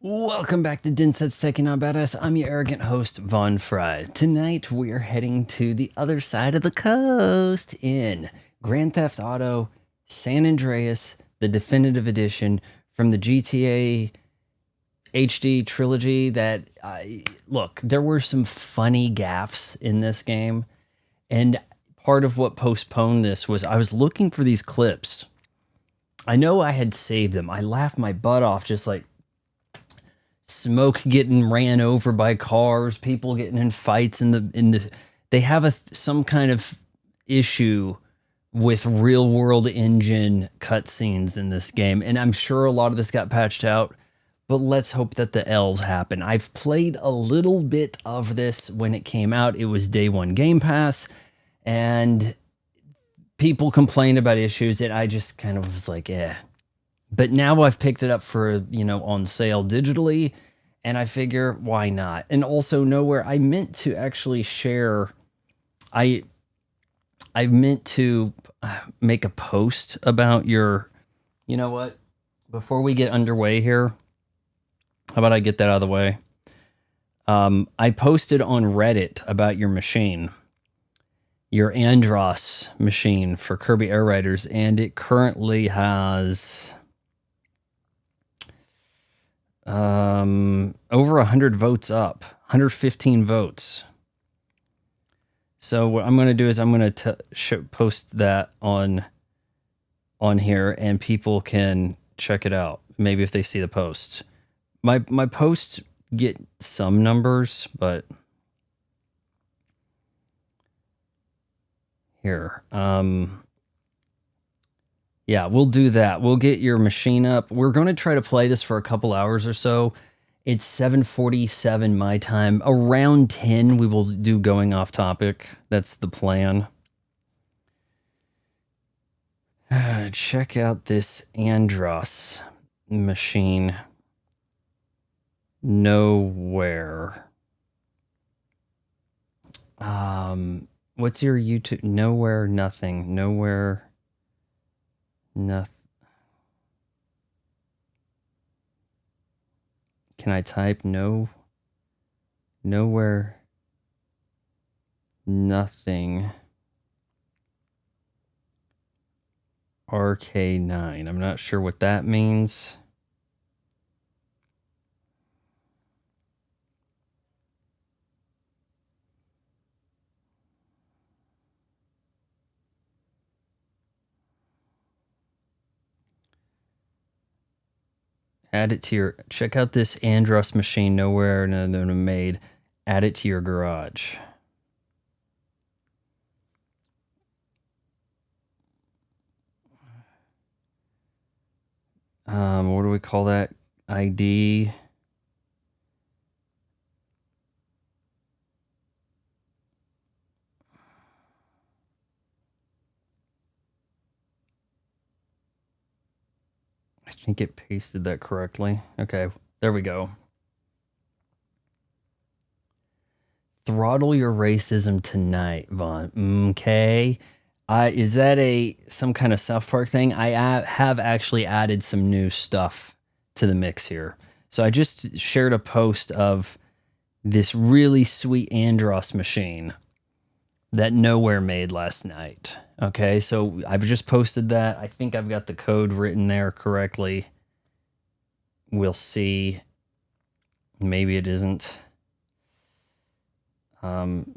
Welcome back to Dinset's Taking on Badass. I'm your arrogant host, Von Fry. Tonight, we are heading to the other side of the coast in Grand Theft Auto San Andreas, the definitive edition from the GTA HD trilogy. Look, there were some funny gaffes in this game, and part of what postponed this was I was looking for these clips. I know I had saved them. I laughed my butt off, just like smoke getting ran over by cars, people getting in fights they have some kind of issue with real world engine cutscenes in this game, and I'm sure a lot of this got patched out, but let's hope that the L's happen. I've played a little bit of this when it came out. It was day one Game Pass, and people complained about issues, and I just kind of was like, eh. But now I've picked it up for, on sale digitally, and I figure, why not? And also, nowhere, I meant to actually share, I meant to make a post about your, you know what? Before we get underway here, how about I get that out of the way? I posted on Reddit about your machine, your Andreas machine for Kirby Air Riders, and it currently has over 100 votes up, 115 votes. So what I'm going to do is I'm going to post that on here, and people can check it out. Maybe if they see the post. My posts get some numbers, but here. Yeah, we'll do that. We'll get your machine up. We're going to try to play this for a couple hours or so. It's 7:47 my time. Around 10, we will do going off topic. That's the plan. Check out this Andros machine. Nowhere. What's your YouTube? Nowhere, nothing. Nowhere. Nothing. Can I type no? Nowhere. Nothing. RK9. I'm not sure what that means. Add it to your, check out this Andros machine, nowhere, none of them made. Add it to your garage. What do we call that? ID. I think it pasted that correctly. Okay, there we go. Throttle your racism tonight, Vaughn. Okay. Is that some kind of South Park thing? I have actually added some new stuff to the mix here. So I just shared a post of this really sweet Andros machine that Nowhere made last night. Okay, so I've just posted that. I think I've got the code written there correctly. We'll see. Maybe it isn't.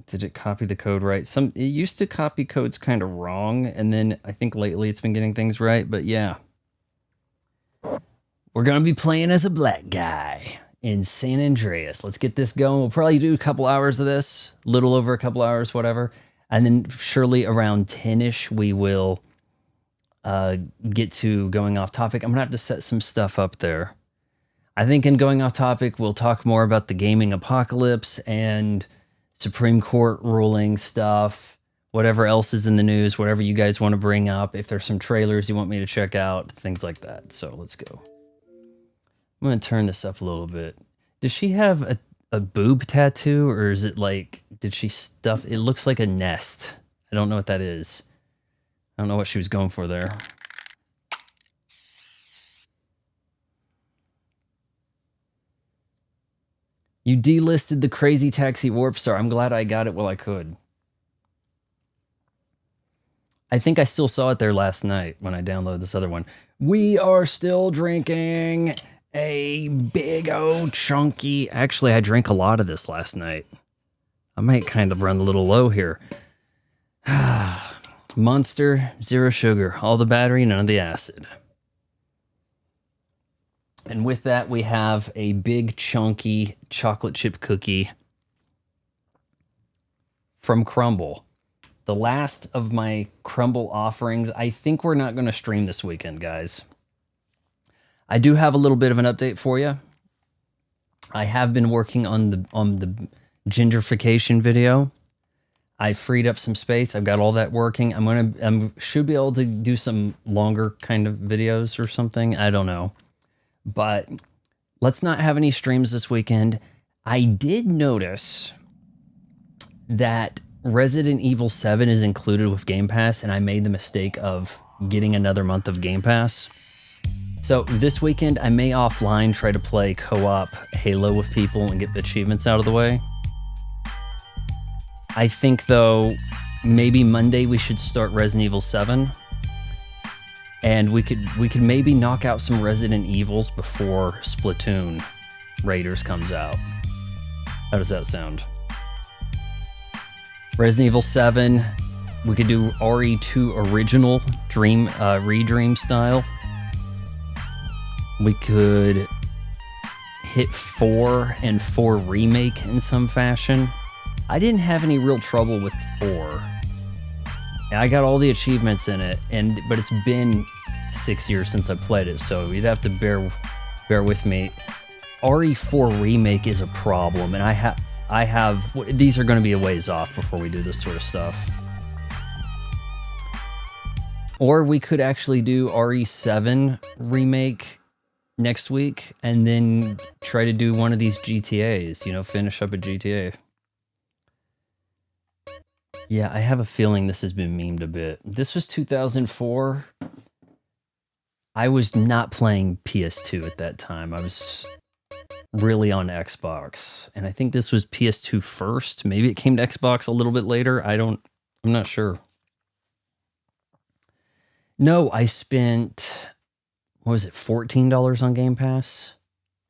Did it copy the code right? It used to copy codes kind of wrong, and then I think lately it's been getting things right, but yeah. We're going to be playing as a black guy in San Andreas. Let's get this going. We'll probably do a couple hours of this, a little over a couple hours, whatever. And then surely around 10-ish, we will get to going off topic. I'm going to have to set some stuff up there. I think in going off topic, we'll talk more about the gaming apocalypse and Supreme Court ruling stuff, whatever else is in the news, whatever you guys want to bring up. If there's some trailers you want me to check out, things like that. So let's go. I'm going to turn this up a little bit. Does she have a boob tattoo, or is it like, did she stuff? It looks like a nest. I don't know what that is. I don't know what she was going for there. You delisted the Crazy Taxi Warp Star. I'm glad I got it while I could. I think I still saw it there last night when I downloaded this other one. We are still drinking a big old chunky... Actually, I drank a lot of this last night. I might kind of run a little low here. Monster, zero sugar, all the battery, none of the acid. And with that, we have a big chunky chocolate chip cookie from Crumble. The last of my Crumble offerings. I think we're not going to stream this weekend, guys. I do have a little bit of an update for you. I have been working on the gentrification video. I freed up some space. I've got all that working. I should be able to do some longer kind of videos or something. I don't know. But let's not have any streams this weekend. I did notice that Resident Evil 7 is included with Game Pass, and I made the mistake of getting another month of Game Pass. So this weekend, I may offline try to play co-op Halo with people and get achievements out of the way. I think, though, maybe Monday we should start Resident Evil 7. And we could maybe knock out some Resident Evils before Splatoon Raiders comes out. How does that sound? Resident Evil 7, we could do RE2 original Redream style. We could hit 4 and 4 remake in some fashion. I didn't have any real trouble with 4. I got all the achievements in it, but it's been 6 years since I played it, so you'd have to bear with me. RE4 remake is a problem, and I have these are going to be a ways off before we do this sort of stuff. Or we could actually do RE7 remake next week, and then try to do one of these GTAs. You know, finish up a GTA. Yeah, I have a feeling this has been memed a bit. This was 2004. I was not playing PS2 at that time. I was really on Xbox. And I think this was PS2 first. Maybe it came to Xbox a little bit later. I'm not sure. No, I spent, what was it, $14 on Game Pass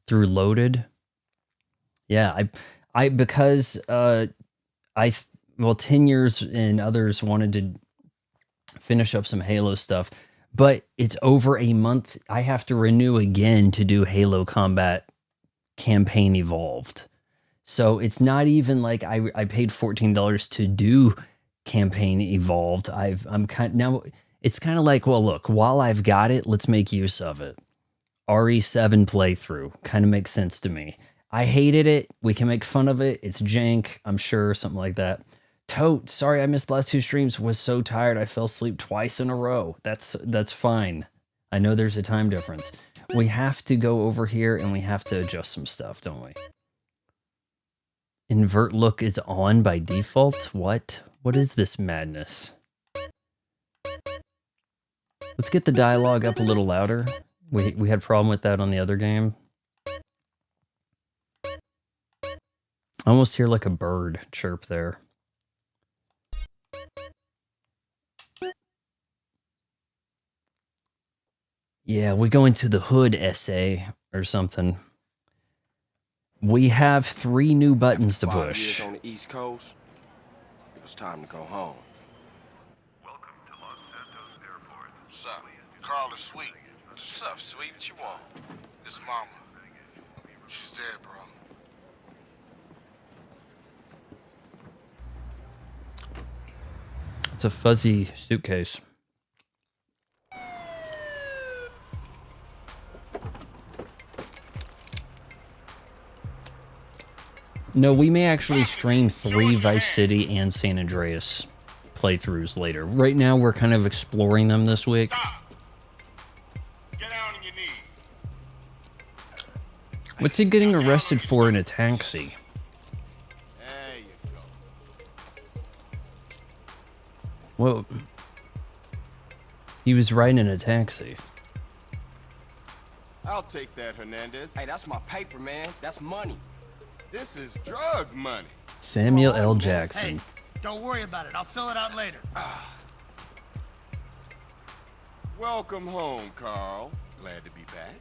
through Loaded. Yeah, because 10 years and others wanted to finish up some Halo stuff, but it's over a month. I have to renew again to do Halo Combat Campaign Evolved. So it's not even like I paid $14 to do Campaign Evolved. It's kind of like, well, look, while I've got it, let's make use of it. RE7 playthrough kind of makes sense to me. I hated it. We can make fun of it. It's jank, I'm sure, something like that. Tote, sorry I missed the last 2 streams. Was so tired I fell asleep twice in a row. That's fine. I know there's a time difference. We have to go over here and we have to adjust some stuff, don't we? Invert look is on by default? What? What is this madness? Let's get the dialogue up a little louder. We had a problem with that on the other game. I almost hear like a bird chirp there. Yeah, we go into the hood essay or something. We have 3 new buttons to push. On the East Coast, it was time to go home. Welcome to Los Santos Airport. What's up? Carl is sweet. What's up, sweet? What you want? His mama. She's dead, bro. It's a fuzzy suitcase. No, we may actually stream 3 Vice City and San Andreas playthroughs later. Right now, we're kind of exploring them this week. Stop. Get down on your knees. What's he getting arrested for in a taxi? There you go. Well, he was riding in a taxi. I'll take that, Hernandez. Hey, that's my paper, man. That's money. This is drug money. Samuel L. Hey, Jackson. don't worry about it. I'll fill it out later. Welcome home, Carl. Glad to be back.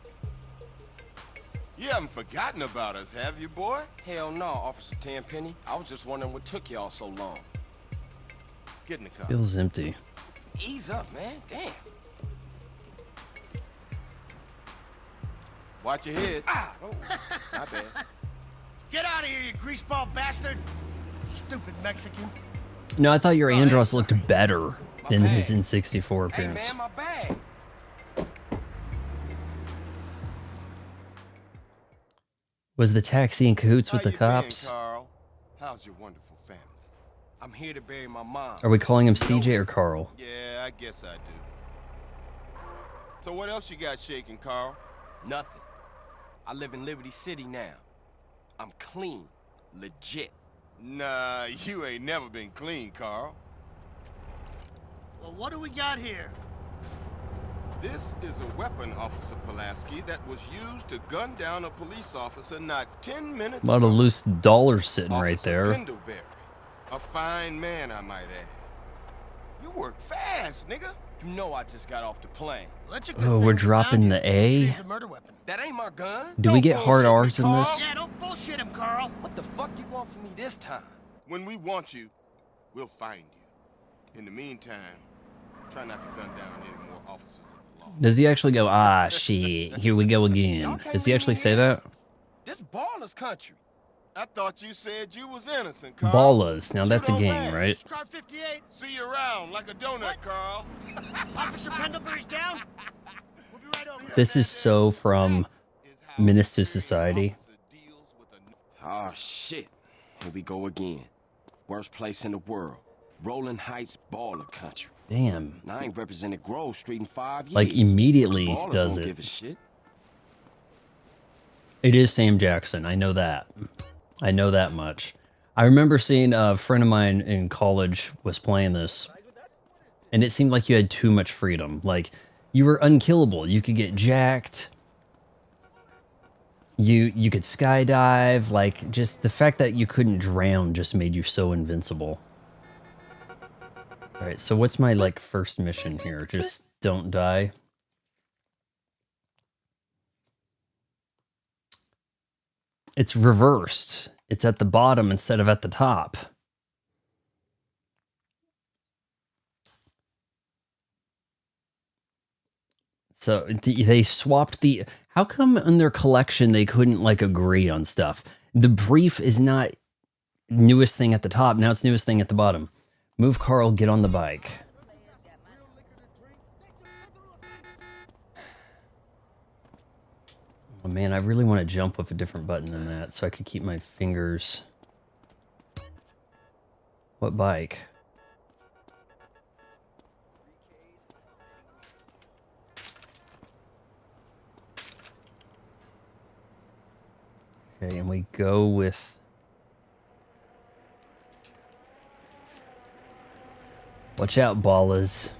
You haven't forgotten about us, have you, boy? Hell no, Officer Tenpenny. I was just wondering what took y'all so long. Get in the car. Feels empty. Ease up, man. Damn. Watch your head. Oh, my bad. Get out of here, you greaseball bastard! Stupid Mexican. No, I thought your Andros looked better than bad. his N64 Hey, appearance. man, my bag. Was the taxi in cahoots with How the you been, cops? Carl? How's your wonderful family? I'm here to bury my mom. Are we calling him CJ or Carl? Yeah, I guess I do. So what else you got shaking, Carl? Nothing. I live in Liberty City now. I'm clean. Legit. Nah, you ain't never been clean, Carl. Well, what do we got here? This is a weapon, Officer Pulaski, that was used to gun down a police officer not 10 minutes A lot of ago. loose dollars sitting right Officer there. Pendlebury. A fine man, I might add. You work fast, nigga. You know I just got off the plane. Well, that's a good Oh, thing we're we dropping found the you. A? Saved the murder weapon. That ain't my gun. Do we Don't get hard bullshit me, R's in this? Carl. Yeah, don't bullshit him, Carl. What the fuck you want from me this time? When we want you, we'll find you. In the meantime, try not to gun down any more officers of the law. Does he actually go, ah, shit, here we go again? Does he actually say that? This baller's country. I thought you said you was innocent, Carl. Ballas. Now You that's a don't gang, last. right? Car 58. See you around like a donut, Carl. Officer Pendlebury's down. We'll be right over. This is so from Menace to Society. Oh, shit. Here we go again. Worst place in the world. Rolling Heights baller country. Damn. And I ain't represented Grove Street in 5 years. Like, immediately Ballers does won't it. give a shit. It is Sam Jackson. I know that. I know that much. I remember seeing a friend of mine in college was playing this, and it seemed like you had too much freedom. Like, you were unkillable. You could get jacked. You could skydive. Like, just the fact that you couldn't drown just made you so invincible. All right, so what's my, like, first mission here? Just don't die. It's reversed. It's at the bottom instead of at the top. So they swapped the... How come in their collection they couldn't, like, agree on stuff? The brief is not newest thing at the top. Now it's newest thing at the bottom. Move Carl, get on the bike. Oh man, I really want to jump with a different button than that so I could keep my fingers... What bike? Okay, and we go with... Watch out, ballers.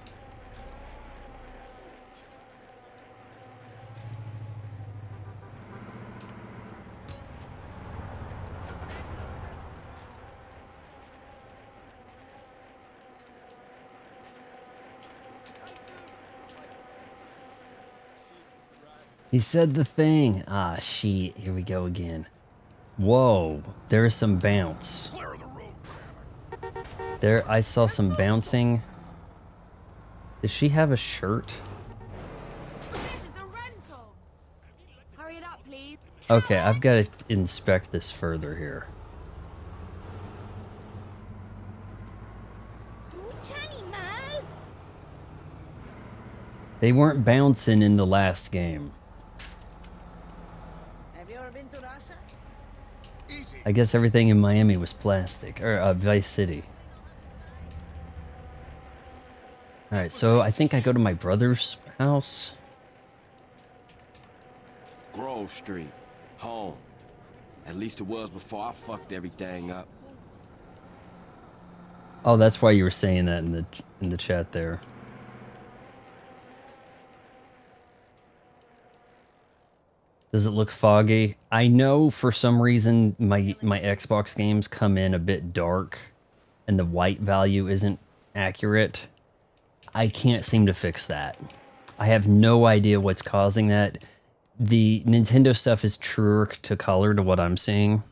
He said the thing. Ah, shit. Here we go again. Whoa. There is some bounce. There, I saw some bouncing. Does she have a shirt? This is a rental. Hurry it up, please. Okay, I've got to inspect this further here. Johnny, Mo. They weren't bouncing in the last game. Have you ever been to Russia? Easy. I guess everything in Miami was plastic. Or Vice City. Alright, so I think I go to my brother's house. Grove Street. Home. At least it was before I fucked everything up. Oh, that's why you were saying that in the chat there. Does it look foggy? I know for some reason my Xbox games come in a bit dark and the white value isn't accurate. I can't seem to fix that. I have no idea what's causing that. The Nintendo stuff is truer to color to what I'm seeing.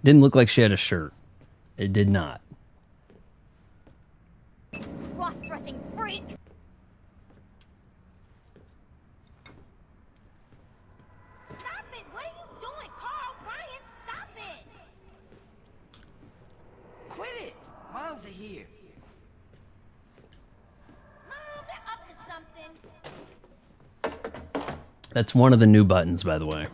Didn't look like she had a shirt. It did not. Cross-dressing freak! Stop it! What are you doing, Carl? Brian, stop it! Quit it! Moms are here. Mom, they're up to something. That's one of the new buttons, by the way.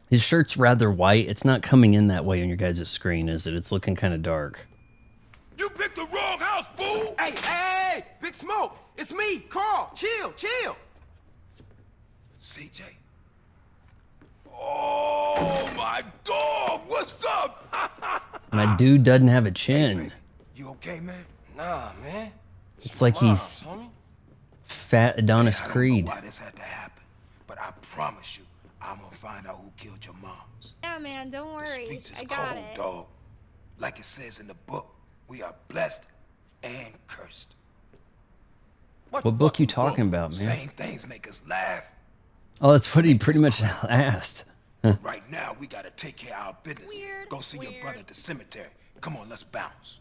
His shirt's rather white. It's not coming in that way on your guys' screen, is it? It's looking kind of dark. You picked the wrong house, fool! Hey! Big Smoke! It's me, Carl! Chill! CJ? Oh, my dog! What's up? My dude doesn't have a chin. You okay, man? Nah, man. It's like he's fat Adonis I don't Creed. know why this had to happen, but I promise you, I'm gonna find out who killed your moms. Yeah, man, don't The worry. streets is I got cold, it. dog. Like it says in the book, we are blessed and cursed. What book you talking about, man? Same things make us laugh. Oh, that's what he pretty much asked. Right now, we gotta take care of our business. Weird, Go see your weird. brother at the cemetery. Come on, let's bounce.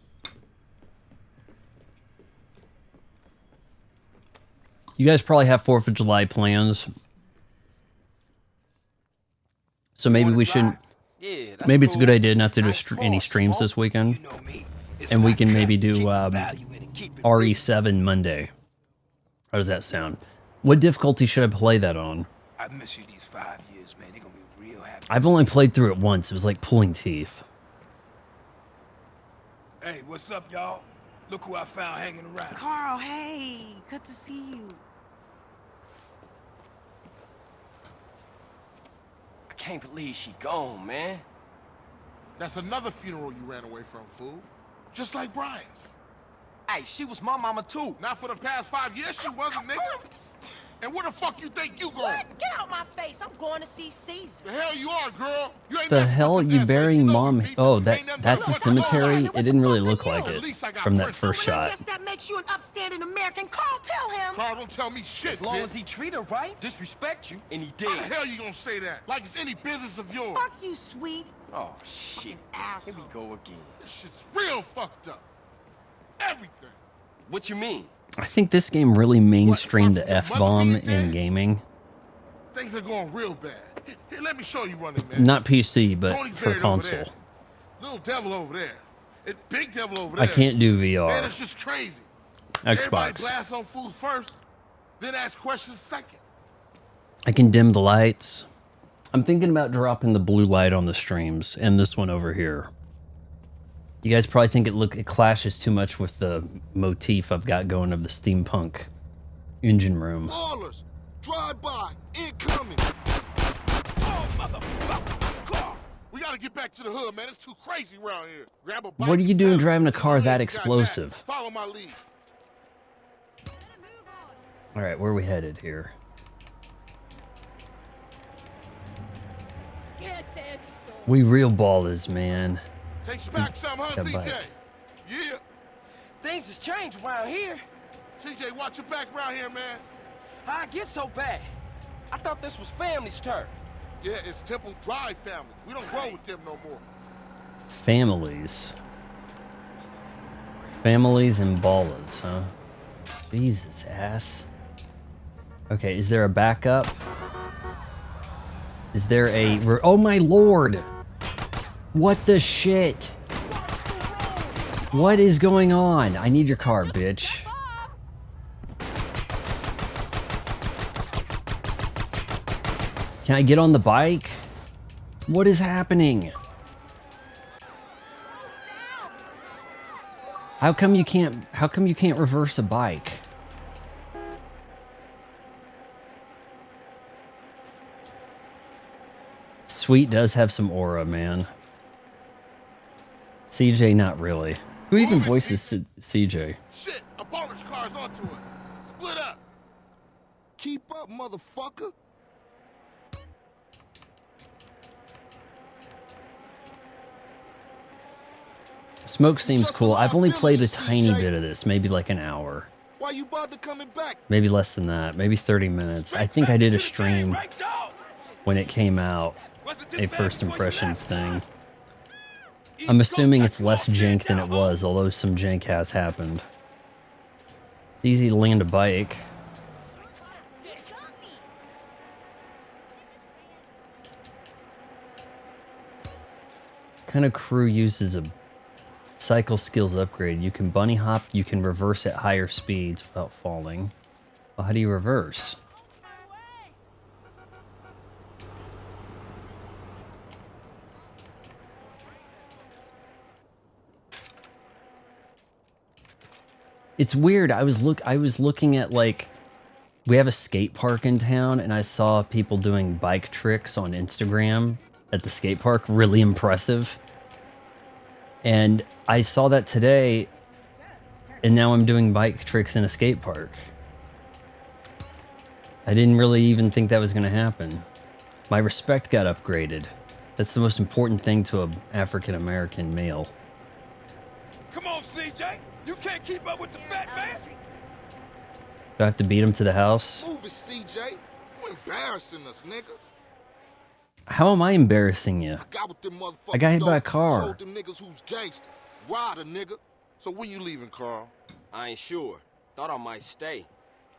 You guys probably have 4th of July plans. So maybe we shouldn't. Yeah, that's Maybe it's a cool. good idea not to do Nice any car, streams Smoke. this weekend. You know me. It's And we my can maybe cut. do Keep the value in it. Keep it real. RE7 Monday. How does that sound? What difficulty should I play that on? I miss you these 5 years, man. They're gonna be real happy. I've only played through it once. It was like pulling teeth. Hey, what's up, y'all? Look who I found hanging around. Carl, hey, good to see you. I can't believe she gone, man. That's another funeral you ran away from, fool. Just like Brian's. Hey, she was my mama too. Not for the past 5 years, she wasn't, nigga. And where the fuck you think you going? What? Get out my face. I'm going to see Caesar. The hell you are, girl. You ain't The messing hell with you that, burying so you know mom? them people Oh, ain't that's nothing a but a cemetery. fuck. It didn't really What look the like fuck are it At least I got from that Prince. first Well, I shot. guess that makes you an upstanding American. Carl, tell him. Carl, don't tell me shit, As long bitch. as he treat her right, disrespect you, and he How the did. hell you gonna say that? Like it's any business of yours. Fuck you, sweet. Oh, shit. Here Asshole. we go again. This shit's real fucked up. Everything. What you mean? I think this game really mainstreamed the What, F-bomb mother being in dead? gaming. Things are going real bad. Here, let me show you running, man. Not PC, but Tony's for buried over console. there. Little devil over there. And big devil over I there. can't do Man, VR. it's just crazy. Everybody Xbox. blast on fools first, then ask questions second. I can dim the lights. I'm thinking about dropping the blue light on the streams and this one over here. You guys probably think it clashes too much with the motif I've got going of the steampunk engine room. Ballers, drive by, incoming. Oh, motherfucker. Car. We gotta get back to the hood, man. It's too crazy around here. Grab a bike. What are you doing pedal. driving a car You that got explosive? Follow my lead. All right, where are we headed here? Get this. We real ballers, man. Takes you back some, huh, Got CJ? bike. Yeah. Things has changed around here. CJ, watch your back around here, man. How I get so bad? I thought this was family's turf. Yeah, it's Temple Drive family. We don't grow with them no more. Families. Families and ballers, huh? Jesus, ass. Okay, is there a backup? Is there a... Oh my lord! What the shit? What is going on? I need your car, bitch. Can I get on the bike? What is happening? How come you can't reverse a bike? Sweet does have some aura, man. CJ, not really. Who even voices CJ? Shit, a polish car's onto us. Split up. Keep up, motherfucker. Smoke seems cool. I've only played a tiny bit of this, maybe like an hour. Why you bother coming back? Maybe less than that, maybe 30 minutes. I think I did a stream when it came out, a first impressions thing. I'm assuming it's less jank than it was, although some jank has happened. It's easy to land a bike. What kind of crew uses a cycle skills upgrade? You can bunny hop, you can reverse at higher speeds without falling. Well, how do you reverse? It's weird. I was looking at, like, we have a skate park in town, and I saw people doing bike tricks on Instagram at the skate park. Really impressive. And I saw that today, and now I'm doing bike tricks in a skate park. I didn't really even think that was going to happen. My respect got upgraded. That's the most important thing to an African-American male. Come on, CJ. You can't keep up with the fat man. Do I have to beat him to the house? Move it, CJ. You embarrassing us, nigga. How am I embarrassing you? Got with them motherfuckers. I got hit by a car. Showed them niggas who's gangster. Ride a nigga. So when you leaving, Carl? I ain't sure. Thought I might stay.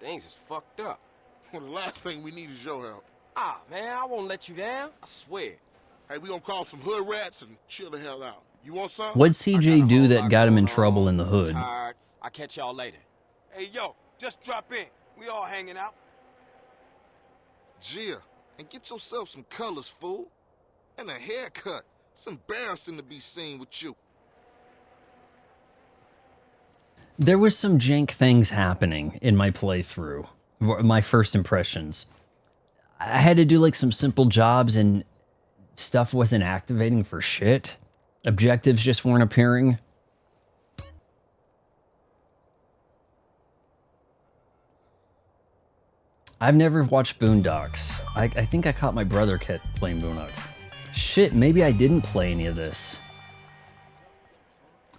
Things is fucked up. Well, the last thing we need is your help. Ah, man, I won't let you down. I swear. Hey, we gonna call some hood rats and chill the hell out. You want some? What'd CJ do that got him in trouble in the hood? Tired. I'll catch y'all later. Hey, yo, just drop in. We all hanging out. Gia, and get yourself some colors, fool. And a haircut. It's embarrassing to be seen with you. There was some jank things happening in my playthrough, my first impressions. I had to do like some simple jobs and stuff wasn't activating for shit. Objectives just weren't appearing. I've never watched Boondocks. I think I caught my brother playing Boondocks. Shit, maybe I didn't play any of this.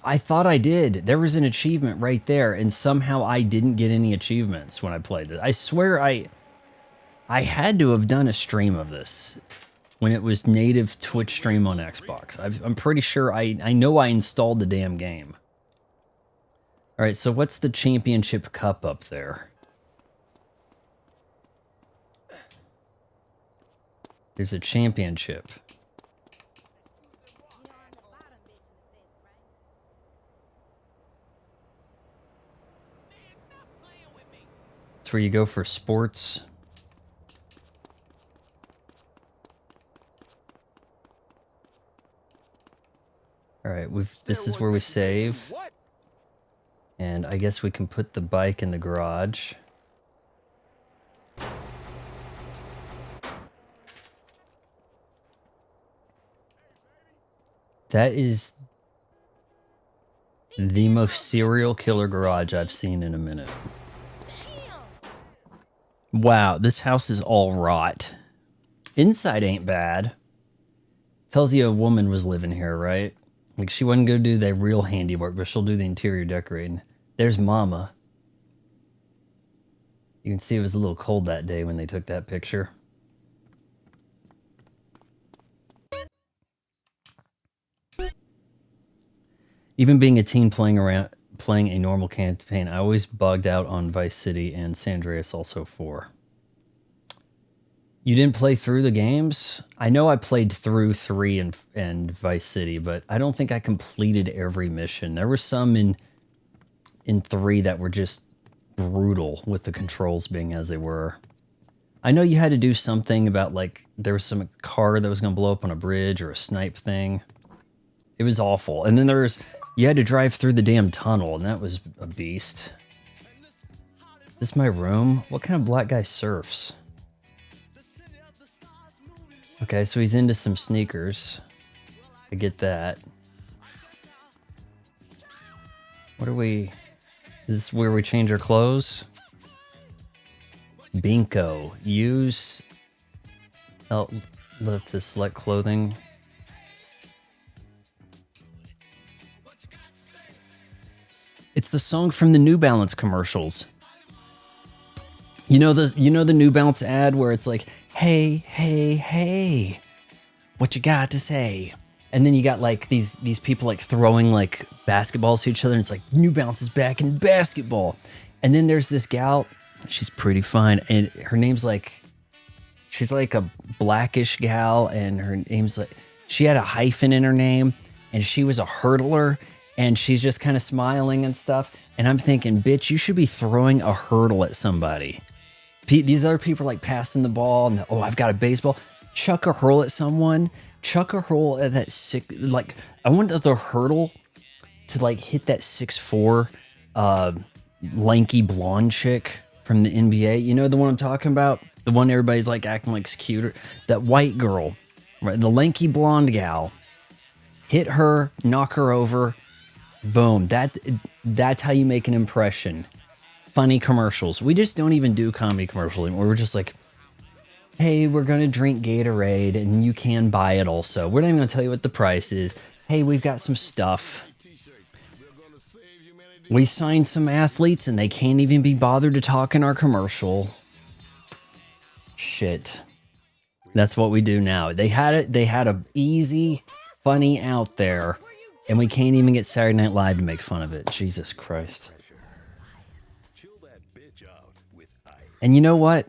I thought I did. There was an achievement right there, and somehow I didn't get any achievements when I played it. I swear I had to have done a stream of this when it was native Twitch stream on Xbox. I'm pretty sure I know I installed the damn game. All right, so what's the championship cup up there? There's a championship. It's where you go for sports. All right, this is where we save. And I guess we can put the bike in the garage. That is the most serial killer garage I've seen in a minute. Wow, this house is all rot. Inside ain't bad. Tells you a woman was living here, right? Like, she wouldn't go do the real handiwork, but she'll do the interior decorating. There's Mama. You can see it was a little cold that day when they took that picture. Even being a teen playing a normal campaign, I always bugged out on Vice City and San Andreas also 4. You didn't play through the games? I know I played through 3 and Vice City, but I don't think I completed every mission. There were some in 3 that were just brutal with the controls being as they were. I know you had to do something about, like, there was some car that was going to blow up on a bridge or a snipe thing. It was awful. And then you had to drive through the damn tunnel, and that was a beast. Is this my room? What kind of black guy surfs? Okay, so he's into some sneakers. I get that. What are we? Is this where we change our clothes? Binko. Use left to select clothing. It's the song from the New Balance commercials. You know the New Balance ad where it's like, "Hey, hey, hey, what you got to say?" And then you got like these people like throwing like basketballs to each other, and it's like New Balance is back in basketball. And then there's this gal, she's pretty fine, and her name's like, she's like a blackish gal, and her name's like, she had a hyphen in her name, and she was a hurdler, and she's just kind of smiling and stuff. And I'm thinking, bitch, you should be throwing a hurdle at somebody. These other people are like passing the ball, and oh, I've got a baseball. Chuck a hurl at someone. Chuck a hurl at that sick. Like, I want the hurdle to like hit that 6'4", lanky blonde chick from the NBA. You know the one I'm talking about? The one everybody's like acting like cuter. That white girl, right? The lanky blonde gal. Hit her, knock her over. Boom. That's how you make an impression. Funny commercials. We just don't even do comedy commercials anymore. We're just like, hey, we're going to drink Gatorade and you can buy it also. We're not even going to tell you what the price is. Hey, we've got some stuff. We signed some athletes and they can't even be bothered to talk in our commercial. Shit. That's what we do now. They had a easy, funny out there, and we can't even get Saturday Night Live to make fun of it. Jesus Christ. And you know what?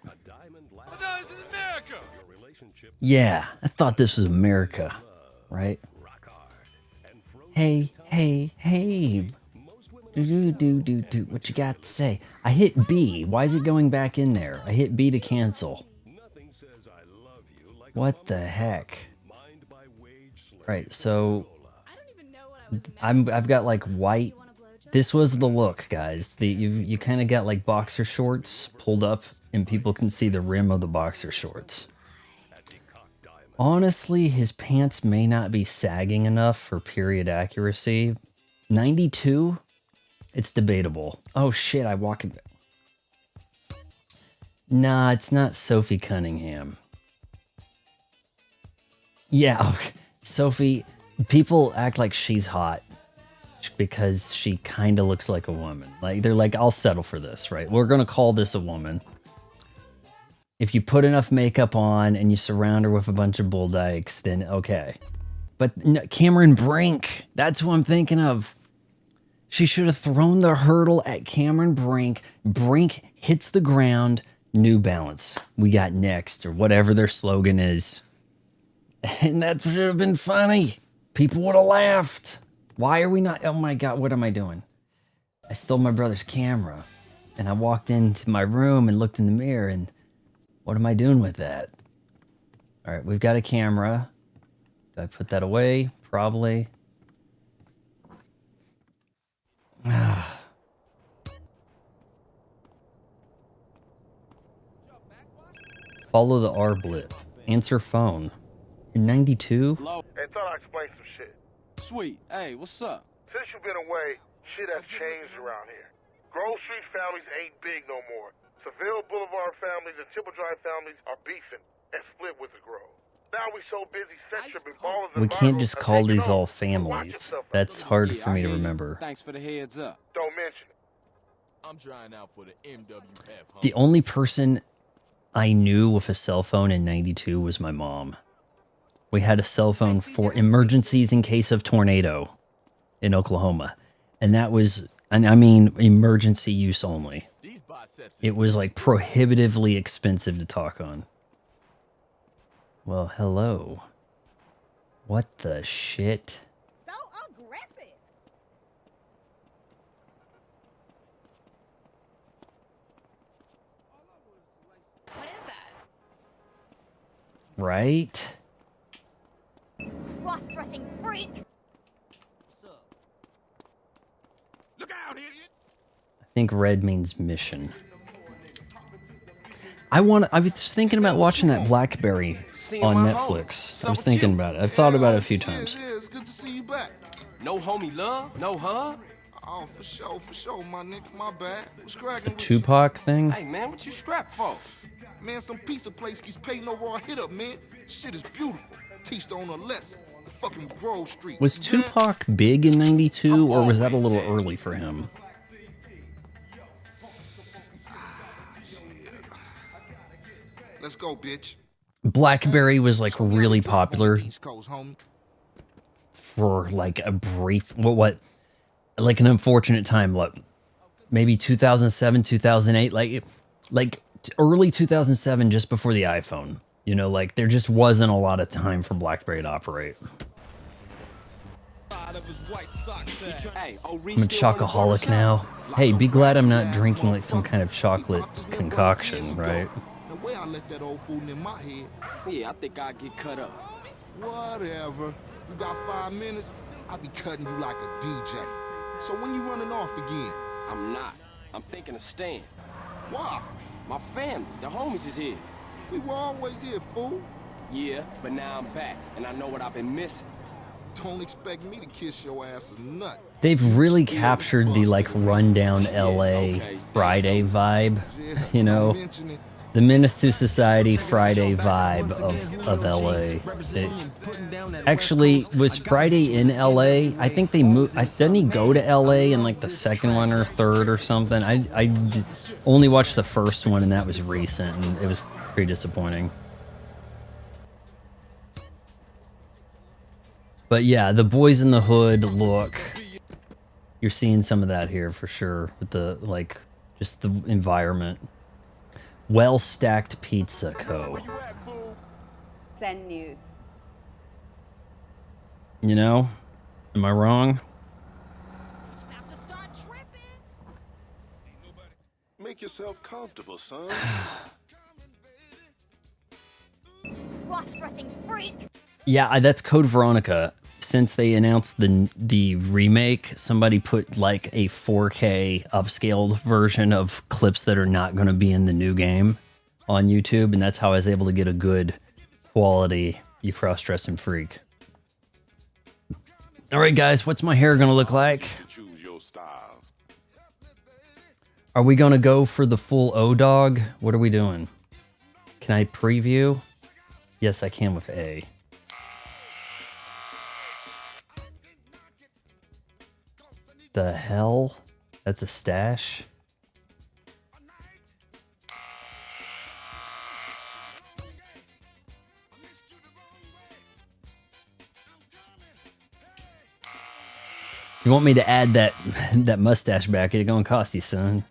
Yeah, I thought this was America, right? Hey, hey, hey. Do. What you got to say? I hit B. Why is it going back in there? I hit B to cancel. What the heck? Right, so I've got like white. This was the look, guys. You kind of got like boxer shorts pulled up, and people can see the rim of the boxer shorts. Honestly, his pants may not be sagging enough for period accuracy. 92? It's debatable. Oh shit, I walk it. Nah, it's not Sophie Cunningham. Yeah, okay. Sophie, people act like she's hot because she kind of looks like a woman. Like, they're like, I'll settle for this, right? We're going to call this a woman. If you put enough makeup on and you surround her with a bunch of bull dykes, then okay. But no, Cameron Brink, that's who I'm thinking of. She should have thrown the hurdle at Cameron Brink. Brink hits the ground. New Balance. We got next, or whatever their slogan is. And that should have been funny. People would have laughed. Why are we not? Oh my God, what am I doing? I stole my brother's camera. And I walked into my room and looked in the mirror, and what am I doing with that? All right, we've got a camera. Did I put that away? Probably. Follow the R blip. Answer phone. You're 92? Hey, thought I'd explain some shit. Sweet. Hey, what's up? Since you've been away, shit has changed around here. Grove Street families ain't big no more. Seville Boulevard families and Tipple Drive families are beefing and split with the Grove. Now we so busy sex tripping ballers and We can't bottles just have call taken these over. all Watch families. yourself. That's hard Yeah, for me I to hear you. remember. Thanks for the heads up. Don't mention it. I'm trying out for the MW pep. The only person I knew with a cell phone in 92 was my mom. We had a cell phone for emergencies in case of tornado in Oklahoma. And that was, and I mean, emergency use only. It was like prohibitively expensive to talk on. Well, hello. What the shit? So aggressive. What is that? Right? Cross-dressing freak! Look out, idiot! I think red means mission. I was thinking about watching that Blackberry on Netflix. I was thinking about it. I've thought about it a few times. Yeah, it's good to see you back. No homie love? No huh? Oh, for sure, my nigga. My bad. What's cracking with Tupac thing? Hey, man, what you strapped for? you? Man, some pizza place keeps paying over our hit up, man. Shit is beautiful. Teach the owner a lesson. The fucking Grove Street. Was You good? Tupac big in 92 or was that a little early for him? Let's go, bitch. Blackberry was like Show me how really to drop on the popular East Coast, homie. for like a brief, what, like an unfortunate time, what, maybe 2007, 2008, like early 2007, just before the iPhone. You know, like there just wasn't a lot of time for BlackBerry to operate. Hey, I'm a chocoholic now. Hey, be glad I'm not drinking like some kind of chocolate concoction, right? The way I let that old fool in my head. Yeah, I think I'll get cut up. Whatever. You got 5 minutes, I'll be cutting you like a DJ. So when you running off again? I'm not. I'm thinking of staying. Why? My family, the homies is here. We were always here, fool. Yeah, but now I'm back, and I know what I've been missing. Don't expect me to kiss your ass a nut. They've really captured the like rundown LA Friday vibe, you know, the Menace to Society Friday vibe of LA. Actually, was Friday in LA? I think they moved. Didn't he go to LA in like the second one or third or something? I only watched the first one, and that was recent, and it was pretty disappointing. But yeah, the Boys in the Hood look, you're seeing some of that here for sure with the, like, just the environment. Well Stacked Pizza Co. Send nudes. You know, am I wrong? About to start tripping. Make yourself comfortable, son. Cross-dressing freak. Yeah, that's Code Veronica. Since they announced the remake, somebody put like a 4K upscaled version of clips that are not going to be in the new game on YouTube, and that's how I was able to get a good quality You Cross-Dressing Freak. All right, guys, what's my hair going to look like? Choose your styles. Are we going to go for the full O-Dog? What are we doing? Can I preview? Yes, I can with A. The hell? That's a stash? You want me to add that mustache back? It's gonna cost you, son.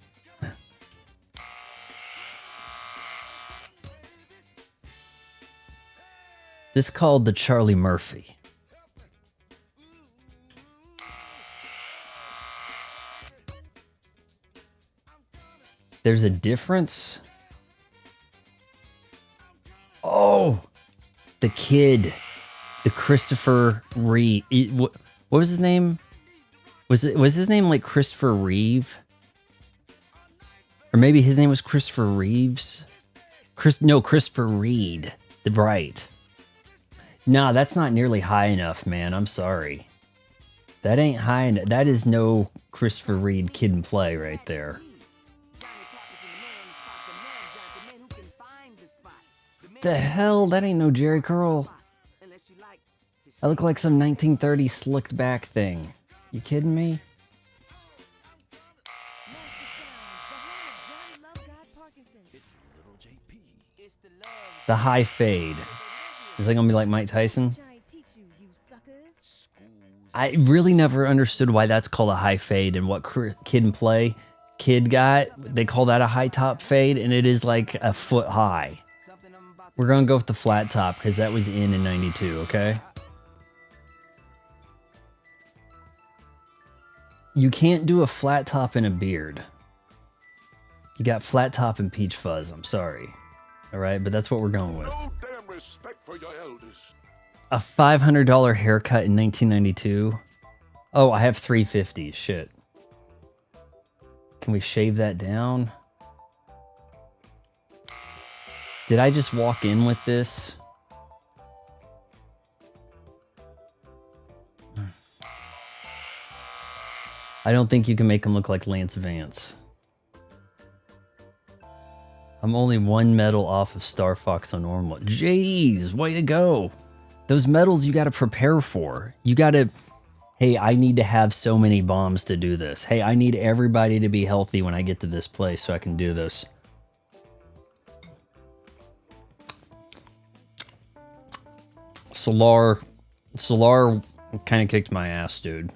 This is called the Charlie Murphy. There's a difference. Oh, the kid, the Christopher Reeve. What was his name? Was his name like Christopher Reeve? Or maybe his name was Christopher Reeves? Christopher Reed. Right. Nah, that's not nearly high enough, man. I'm sorry. That ain't high enough. That is no Christopher Reed Kid and Play right there. The hell? That ain't no Jerry Curl. I look like some 1930s slicked back thing. You kidding me? The high fade. Is that gonna be like Mike Tyson? I really never understood why that's called a high fade and what Kid and Play Kid got. They call that a high top fade, and it is like a foot high. We're gonna go with the flat top because that was in 92, okay? You can't do a flat top and a beard. You got flat top and peach fuzz, I'm sorry. Alright, but that's what we're going with. No damn respect for your elders. A $500 haircut in 1992? Oh, I have $350, shit. Can we shave that down? Did I just walk in with this? I don't think you can make him look like Lance Vance. I'm only 1 medal off of Star Fox on normal. Jeez, way to go. Those medals you got to prepare for. You got to, hey, I need to have so many bombs to do this. Hey, I need everybody to be healthy when I get to this place so I can do this. Solar kind of kicked my ass, dude.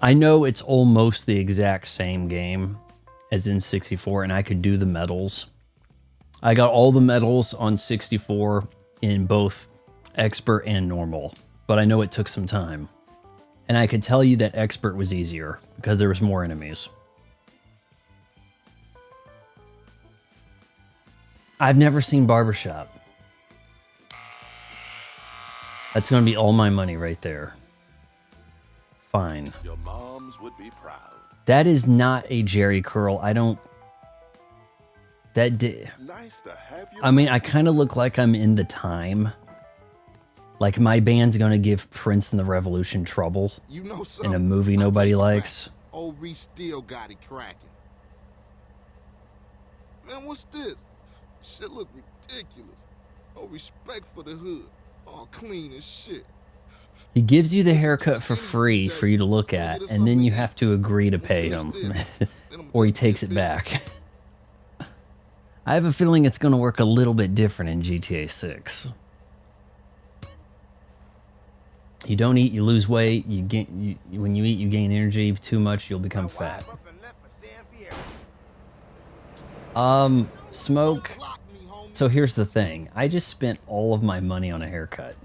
I know it's almost the exact same game as in 64, and I could do the medals. I got all the medals on 64 in both expert and normal, but I know it took some time. And I could tell you that expert was easier because there was more enemies. I've never seen Barbershop. That's going to be all my money right there. Fine. Your moms would be proud. That is not a Jerry curl. I don't... Nice to have you. I mean, I kind of look like I'm in the time. Like my band's going to give Prince and the Revolution trouble You know in a movie nobody likes. Old Reese still got it cracking. Man, what's this? Shit look ridiculous. No respect for the hood. All clean as shit. He gives you the haircut for free for you to look at, and then you have to agree to pay him, or he takes it back. I have a feeling it's going to work a little bit different in GTA 6. You don't eat, you lose weight. You gain. When you eat, you gain energy. Too much, you'll become fat. Smoke. So here's the thing. I just spent all of my money on a haircut.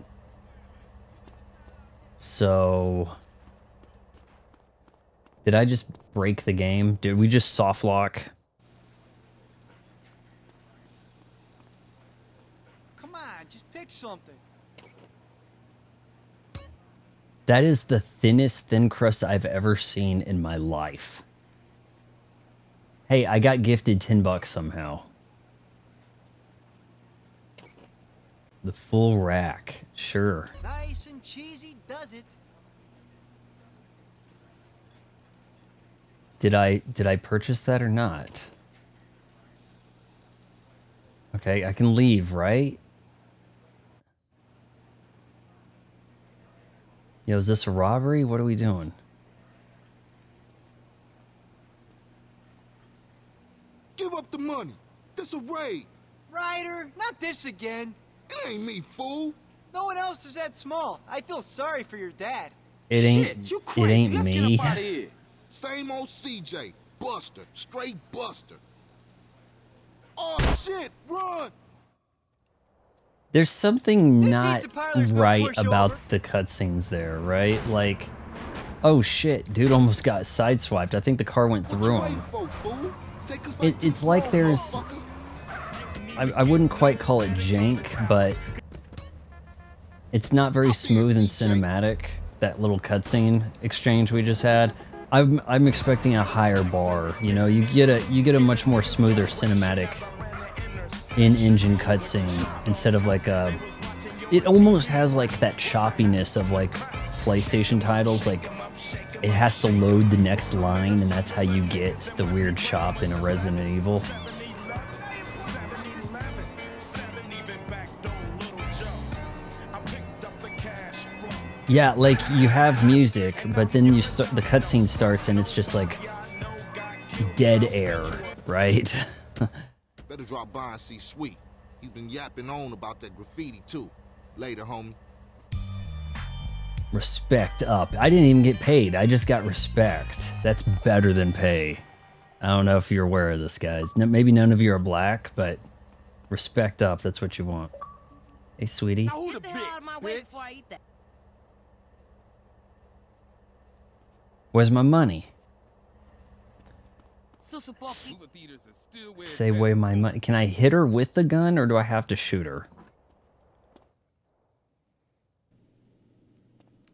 So, did I just break the game? Did we just soft lock? Come on, just pick something. That is the thinnest thin crust I've ever seen in my life. Hey, I got gifted $10 somehow. The full rack, sure. Nice and cheesy does it. Did I purchase that or not? Okay, I can leave, right? Yo, is this a robbery? What are we doing? Give up the money. This a raid. Ryder, not this again. It ain't me, fool. No one else is that small. I feel sorry for your dad. It ain't. Shit, you It crazy. ain't Let's me. Get up out of here. Same old CJ. Buster. Straight Buster. Oh, shit. Run. There's something This not pizza parlor's no right pushover. about the cutscenes there, right? Like, oh shit, dude almost got sideswiped. I think the car went through him. It's like there's... I wouldn't quite call it jank, but it's not very smooth and cinematic. That little cutscene exchange we just had. I'm expecting a higher bar. You know, you get a much more smoother cinematic in-engine cutscene instead of like a... It almost has like that choppiness of like PlayStation titles. Like it has to load the next line, and that's how you get the weird chop in a Resident Evil. Yeah, like you have music, but then you start, the cutscene starts and it's just like dead air, right? Better drop by and see Sweet. He's been yapping on about that graffiti too. Later, homie. Respect up. I didn't even get paid. I just got respect. That's better than pay. I don't know if you're aware of this, guys. Maybe none of you are black, but respect up. That's what you want. Hey, sweetie. Now who the Get the hell out of my way bitch? before I eat that. Where's my money? Susu Poppy. Say where my money. Can I hit her with the gun, or do I have to shoot her?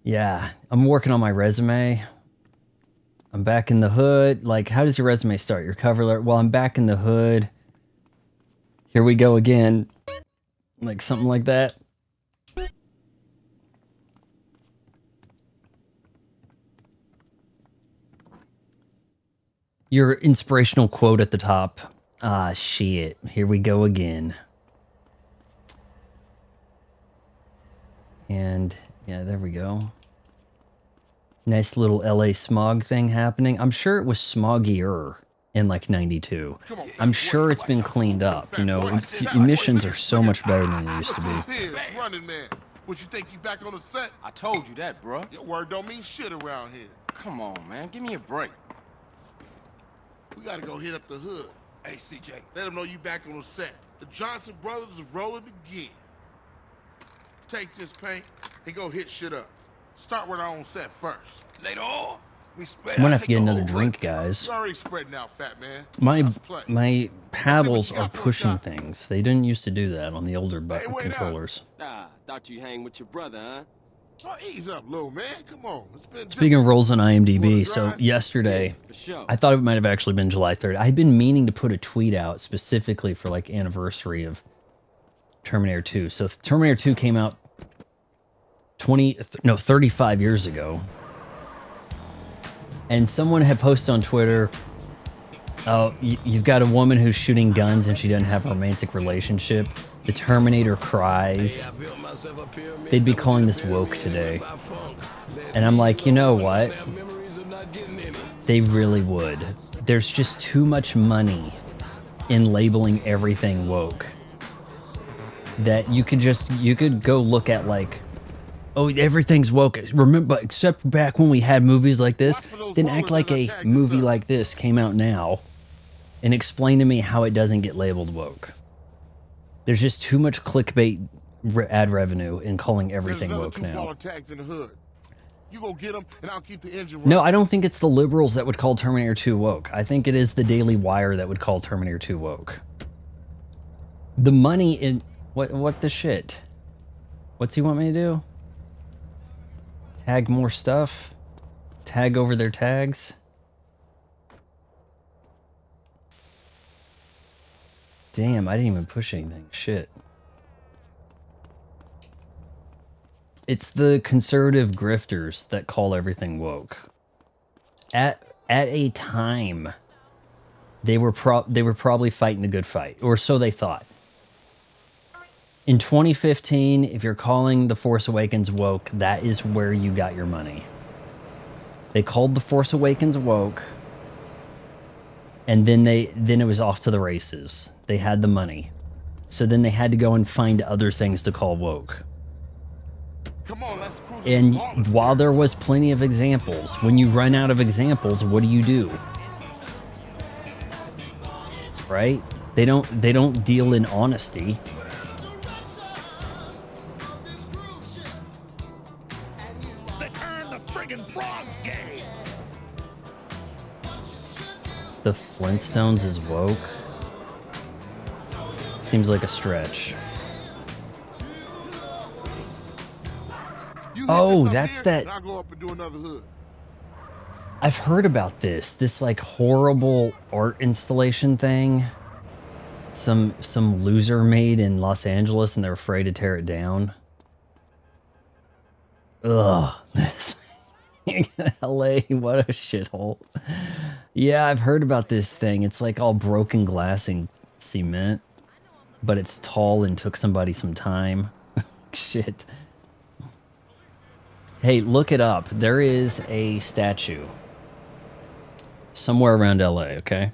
Yeah, I'm working on my resume. I'm back in the hood. Like, how does your resume start? Your cover letter? Well, I'm back in the hood. Here we go again. Like something like that. Your inspirational quote at the top. Ah, shit. Here we go again. And yeah, there we go. Nice little LA smog thing happening. I'm sure it was smoggier in like 92. I'm sure it's been cleaned up. You know, emissions are so much better than they used to be. Here's Running Man. What, you think you back on the set? I told you that, bruh. Your word don't mean shit around here. Come on, man. Give me a break. We gotta go hit up the hood. Hey, CJ. Let them know you back on the set. The Johnson brothers is rolling again. Take this paint and go hit shit up. Start with our own set first. Later on, we spread I'm gonna out, have to take get the another whole drink, hood. guys. You're already spreading out, fat man. My paddles you are got for a pushing shot. things. They didn't used to do that on the older button wait up. controllers. Ah, thought you hang with your brother, huh? Oh, ease up, little man. Come on. It's been Speaking of rolls on IMDb, Wanna so drive? yesterday, For sure. I thought it might have actually been July 3rd. I'd been meaning to put a tweet out specifically for like anniversary of Terminator 2. So Terminator 2 came out 35 years ago. And someone had posted on Twitter, oh, you've got a woman who's shooting guns and she doesn't have a romantic relationship. The Terminator cries. They'd be calling this woke today. And I'm like, you know what? They really would. There's just too much money in labeling everything woke that you could go look at like, oh, everything's woke. Remember, except back when we had movies like this, then act like a movie like this came out now and explain to me how it doesn't get labeled woke. There's just too much clickbait ad revenue in calling everything woke now. Tags in the hood. You go get them, and I'll keep the engine No, running. I don't think it's the liberals that would call Terminator 2 woke. I think it is the Daily Wire that would call Terminator 2 woke. The money in... What the shit? What's he want me to do? Tag more stuff? Tag over their tags? Damn, I didn't even push anything. Shit. It's the conservative grifters that call everything woke. At a time, they were probably fighting the good fight, or so they thought. In 2015, if you're calling The Force Awakens woke, that is where you got your money. They called The Force Awakens woke, and then it was off to the races. They had the money. So then they had to go and find other things to call woke. Come on, let's cruise. And while there was plenty of examples, when you run out of examples, what do? Right? They don't deal in honesty. They turned the friggin' frogs gay. The Flintstones is woke. Seems like a stretch. You hit Oh, this up that's here, that- and I'll go up and do another hood. I've heard about this like horrible art installation thing. Some loser made in Los Angeles, and they're afraid to tear it down. Ugh. LA, what a shithole. Yeah, I've heard about this thing. It's like all broken glass and cement, but it's tall and took somebody some time. Shit. Hey, look it up. There is a statue somewhere around LA, okay?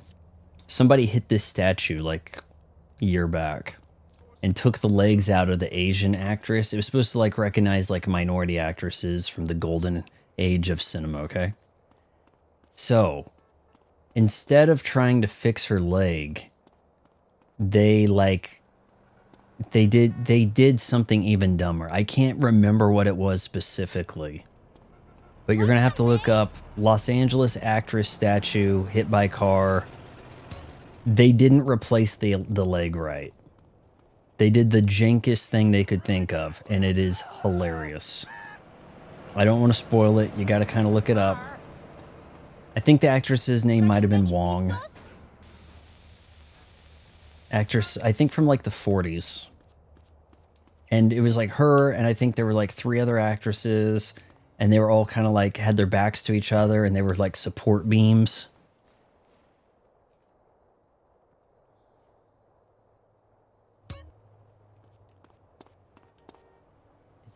Somebody hit this statue like a year back and took the legs out of the Asian actress. It was supposed to like recognize like minority actresses from the golden age of cinema, okay? So, instead of trying to fix her leg, they did something even dumber. I can't remember what it was specifically, but you're gonna have to look up Los Angeles actress statue hit by car. They didn't replace the leg right. They did the jankest thing they could think of, and it is hilarious. I don't want to spoil it. You got to kind of look it up. I think the actress's name might have been Wong. Actress, I think from like the 40s. And it was like her, and I think there were like 3 other actresses, and they were all kind of like had their backs to each other, and they were like support beams.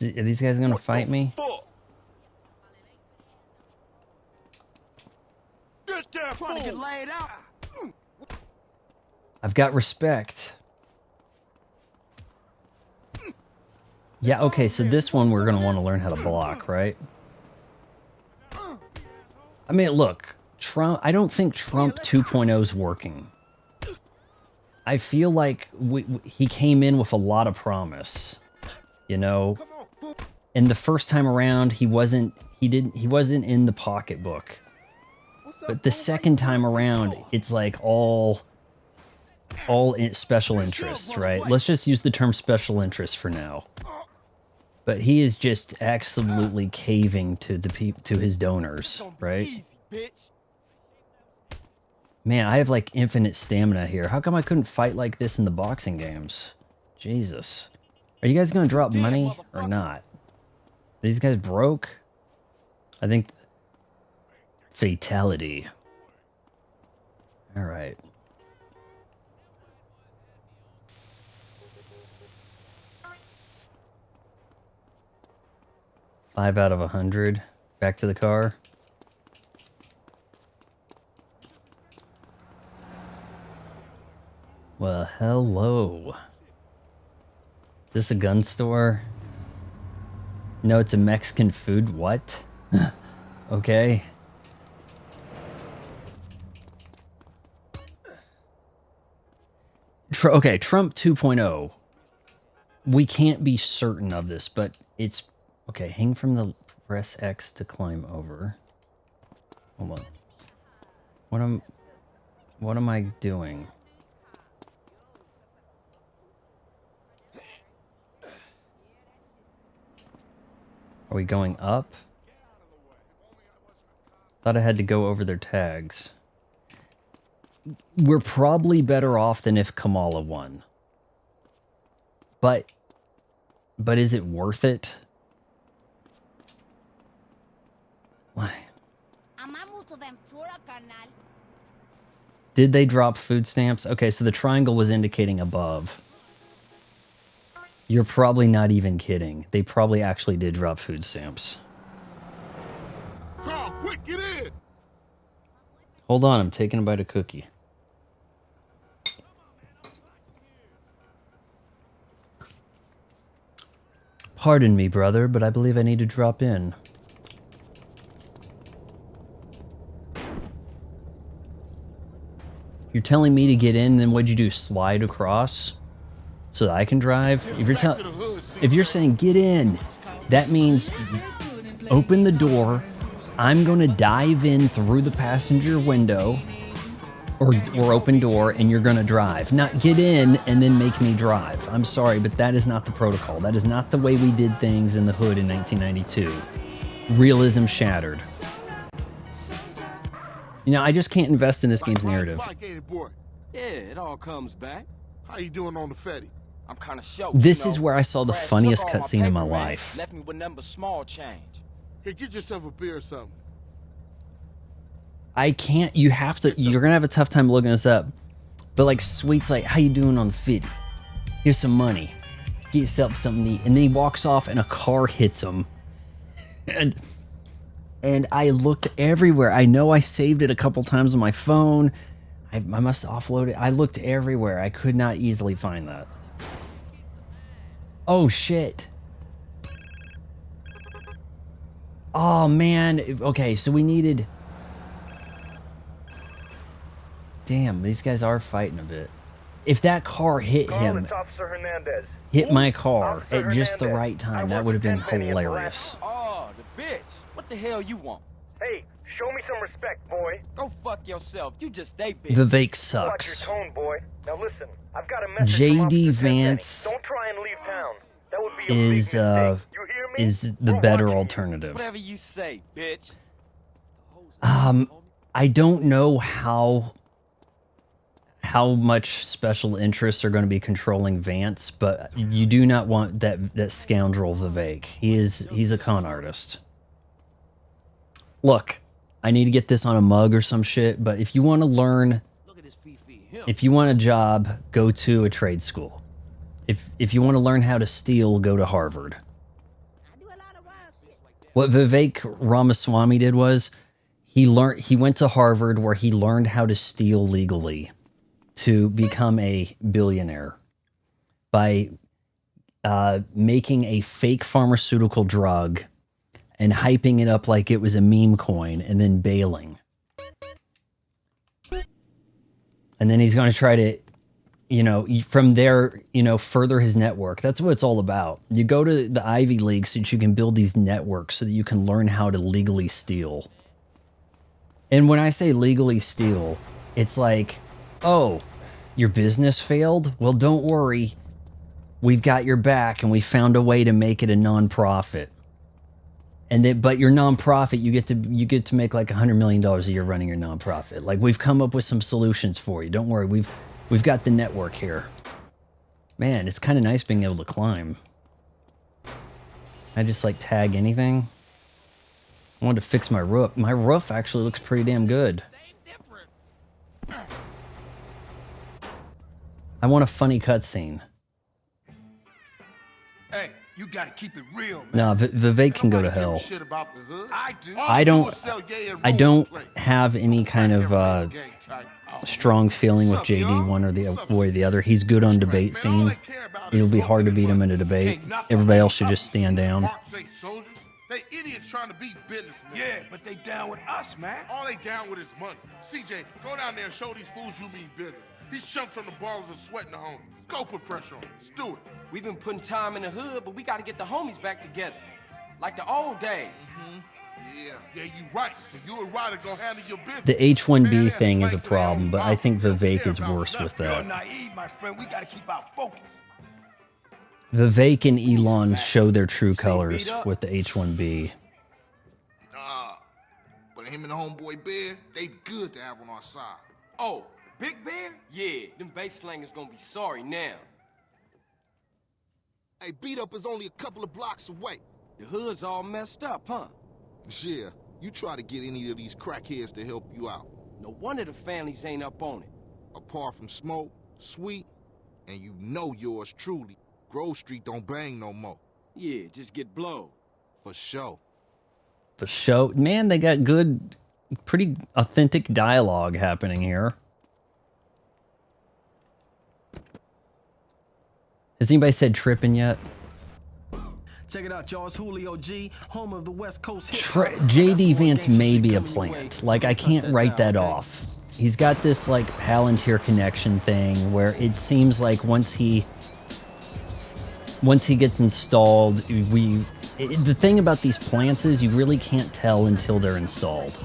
Are these guys gonna fight me? Fuck. Get that Trying to get fool. laid out. I've got respect. Yeah, okay, so this one we're gonna want to learn how to block, right? I mean, look, Trump. I don't think Trump 2.0 is working. I feel like he came in with a lot of promise, you know. And the first time around, he wasn't in the pocketbook. But the second time around, it's like all special interest, right? Let's just use the term special interest for now. But he is just absolutely caving to his donors, right? Easy, bitch. Man, I have like infinite stamina here. How come I couldn't fight like this in the boxing games? Jesus. Are you guys gonna drop money or not? These guys broke? I think... Fatality. Alright. Five out of 100. Back to the car. Well, hello. Is this a gun store? No, it's a Mexican food. What? Okay. Okay, Trump 2.0. We can't be certain of this, but it's... Okay, hang from the... Press X to climb over. Hold on. What am I doing? Are we going up? Thought I had to go over their tags. We're probably better off than if Kamala won. But is it worth it? Why? Did they drop food stamps? Okay, so the triangle was indicating above. You're probably not even kidding. They probably actually did drop food stamps. Carl, quick, get in. Hold on, I'm taking a bite of cookie. Pardon me, brother, but I believe I need to drop in. You're telling me to get in, then what'd you do? Slide across so that I can drive? If you're saying get in, that means open the door. I'm gonna dive in through the passenger window or open door, and you're gonna drive. Not get in and then make me drive. I'm sorry, but that is not the protocol. That is not the way we did things in the hood in 1992. Realism shattered. You know, I just can't invest in this game's narrative. Yeah, it all comes back. How you doing on the Fetty? I'm kind of shocked. This is where I saw the funniest cutscene in my life. Left me with number small change. Here, get yourself a beer or something. I can't, you have to, you're gonna have a tough time looking this up. But like, Sweet's like, how you doing on the 50? Here's some money. Get yourself something to eat. And then he walks off and a car hits him. And I looked everywhere. I know I saved it a couple times on my phone. I must offload it. I looked everywhere. I could not easily find that. Oh, shit. Oh, man. Okay, so we needed... Damn, these guys are fighting a bit. If that car hit him, hit my car at just the right time, that would have been hilarious. Oh, the bitch. What the hell you want? Hey, show me some respect, boy. Go fuck yourself. You just stay bitch. Vivek Watch sucks. your tone, boy. Now listen, I've got a message from JD Officer Vance Tenpenny. Don't try and leave town. That would be a big is mistake. You hear me? is the We're better watching you. alternative. Whatever you say, bitch. I don't know how much special interests are going to be controlling Vance, but you do not want that scoundrel Vivek. He's a con artist. Look, I need to get this on a mug or some shit, but if you want to learn, if you want a job, go to a trade school. If you want to learn how to steal, go to Harvard. What Vivek Ramaswamy did was he went to Harvard where he learned how to steal legally to become a billionaire by making a fake pharmaceutical drug and hyping it up like it was a meme coin and then bailing. And then he's going to try to, from there, further his network. That's what it's all about. You go to the Ivy League so that you can build these networks so that you can learn how to legally steal. And when I say legally steal, it's like, oh, your business failed? Well, don't worry. We've got your back and we found a way to make it a nonprofit. And then, but your nonprofit, you get to make like $100 million a year running your nonprofit. Like, we've come up with some solutions for you. Don't worry, we've got the network here. Man, it's kind of nice being able to climb. I just like tag anything. I wanted to fix my roof. My roof actually looks pretty damn good. I want a funny cutscene. Hey, you gotta keep it real, man. No, Vivek can go to hell. Shit about the hood. I do. I don't have any kind of strong feeling with JD one or the way or the other. He's good on debate scene. It'll be hard to beat him in a debate. Everybody else should just stand down. They idiots trying to beat businessmen. Yeah, but they down with us, man. All they down with is money. CJ, go down there and show these fools you mean business. These chumps from the ballers are sweating the homies. Go put pressure on them. Let's do it. We've been putting time in the hood, but we gotta get the homies back together. Like the old days. Yeah, you right. So you and Ryder gonna handle your business. The H1B thing is a problem, but I think Vivek is worse with that. Naive, my friend. We gotta keep our focus. Vivek and Elon show their true colors with the H1B. But him and the homeboy Bear, they good to have on our side. Oh, Big Bear? Yeah, them base slangers gonna be sorry now. Hey, Beat Up is only a couple of blocks away. The hood's all messed up, huh? Yeah, you try to get any of these crackheads to help you out. No wonder the families ain't up on it. Apart from Smoke, Sweet, and you know yours truly, Grove Street don't bang no more. Yeah, just get blowed. For sure. The show, man, they got good, pretty authentic dialogue happening here. Has anybody said tripping yet? Check it out, y'all. It's Julio G, home of the West Coast. JD Vance may be a plant. Like, I can't write that off. He's got this, like, Palantir connection thing where it seems like once he gets installed, the thing about these plants is you really can't tell until they're installed.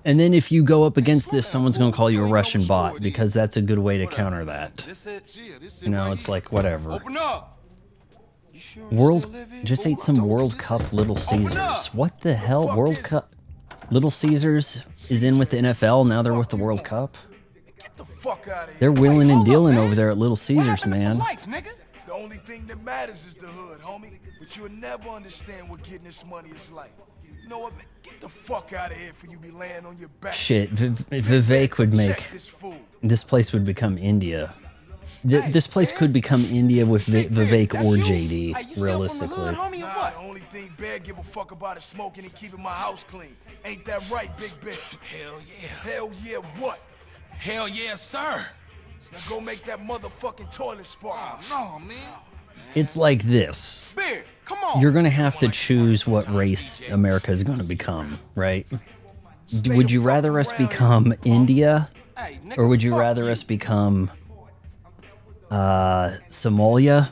And then if you go up against this, someone's going to call you a Russian bot because that's a good way to counter that. You know, it's like, whatever. Open up. Just ate some World Cup Little Caesars. What the hell? World Cup Little Caesars is in with the NFL. Now they're with the World Cup. Get the fuck out of here. They're wheeling and dealing over there at Little Caesars, man. The only thing that matters is the hood, homie. But you'll never understand what getting this money is like. You know what, man? Get the fuck out of here for you be laying on your back. Shit, Vivek would make... This place would become India. This place could become India with Vivek or JD, realistically. The only thing Bear give a fuck about is smoking and keeping my house clean. Ain't that right, Big Bear? Hell yeah. Hell yeah what? Hell yeah, sir. Now go make that motherfucking toilet spark. No, man. It's like this. Bear, come on. You're going to have to choose what race America is going to become, right? Would you rather us become India? Or would you rather us become Somalia?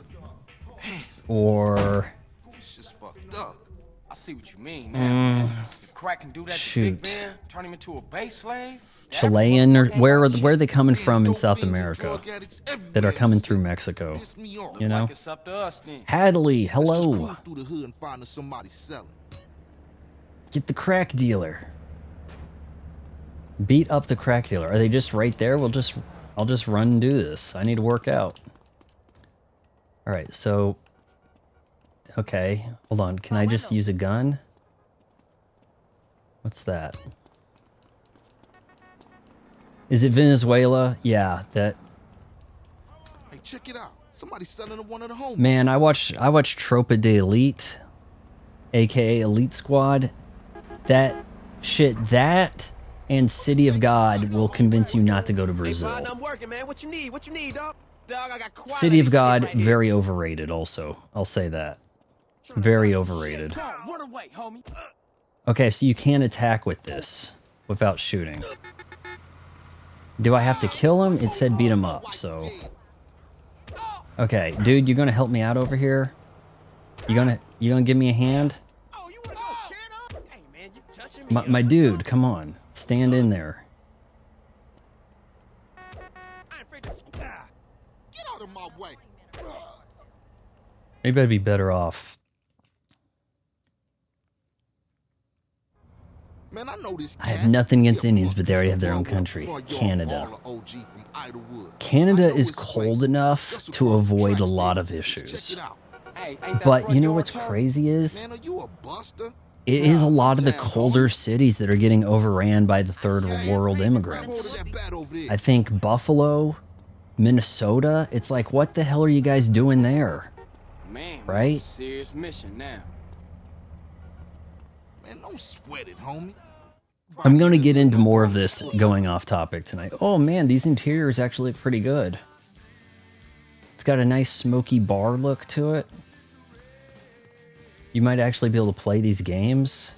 Or... It's just fucked up. I see what you mean, man. If Crack can do that to Shoot. Big Bear, turn him into a base slave? Chilean, or where are they coming from in South America that are coming through Mexico? You know? It's up to us then. Hadley, hello. Through the hood and find somebody selling. Get the crack dealer. Beat up the crack dealer. Are they just right there? I'll just run and do this. I need to work out. All right, so okay, hold on. Can I just use a gun? What's that? Is it Venezuela? Yeah, that. Hey, check it out. Somebody's selling to one of the homies. Man, I watch Tropa de Elite, aka Elite Squad. That shit, that and City of God will convince you not to go to Brazil. I'm working, man. What you need? What you need, dog? Dog, I got City of God, very overrated also. I'll say that. Very overrated. Run away, homie. Okay, so you can't attack with this without shooting. Do I have to kill him? It said beat him up, so... Okay, dude, you're gonna help me out over here? You gonna give me a hand? My dude, come on. Stand in there. Get out of my way. Maybe I'd be better off. Man, I know this I have nothing against Indians, but they already have their own country, Canada. Canada is cold enough to avoid a lot of issues. But you know what's crazy is, it is a lot of the colder cities that are getting overran by the third world immigrants. I think Buffalo, Minnesota, it's like, what the hell are you guys doing there? Man, right? Serious mission now. Man, don't sweat it, homie. I'm going to get into more of this going off topic tonight. Oh man, these interiors actually look pretty good. It's got a nice smoky bar look to it. You might actually be able to play these games.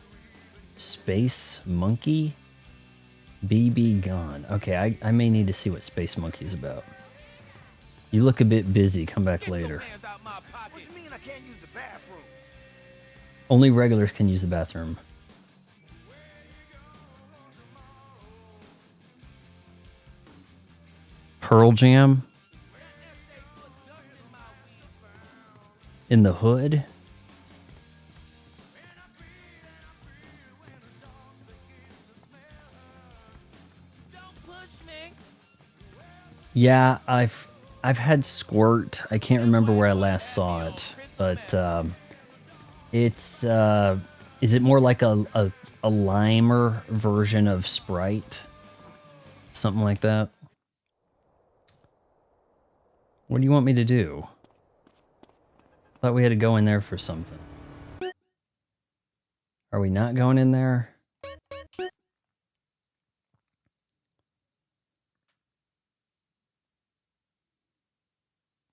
Space Monkey. BB Gone. Okay, I may need to see what Space Monkey's about. You look a bit busy. Come back later. Only regulars can use the bathroom. Pearl Jam. In the Hood. Yeah, I've had Squirt. I can't remember where I last saw it, but it's is it more like a limer version of Sprite? Something like that. What do you want me to do? Thought we had to go in there for something. Are we not going in there?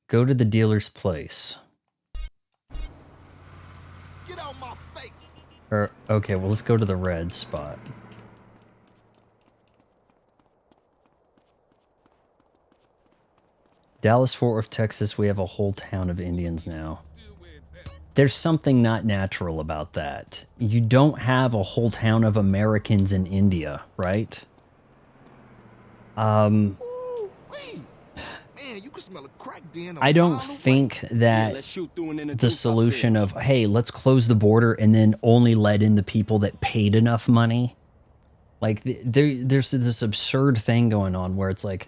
Go to the dealer's place. Get out my face. Or, okay, well, let's go to the red spot. Dallas, Fort Worth, Texas, we have a whole town of Indians now. There's something not natural about that. You don't have a whole town of Americans in India, right? Man, you can smell a crack den I don't think that the solution of, hey, let's close the border and then only let in the people that paid enough money. Like, there's this absurd thing going on where it's like,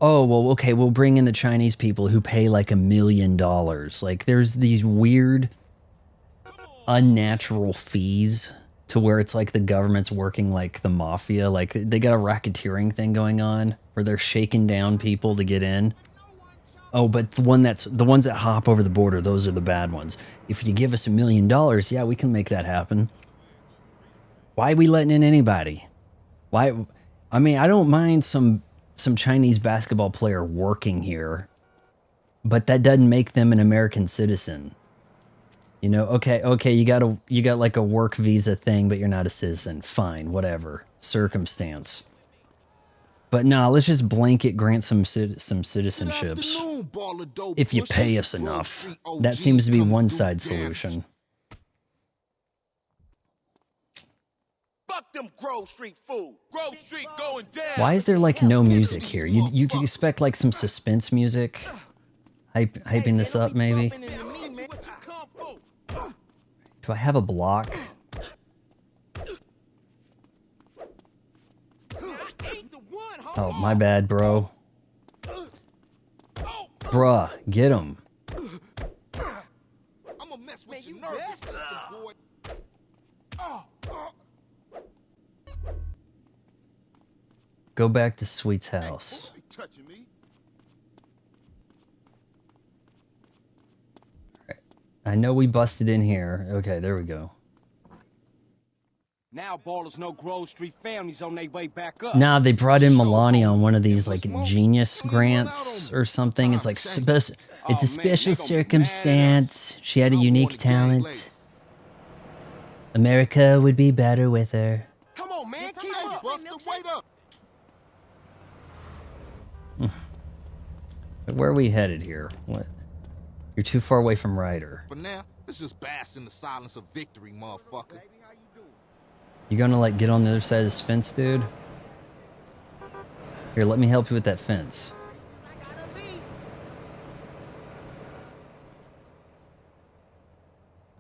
oh, well, okay, we'll bring in the Chinese people who pay like $1 million. Like, there's these weird, unnatural fees to where it's like the government's working like the mafia. Like, they got a racketeering thing going on where they're shaking down people to get in. Oh, but the ones that hop over the border, those are the bad ones. If you give us $1 million, yeah, we can make that happen. Why are we letting in anybody? Why? I mean, I don't mind some Chinese basketball player working here, but that doesn't make them an American citizen. You know, okay, you got like a work visa thing, but you're not a citizen. Fine, whatever. Circumstance. But nah, let's just blanket grant some citizenships if you pay us enough. That seems to be one side solution. Fuck them Grove Street fool. Grove Street going down. Why is there like no music here? You'd expect like some suspense music, hyping this up maybe. Do I have a block? Oh, my bad, bro. Bruh, get him. I'm gonna mess with your nervous system, boy. Go back to Sweet's house. I know we busted in here. Okay, there we go. Now Ballers know Grove Street families on their way back up. Nah, they brought in Milani on one of these like genius grants or something. It's like it's a special circumstance. She had a unique talent. America would be better with her. Come on, man, keep up. Buster, wait up. Where are we headed here? What? You're too far away from Ryder. For now, let's just bask in the silence of victory, motherfucker. You gonna like get on the other side of this fence, dude? Here, let me help you with that fence.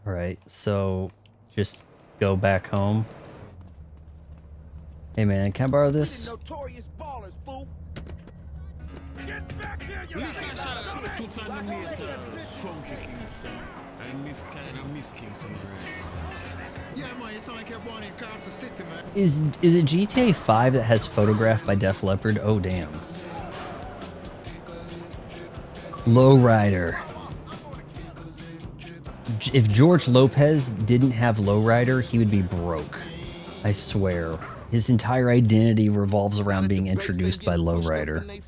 Alright, so just go back home. Hey man, can I borrow this? Notorious Ballers, fool. Is it GTA 5 that has Photograph by Def Leppard? Oh damn. Lowrider. If George Lopez didn't have Lowrider, he would be broke. I swear. His entire identity revolves around being introduced by Lowrider.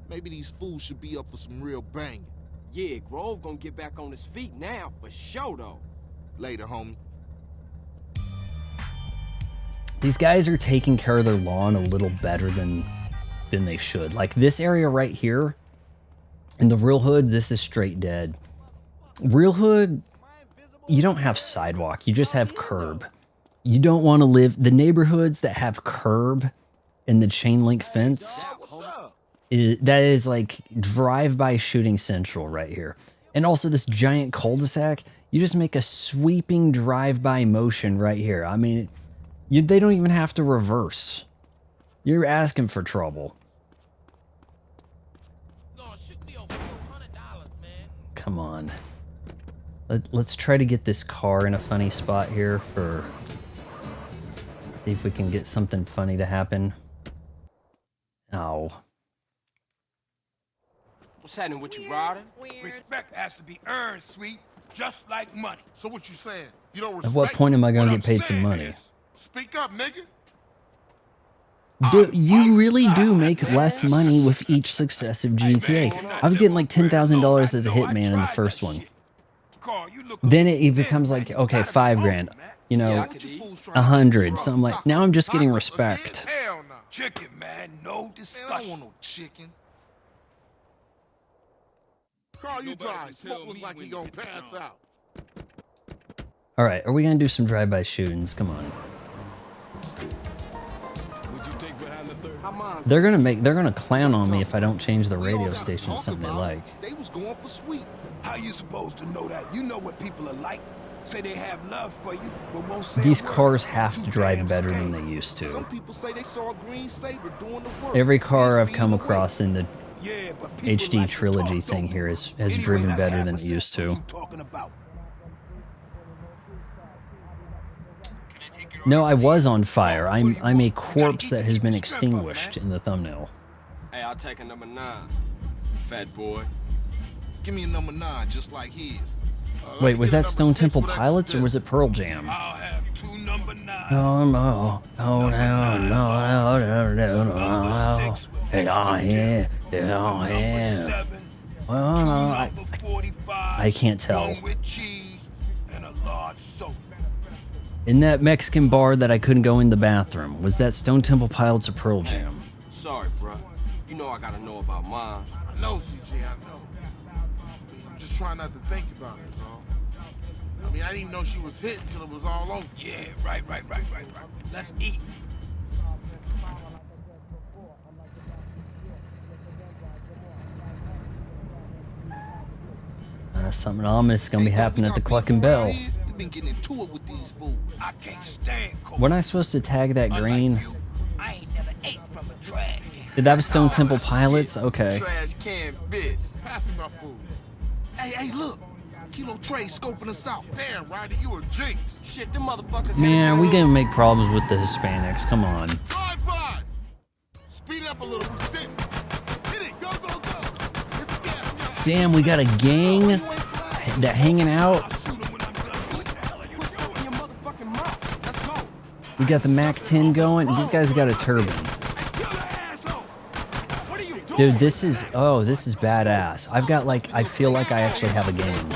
Maybe these fools should be up for some real banging. Yeah, Grove gonna get back on his feet now, for sure though. Later, homie. These guys are taking care of their lawn a little better than they should. Like this area right here, in the Real Hood, this is straight dead. Real Hood, you don't have sidewalk, you just have curb. You don't want to live, the neighborhoods that have curb and the chain link fence, that is like drive-by shooting central right here. And also this giant cul-de-sac, you just make a sweeping drive-by motion right here. I mean, they don't even have to reverse. You're asking for trouble. Come on. Let's try to get this car in a funny spot here for... See if we can get something funny to happen. Ow. What's happening with you, Ryder? Respect has to be earned, sweet, just like money. So what you saying? You don't respect At what point am I going What to I'm get paid some saying money? is, speak up, nigga. You really do make less money with each successive GTA. I was getting like $10,000 as a hitman in the first one. Then it becomes like, okay, $5 grand. You know, 100. So I'm like, now I'm just getting respect. Hell no. Chicken, man, no I discussion. don't want no chicken. Carl, you drive. Smoke looks like he gonna pass out. All right, are we gonna do some drive-by shootings? Come on. They're gonna clown on me if I don't change the radio station to something they like. They was going for sweet. How you supposed to know that? You know what people are like. Say they have love for you, but won't say These a word. cars have to Too drive damn better scared. than they used Some to. people say they saw a green saber doing the work. Every car I've Speed come away. across in the Yeah, but people HD like to trilogy talk, thing don't here they? has Anyway, driven that's better half than a it step. used What to. you talking about? No, I was on fire. I'm a corpse that has been extinguished in the thumbnail. Hey, I'll take a number 9. Fat boy. Give me a number 9, just like his. Wait, was that Stone Temple Pilots or was it Pearl Jam? I'll have 2 number 9. Oh no! Oh no! No! No! No! No! Hey, oh yeah! Oh yeah! Well, no, I can't tell. One with cheese and a large soda. In that Mexican bar that I couldn't go in the bathroom, was that Stone Temple Pilots or Pearl Jam? Sorry, bruh. You know I gotta know about mine. I know, CJ, I know. I'm just trying not to think about it, all. I mean, I didn't even know she was hit until it was all over. Yeah, right. Let's eat. Something ominous gonna be happening at the Cluckin' Bell. We've been getting into it with these fools. I can't stand cold. Wasn't I supposed to tag that green? I ain't never ate from a trash can. Did that was Stone Temple Pilots? Okay. Trash can bitch. Pass me my food. Hey, look. Kilo Trey scoping us out. Damn, Ryder, you a jinx. Shit, them motherfuckers. Man, we gonna make problems with the Hispanics. Come on. Drive-by. Speed it up a little. Hit it. Go. Hit the gas. Damn, we got a gang. that hanging out. We got the Mac 10 going. These guys got a turban. Dude, this is badass. I've got like, I feel like I actually have a game.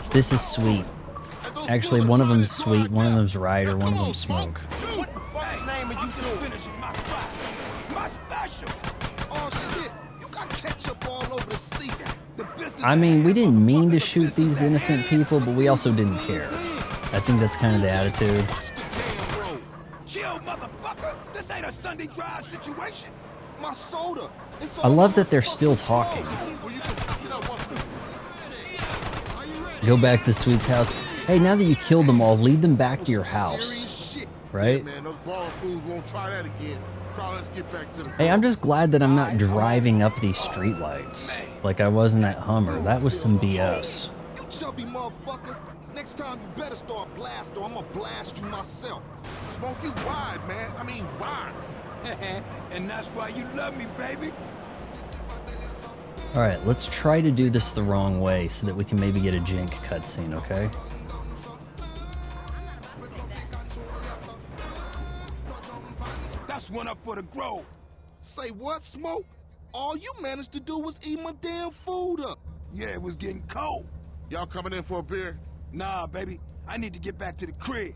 This is sweet. Actually, one of them's sweet, one of them's Ryder, one of them's Smoke. I mean, we didn't mean to shoot these innocent people, but we also didn't care. I think that's kind of the attitude. I love that they're still talking. Go back to Sweet's house. Hey, now that you killed them all, lead them back to your house. Right? Hey, I'm just glad that I'm not driving up these streetlights like I was in that Hummer. That was some BS. You chubby motherfucker. Next time you better start blast or I'm gonna blast you myself. Smoke you wide, man. I mean wide. And that's why you love me, baby. Alright, let's try to do this the wrong way so that we can maybe get a jank cutscene, okay? That's one up for the Grove. Say what, Smoke? All you managed to do was eat my damn food up. Yeah, it was getting cold. Y'all coming in for a beer? Nah, baby. I need to get back to the crib.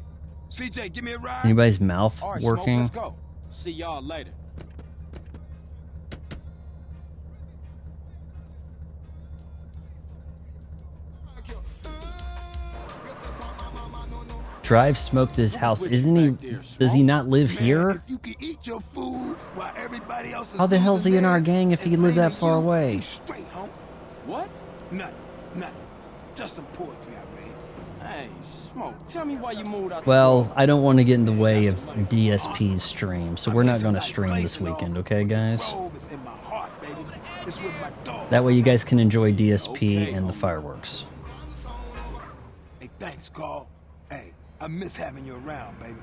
CJ, give me a ride. Anybody's mouth All right, working? Smoke, let's go. See y'all later. Drive Smoke to his house. Isn't he? Does he not live here? You can eat your food while everybody else is How the hell's he in our losing gang if he theirs lived that and far blaming you? away? Be straight, home. What? Nothing. Just some poetry I read. Hey, Smoke, tell me why you moved out. Well, I don't want to get in the way of DSP's stream, so we're not going to stream this weekend, okay, guys? Grove is in my heart, baby. It's with my dog. That way you guys can enjoy DSP and the fireworks. Hey, thanks, Carl. Hey, I miss having you around, baby.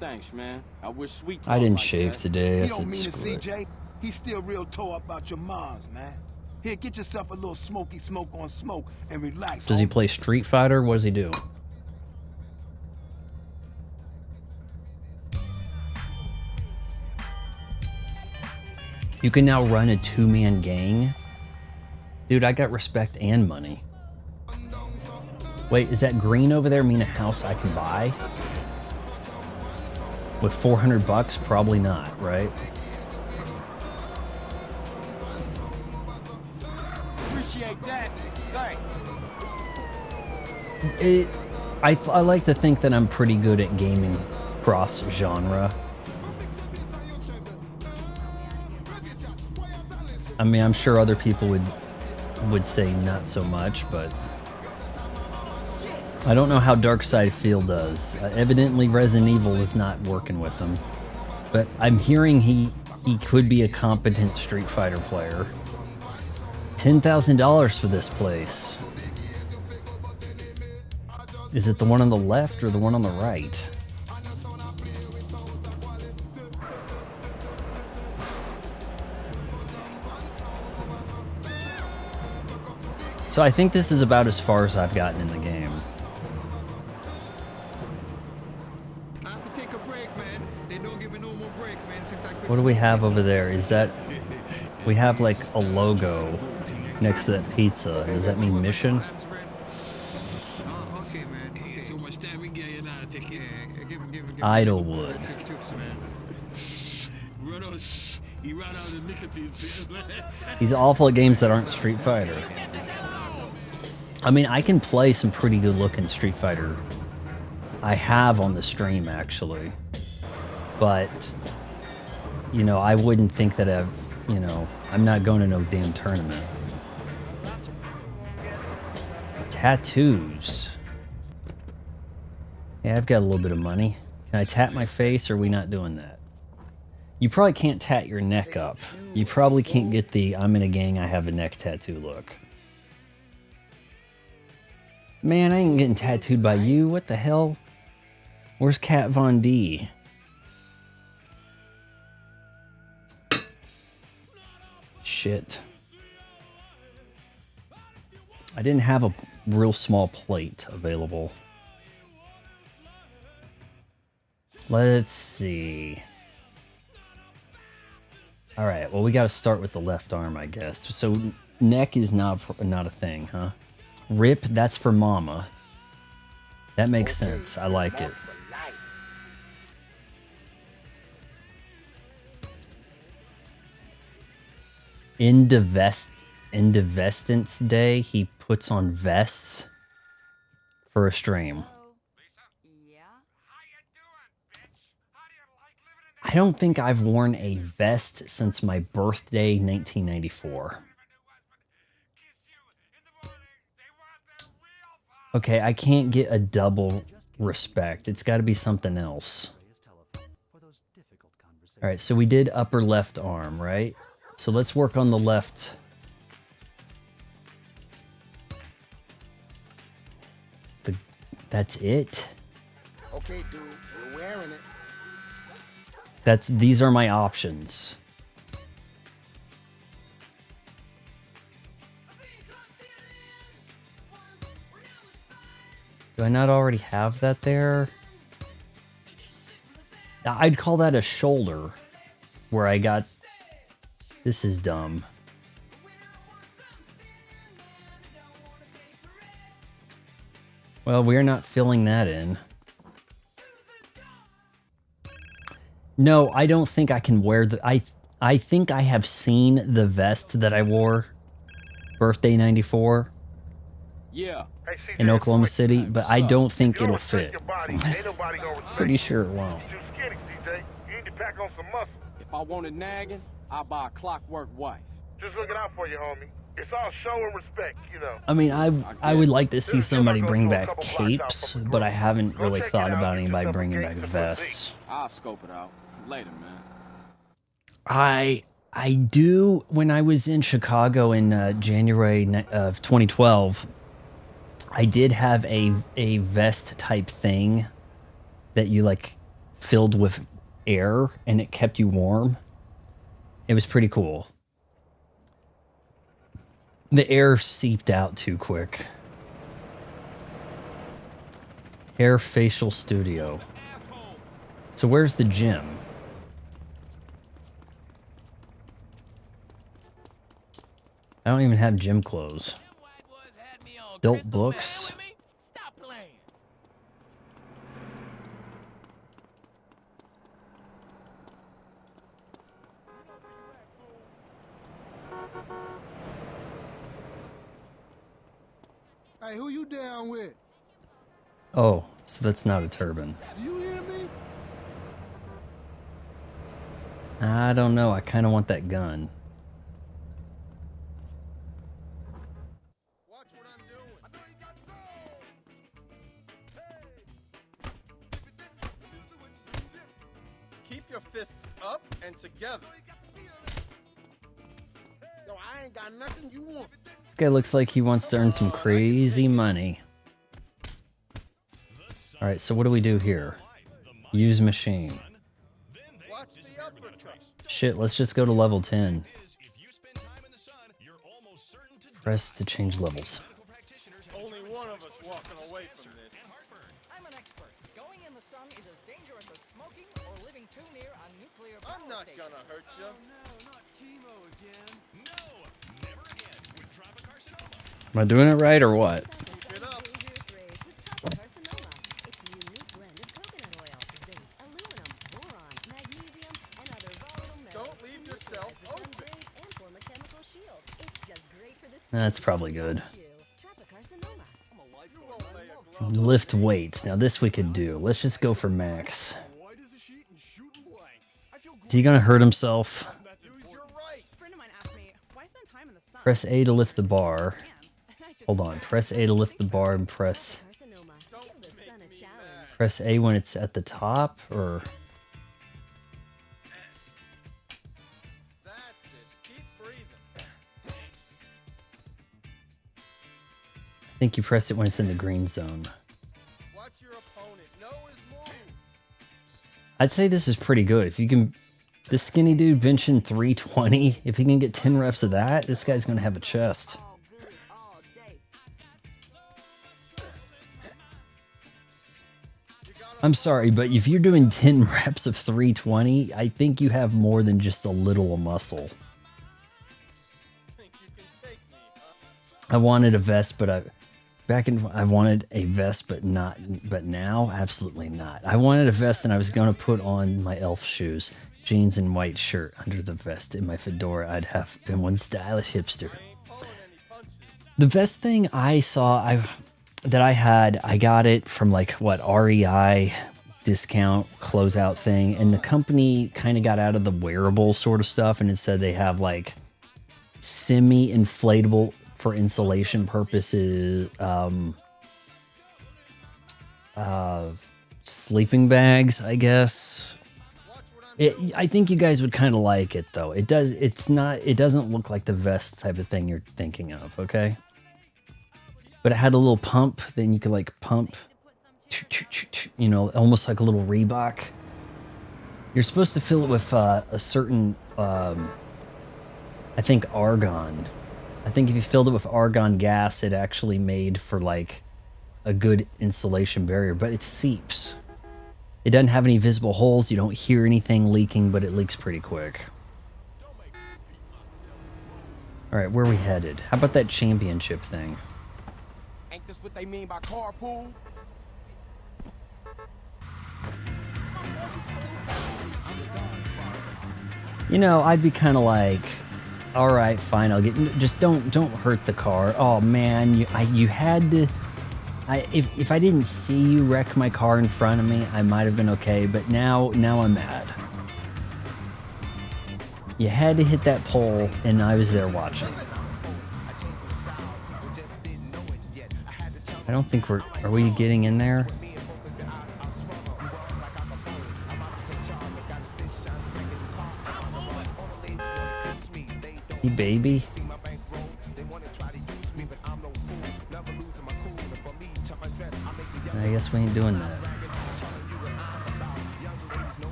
Thanks, man. I wish Sweet. I didn't like shave that. today. I He said don't mean it, screw it. CJ. He's still real tore up about your moms, man. Here, get yourself a little smoky smoke on smoke and relax. Does he homie. play Street Fighter? What does he do? You can now run a two-man gang? Dude, I got respect and money. Wait, is that green over there mean a house I can buy? With 400 bucks? Probably not, right? Appreciate that. Thanks. I like to think that I'm pretty good at gaming cross-genre. I mean, I'm sure other people would say not so much, but I don't know how Darkside Field does. Evidently, Resident Evil is not working with him, but I'm hearing he could be a competent Street Fighter player. $10,000 for this place. Is it the one on the left or the one on the right? So I think this is about as far as I've gotten in the game. What do we have over there? Is that... We have like a logo next to that pizza. Does that mean mission? Idlewood. He's awful at games that aren't Street Fighter. I mean, I can play some pretty good looking Street Fighter. I have on the stream, actually. But, you know, I wouldn't think that I'm not going to no damn tournament. Tattoos. Yeah, I've got a little bit of money. Can I tat my face, or are we not doing that? You probably can't tat your neck up. You probably can't get the I'm in a gang, I have a neck tattoo look. Man, I ain't getting tattooed by you. What the hell? Where's Kat Von D? Shit. I didn't have a real small plate available. Let's see. All right, well, we got to start with the left arm, I guess. So neck is not a thing, huh? Rip, that's for mama. That makes sense. I like it. Indivestance Day, he puts on vests for a stream. I don't think I've worn a vest since my birthday, 1994. Okay, I can't get a double respect. It's got to be something else. All right, so we did upper left arm, right? So let's work on the left. That's it? Okay, dude, we're wearing it. These are my options. Do I not already have that there? I'd call that a shoulder, where I got... This is dumb. Well, we're not filling that in. No, I don't think I can wear the... I think I have seen the vest that I wore birthday 94 in Oklahoma City, but I don't think it'll fit. Pretty sure it won't. If I wanted nagging, I'll buy a clockwork wife. Just looking out for you, homie. It's all show and respect, you know. I mean, I would like to see somebody bring back capes, but I haven't really thought about anybody bringing back vests. I'll scope it out later, man. I do. When I was in Chicago in January of 2012, I did have a vest type thing that you like filled with air and it kept you warm. It was pretty cool. The air seeped out too quick. Hair Facial Studio. So where's the gym? I don't even have gym clothes. Adult books. Hey, who you down with? Oh, so that's not a turban. Do you hear me? I don't know. I kind of want that gun. Watch what I'm doing. I know you got Keep your fists up and together. Yo, I ain't got nothing you want. This guy looks like he wants to earn some crazy money. All right, so what do we do here? Use machine. Shit, let's just go to level 10. Press to change levels. Only one of us walking away from this. I'm an expert. Going in the sun is as dangerous as smoking or living too near a nuclear power I'm not station. gonna hurt you. No, not chemo again. No, never again with Tropicarcinoma. Am I doing it right or what? Keep it up. Don't leave yourself open. That's probably good. Lift weights. Now this we could do. Let's just go for max. Is he gonna hurt himself? Press A to lift the bar. Hold on. Press A to lift the bar and press A when it's at the top, or I think you press it when it's in the green zone. Watch your opponent. Know his move. I'd say this is pretty good. If you can, this skinny dude benching 320, if he can get 10 reps of that, this guy's gonna have a chest. I'm sorry, but if you're doing 10 reps of 320, I think you have more than just a little muscle. I wanted a vest, but I wanted a vest, but now, absolutely not. I wanted a vest and I was going to put on my elf shoes, jeans and white shirt under the vest in my fedora. I'd have been one stylish hipster. The vest thing I saw, that I had, I got it from like what, REI discount closeout thing, and the company kind of got out of the wearable sort of stuff, and instead they have like semi-inflatable for insulation purposes sleeping bags, I guess. I think you guys would kind of like it though. It doesn't look like the vest type of thing you're thinking of, okay? But it had a little pump, then you could like pump, you know, almost like a little Reebok. You're supposed to fill it with a certain, I think argon. I think if you filled it with argon gas, it actually made for like a good insulation barrier, but it seeps. It doesn't have any visible holes. You don't hear anything leaking, but it leaks pretty quick. All right, where are we headed? How about that championship thing? Ain't this what they mean by carpool? You know, I'd be kind of like, all right, fine, I'll get. Just don't hurt the car. Oh man, you had to. If I didn't see you wreck my car in front of me, I might have been okay. But now I'm mad. You had to hit that pole, and I was there watching. I don't think are we getting in there? Hey, baby. I guess we ain't doing that.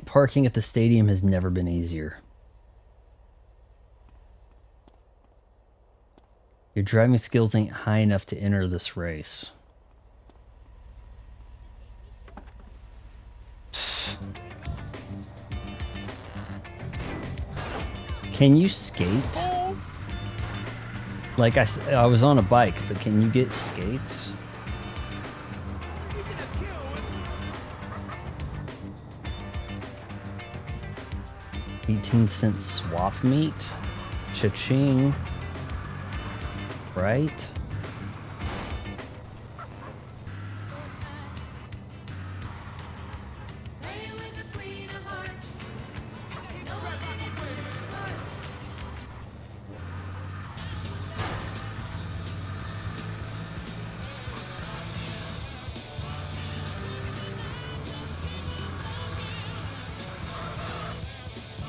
Parking at the stadium has never been easier. Your driving skills ain't high enough to enter this race. Can you skate? Like I was on a bike, but can you get skates? $0.18 swap meet? Cha-ching. Right?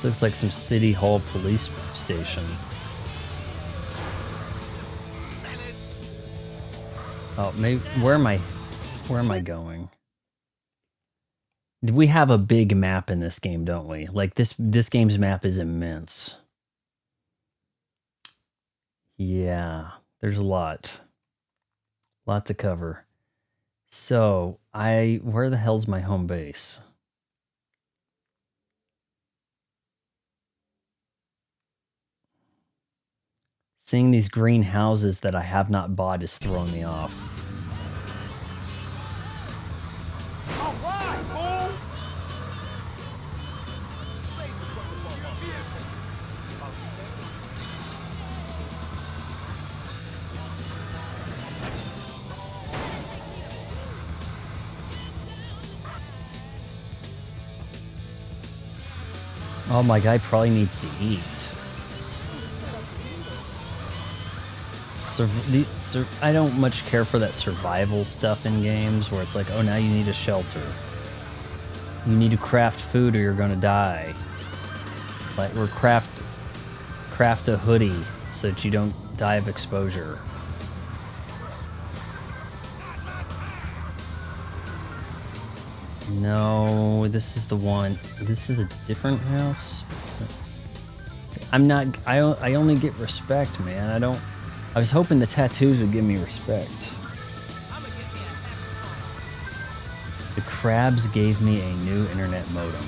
Looks like some City Hall police station. Oh, maybe where am I going? We have a big map in this game, don't we? Like this game's map is immense. Yeah, there's a lot to cover. So, where the hell's my home base? Seeing these green houses that I have not bought is throwing me off. Oh, my guy probably needs to eat. I don't much care for that survival stuff in games where it's like, oh, now you need a shelter. You need to craft food or you're gonna die. Like, or craft a hoodie so that you don't die of exposure. No, this is the one. This is a different house. I only get respect, man. I was hoping the tattoos would give me respect. The crabs gave me a new internet modem.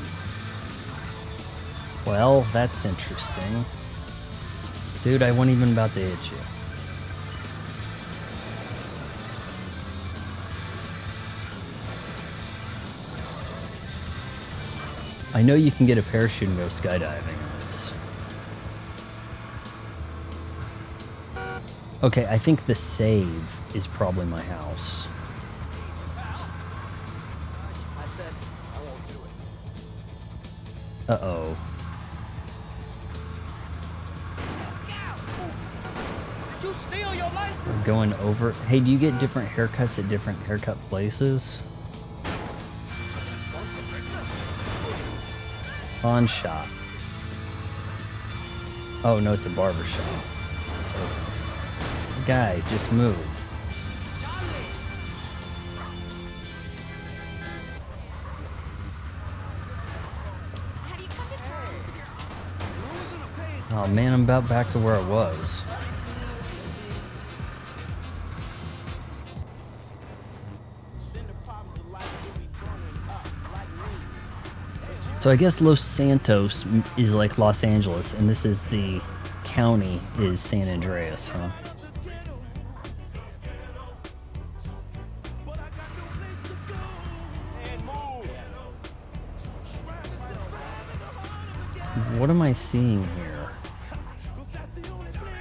Well, that's interesting. Dude, I wasn't even about to hit you. I know you can get a parachute and go skydiving on this. Okay, I think the save is probably my house. I said I won't do it. Uh-oh. Did you steal your license? We're going over... Hey, do you get different haircuts at different haircut places? Pawn shop. Oh, no, it's a barber shop. So, guy, just move. Oh man, I'm about back to where I was. So I guess Los Santos is like Los Angeles, and this is the county is San Andreas, huh? What am I seeing here?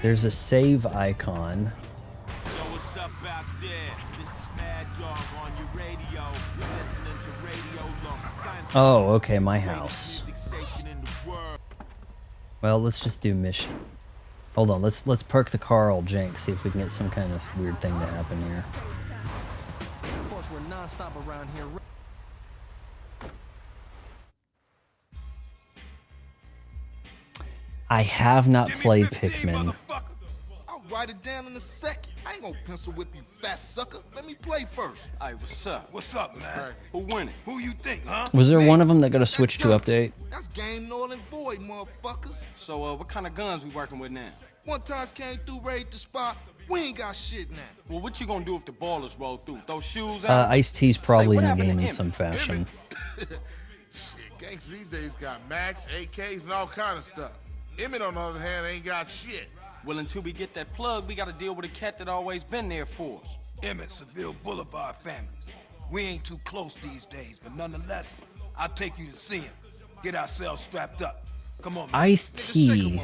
There's a save icon. Yo, what's up out there? This is Mad Dog on your radio. You're listening to Radio Los Santos. Oh, okay, my house. Well, let's just do mission. Hold on, let's park the car all jank, see if we can get some kind of weird thing to happen here. Of course, we're non-stop around here. I have not played Pikmin. I'll write it down in a second. I ain't gonna pencil whip you, fat sucker. Let me play first. Hey, what's up? What's up, man? Who winning? Who you think, huh? Was there one of them that got a Switch 2 update? That's game null and void, motherfuckers. So, what kind of guns we working with now? One time came through, raid the spot. We ain't got shit now. Well, what you gonna do if the ballers roll through? Throw shoes out? Ice-T's probably Say, in what the game happened to in him? some fashion. Shit, gangs these days got Macs, AKs, and all kind of stuff. Emmett, on the other hand, ain't got shit. Well, until we get that plug, we gotta deal with a cat that always been there for us. Emmett, Seville Boulevard families. We ain't too close these days, but nonetheless, I'll take you to see him. Get ourselves strapped up. Come on, man. Ice-T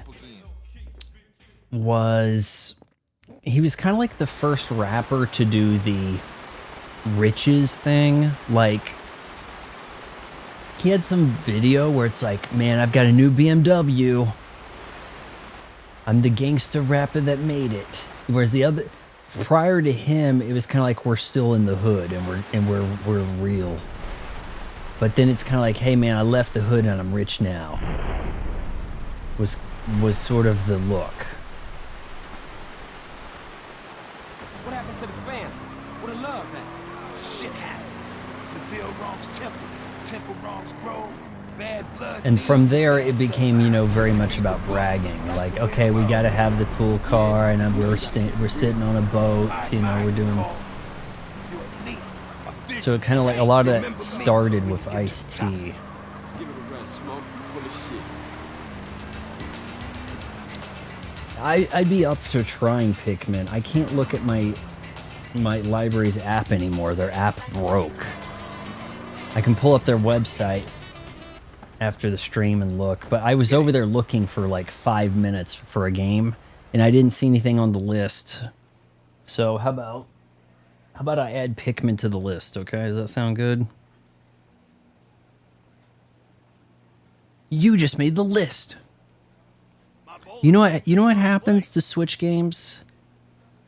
was... He was kind of like the first rapper to do the riches thing. Like, he had some video where it's like, man, I've got a new BMW. I'm the gangster rapper that made it. Whereas the other, prior to him, it was kind of like we're still in the hood and we're real. But then it's kind of like, hey man, I left the hood and I'm rich now. Was sort of the look. What happened to the family? What a love man. Shit happened. Seville wrongs Temple. Temple wrongs Grove. Bad blood. And from there, it became, you know, very much about bragging. Like, okay, we got to have the cool car, and we're sitting on a boat. You know, we're doing. So it kind of like a lot of that started with Ice-T. Give it a rest, Smoke. Full of shit. I'd be up to trying Pikmin. I can't look at my library's app anymore. Their app broke. I can pull up their website after the stream and look, but I was over there looking for like 5 minutes for a game, and I didn't see anything on the list. So how about I add Pikmin to the list? Okay, does that sound good? You just made the list. You know what happens to Switch games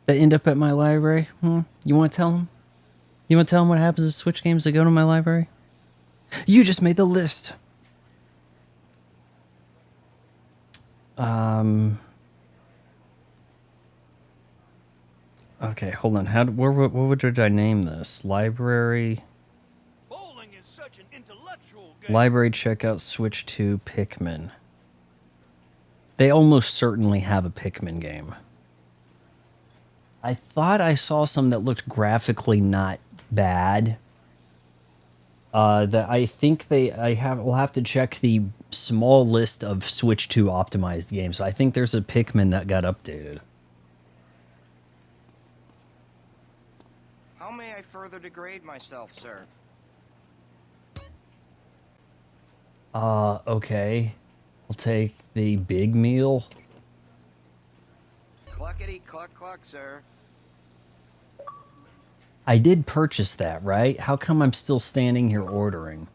that end up at my library? You want to tell them? You want to tell them what happens to Switch games that go to my library? You just made the list. Okay, hold on. What would I name this? Library. Bowling is such an intellectual game. Library checkout Switch 2 Pikmin. They almost certainly have a Pikmin game. I thought I saw some that looked graphically not bad. That I think we'll have to check the small list of Switch 2 optimized games. So I think there's a Pikmin that got updated. How may I further degrade myself, sir? Okay. I'll take the big meal. Cluckety cluck cluck, sir. I did purchase that, right? How come I'm still standing here ordering?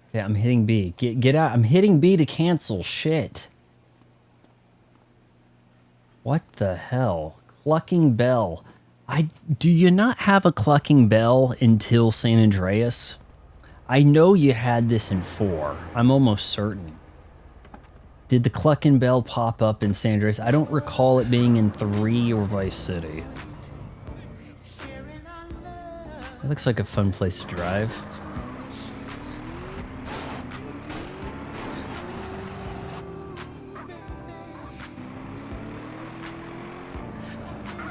Okay, I'm hitting B. Get out. I'm hitting B to cancel. Shit. What the hell? Clucking Bell. Do you not have a Clucking Bell until San Andreas? I know you had this in 4. I'm almost certain. Did the Clucking Bell pop up in San Andreas? I don't recall it being in 3 or Vice City. It looks like a fun place to drive.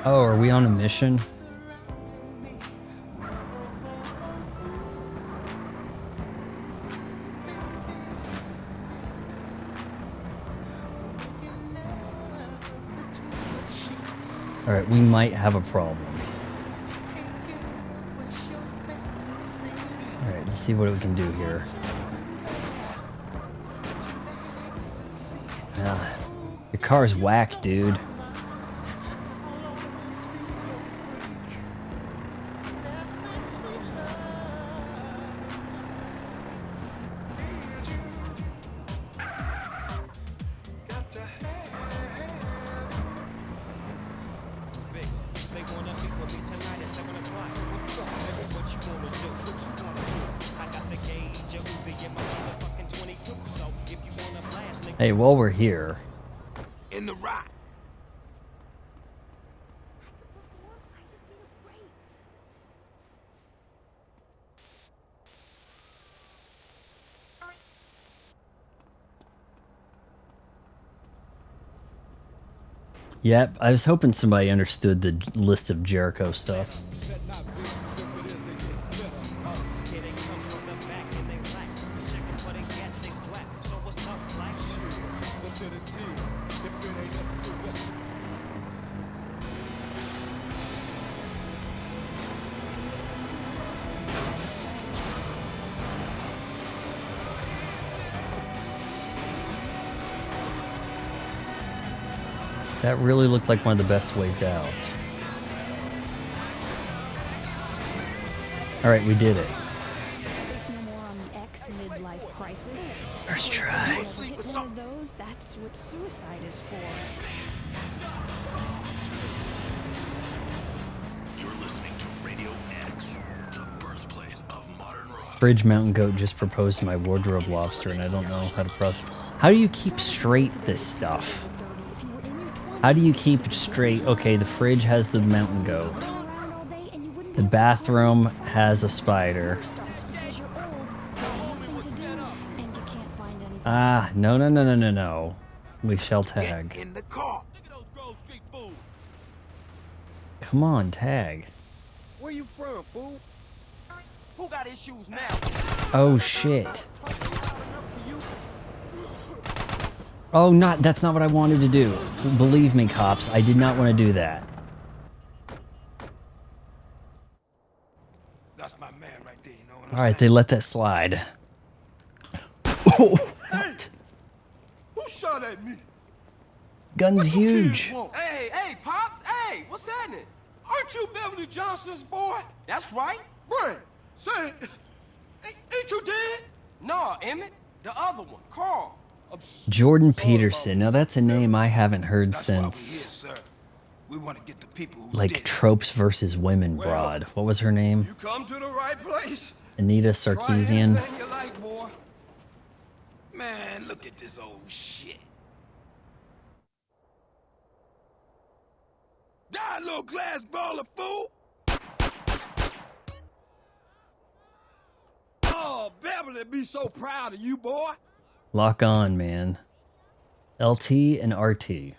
Oh, are we on a mission? Alright, we might have a problem. Alright, let's see what we can do here. Your car's whack, dude. Hey, while we're here. In the rock. Yep, I was hoping somebody understood the list of Jericho stuff. That really looked like one of the best ways out. Alright, we did it. Midlife crisis. First try. Hit one of those, that's what suicide is for. You're listening to Radio X, the birthplace of modern rock. Bridge Mountain Goat just proposed to my wardrobe lobster, and I don't know how to press. How do you keep straight this stuff? How do you keep it straight? Okay, the fridge has the mountain goat. The bathroom has a spider. Ah, no. We shall tag. Get in the car. Come on, tag. Where you from, fool? Who got issues now? Oh, shit. Oh, that's not what I wanted to do. Believe me, cops, I did not want to do that. That's my man right there, you know what I'm Alright, they let that slide. saying? Hey! Who shot at me? Gun's What you huge. kids want? Hey, Pops, hey, what's happening? Aren't you Beverly Johnson's boy? That's right. Brian, say, ain't you dead? No, Emmett, the other one, Carl. Jordan Peterson. Now that's a name I haven't heard since We want to get the people who like did it. Tropes versus Women broad. What was her name? You come to the right place. Anita Try Sarkeesian. anything you like, boy. Man, look at this old shit. Die, little glass ball of fool. Oh, Beverly be so proud of you, boy. Lock on, man. LT and RT.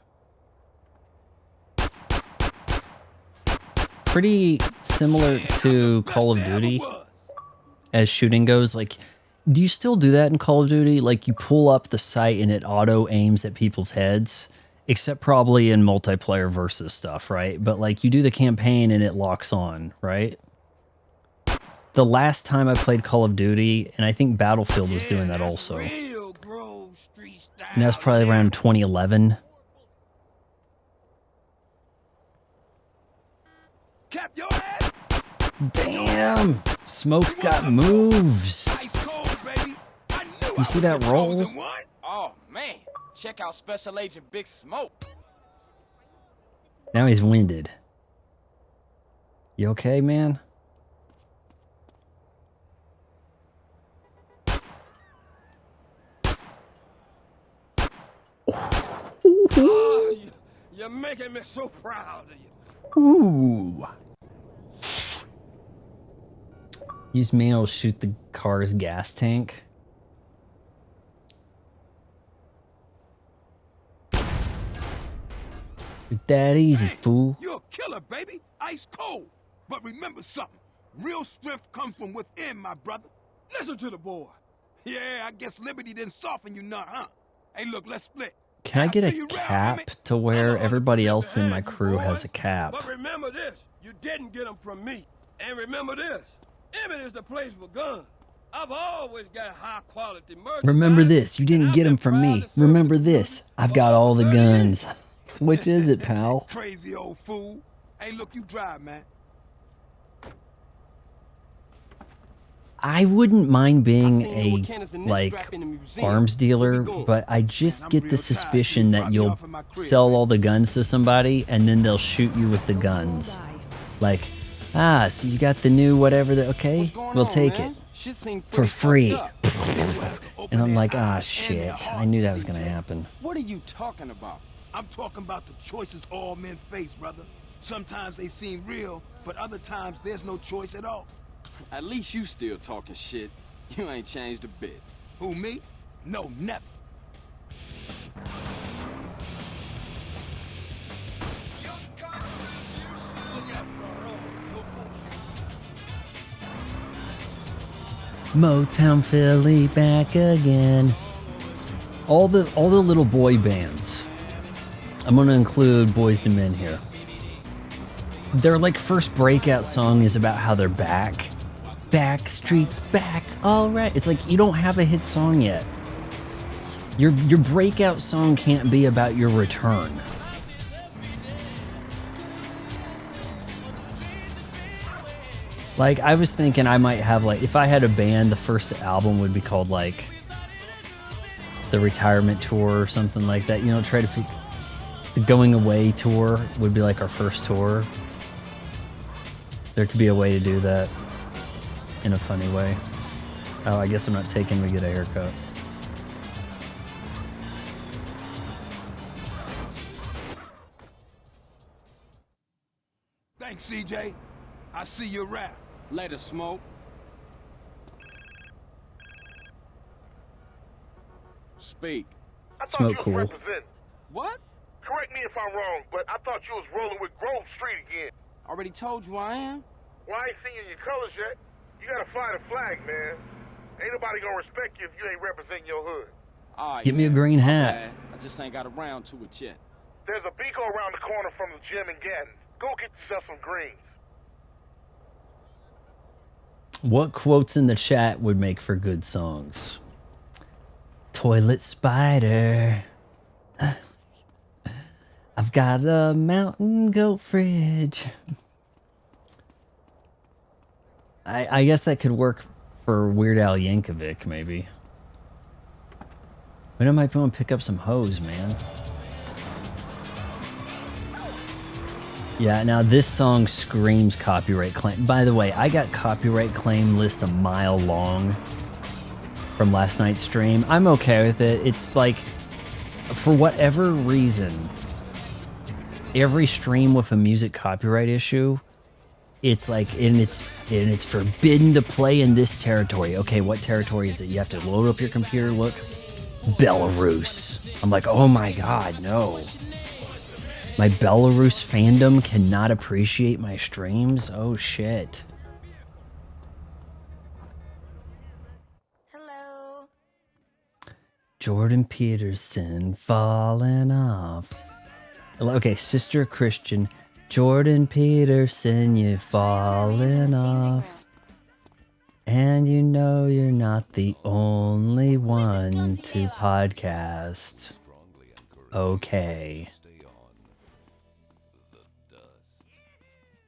pretty similar to Call of Duty as shooting goes. Like, do you still do that in Call of Duty? Like, you pull up the sight and it auto aims at people's heads, except probably in multiplayer versus stuff, right? But like, you do the campaign and it locks on, right? The last time I played Call of Duty, and I think Battlefield was doing that also, and that was probably around 2011. Damn! Smoke got moves! You see that roll? Oh, man. Check out Special Agent Big Smoke. Now he's winded. You okay, man? Oh, you're making me so proud of you. Ooh. Use mail to shoot the car's gas tank. That easy, fool. You're a killer, baby. Ice cold. But remember something. Real strength comes from within, my brother. Listen to the boy. Yeah, I guess Liberty didn't soften you none, huh? Hey, look, let's split. Can I get a cap to where everybody else in my crew has a cap? But remember this, you didn't get them from me. And remember this, Emmett is the place for guns. I've always got high quality merchandise. Remember this, you didn't get them from me. Remember this, I've got all the guns. Which is it, pal? Crazy old fool. Hey, look, you drive, man. I wouldn't mind being a, like, arms dealer, but I just get the suspicion that you'll sell all the guns to somebody and then they'll shoot you with the guns. Like, ah, so you got the new whatever, okay, we'll take it. For free. And I'm like, ah, shit, I knew that was gonna happen. What are you talking about? I'm talking about the choices all men face, brother. Sometimes they seem real, but other times there's no choice at all. At least you still talking shit. You ain't changed a bit. Who, me? No, never. Motown Philly back again. All the little boy bands. I'm gonna include Boyz II Men here. Their like first breakout song is about how they're back. Back streets back, all right. It's like you don't have a hit song yet. Your breakout song can't be about your return. Like I was thinking I might have like if I had a band, the first album would be called like the Retirement Tour or something like that. You know, try to pick the Going Away Tour would be like our first tour. There could be a way to do that in a funny way. Oh, I guess I'm not taking to get a haircut. Thanks, CJ. I see you around. Later, Smoke. Speak. Smoke cool. Represent. What? Correct me if I'm wrong, but I thought you was rolling with Grove Street again. Already told you I am. Well, I ain't seen you in your colors yet. You gotta fly the flag, man. Ain't nobody gonna respect you if you ain't representing your hood. All right, Get me a green hat. I just ain't got around to it yet. There's a Beaco around the corner from the gym in Gatton. Go get yourself some greens. What quotes in the chat would make for good songs? Toilet spider. I've got a mountain goat fridge. I guess that could work for Weird Al Yankovic, maybe. But I might want to pick up some hoes, man. Yeah, now this song screams copyright claim. By the way, I got copyright claim list a mile long from last night's stream. I'm okay with it. It's like, for whatever reason, every stream with a music copyright issue, it's like, and it's forbidden to play in this territory. Okay, what territory is it? You have to load up your computer, look. Belarus. I'm like, oh my god, no. My Belarus fandom cannot appreciate my streams? Oh shit. Hello. Jordan Peterson falling off. Okay, Sister Christian. Jordan Peterson, you falling off. And you know you're not the only one to podcast. Okay.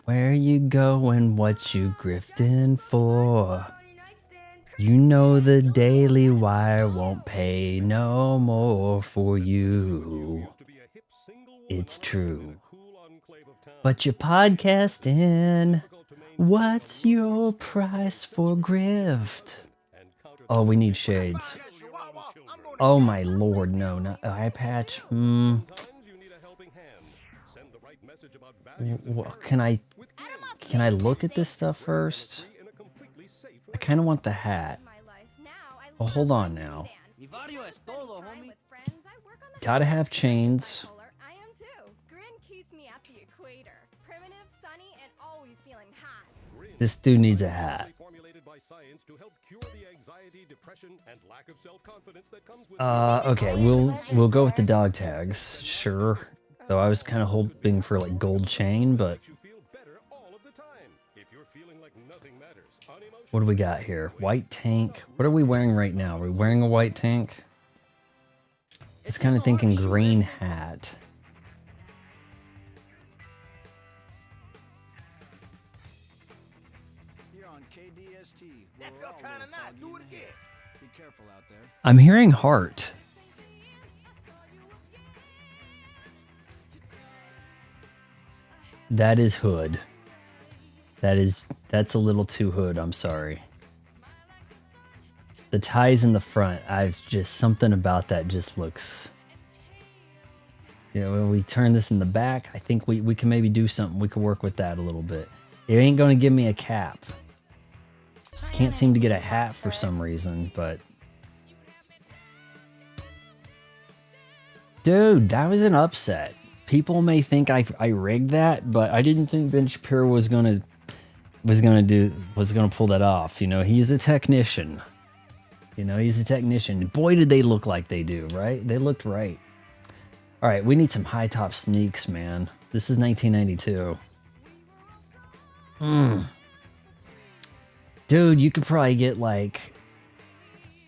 Where you going, what you grifting for? You know the Daily Wire won't pay no more for you. It's true. But you're podcasting. What's your price for grift? Oh, we need shades. Oh my lord, no, not eye patch. Can I look at this stuff first? I kind of want the hat. Well, hold on now. Gotta have chains. This dude needs a hat. Okay, we'll go with the dog tags, sure. Though I was kind of hoping for like gold chain, but what do we got here? White tank. What are we wearing right now? Are we wearing a white tank? I was kind of thinking green hat. I'm hearing heart. That is hood. That's a little too hood, I'm sorry. The ties in the front, I've just something about that just looks, you know, when we turn this in the back, I think we can maybe do something. We could work with that a little bit. It ain't gonna give me a cap. Can't seem to get a hat for some reason, but dude, that was an upset. People may think I rigged that, but I didn't think Ben Shapiro was gonna pull that off. You know, he's a technician. You know, he's a technician. Boy, did they look like they do, right? They looked right. All right, we need some high top sneaks, man. This is 1992. Dude, you could probably get like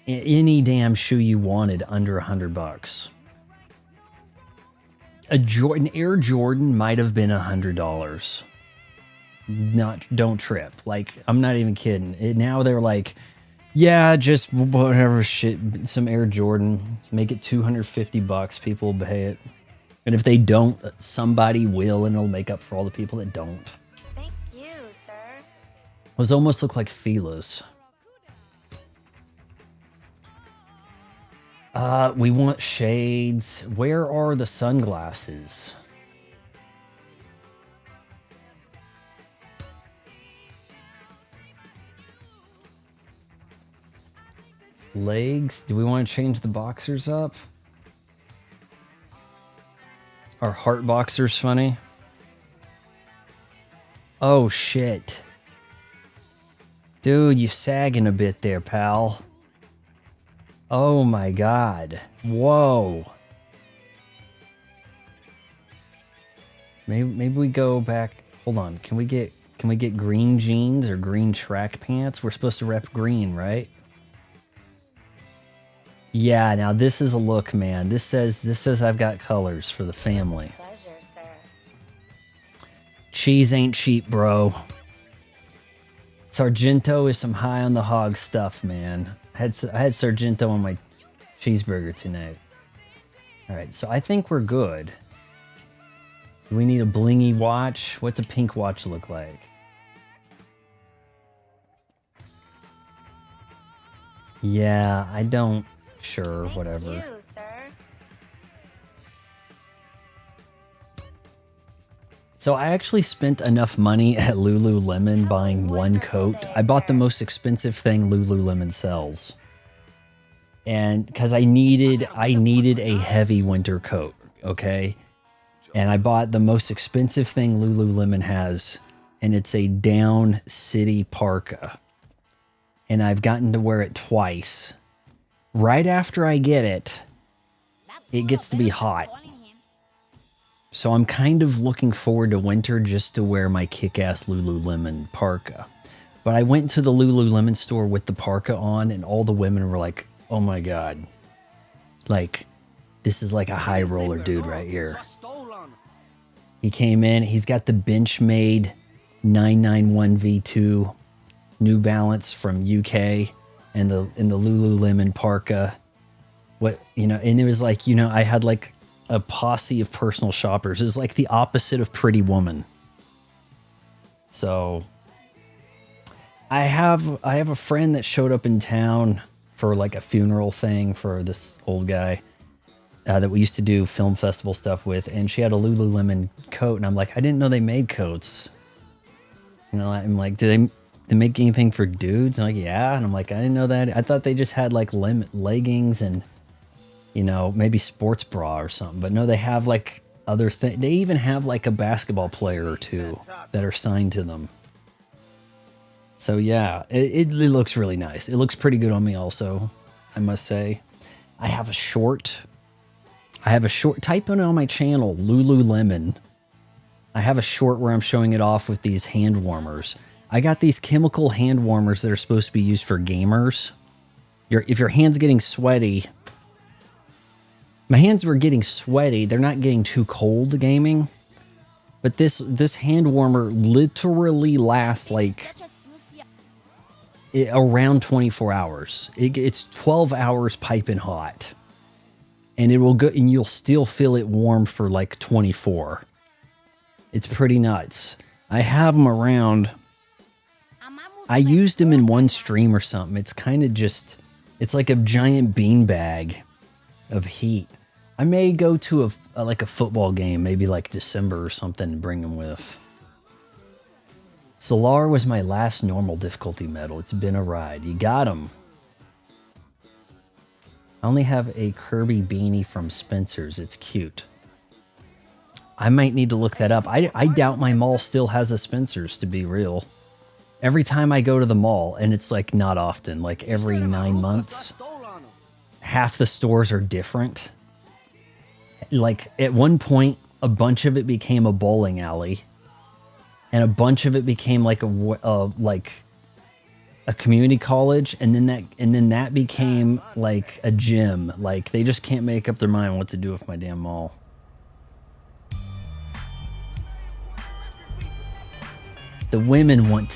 any damn shoe you wanted under $100. An Air Jordan might have been $100. Don't trip. Like, I'm not even kidding. Now they're like, yeah, just whatever shit, some Air Jordan, make it $250. People will pay it. And if they don't, somebody will, and it'll make up for all the people that don't. Thank you, sir. Those almost look like Fila's. We want shades. Where are the sunglasses? Legs? Do we want to change the boxers up? Are heart boxers funny? Oh shit. Dude, you sagging a bit there, pal. Oh my god. Whoa. Maybe we go back. Hold on. Can we get green jeans or green track pants? We're supposed to rep green, right? Yeah, now this is a look, man. This says I've got colors for the family. Pleasure, sir. Cheese ain't cheap, bro. Sargento is some high on the hog stuff, man. I had Sargento on my cheeseburger tonight. All right, so I think we're good. Do we need a blingy watch? What's a pink watch look like? Yeah, I don't. Sure, whatever. Thank you, sir. So I actually spent enough money at Lululemon buying one coat. I bought the most expensive thing Lululemon sells. And because I needed a heavy winter coat, okay? And I bought the most expensive thing Lululemon has, and it's a down city parka. And I've gotten to wear it twice. Right after I get it, it gets to be hot. So I'm kind of looking forward to winter just to wear my kick-ass Lululemon parka. But I went to the Lululemon store with the parka on, and all the women were like, oh my God. Like, this is like a high roller dude right here. He came in, he's got the Benchmade 991 V2 New Balance from UK and the Lululemon parka. What, you know, and it was like, you know, I had like a posse of personal shoppers. It was like the opposite of Pretty Woman. So I have a friend that showed up in town for like a funeral thing for this old guy that we used to do film festival stuff with, and she had a Lululemon coat, and I'm like, I didn't know they made coats. You know, I'm like, do they make anything for dudes? And I'm like, yeah. And I'm like, I didn't know that. I thought they just had like leggings and, you know, maybe sports bra or something. But no, they have like other things. They even have like a basketball player or two that are signed to them. So yeah, it looks really nice. It looks pretty good on me also, I must say. I have a short. Type in on my channel, Lululemon. I have a short where I'm showing it off with these hand warmers. I got these chemical hand warmers that are supposed to be used for gamers. If your hand's getting sweaty. My hands were getting sweaty. They're not getting too cold gaming. But this hand warmer literally lasts like around 24 hours. It's 12 hours piping hot. And it will go, and you'll still feel it warm for like 24. It's pretty nuts. I have them around. I used them in one stream or something. It's kind of just, it's like a giant beanbag of heat. I may go to like a football game, maybe like December or something, and bring them with. Solar was my last normal difficulty medal. It's been a ride. You got him. I only have a Kirby beanie from Spencer's. It's cute. I might need to look that up. I doubt my mall still has a Spencer's, to be real. Every time I go to the mall, and it's like not often, like every 9 months, half the stores are different. Like at one point, a bunch of it became a bowling alley, and a bunch of it became like a community college, and then that became like a gym. Like they just can't make up their mind what to do with my damn mall. The women want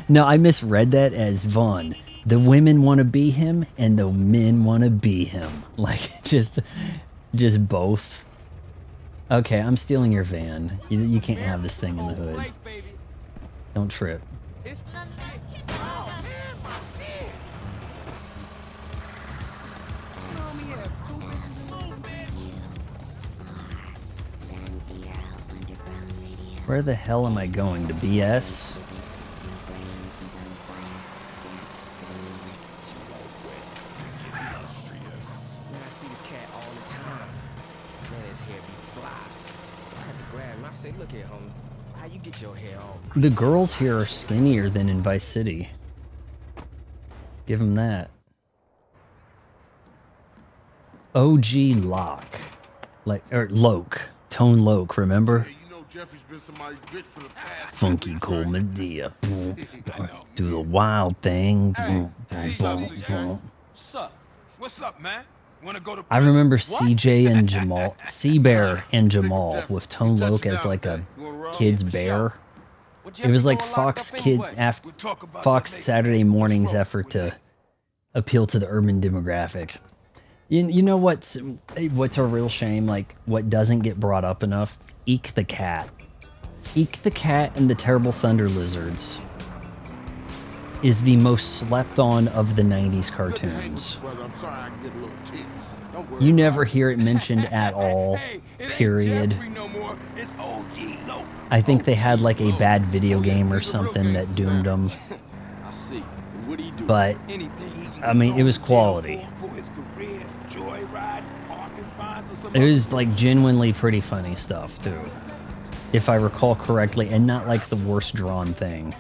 no, I misread that as Vaughn. The women want to be him and the men want to be him. Like just both. Okay, I'm stealing your van. You can't have this thing in the hood. Don't trip. Where the hell am I going? To BS? The girls here are skinnier than in Vice City. Give them that. OG Locke. Loke. Tone Loke, remember? Funky cool Medea. Do the wild thing. What's up, man? I remember CJ and Jamal, C-Bear and Jamal with Tone Loke as like a kid's bear. It was like Fox Saturday morning's effort to appeal to the urban demographic. You know what's a real shame? Like what doesn't get brought up enough? Eek the Cat. Eek the Cat and the Terrible Thunder Lizards is the most slept on of the 90s cartoons. You never hear it mentioned at all, period. I think they had like a bad video game or something that doomed them. But, I mean, it was quality. It was like genuinely pretty funny stuff too, if I recall correctly, and not like the worst drawn thing.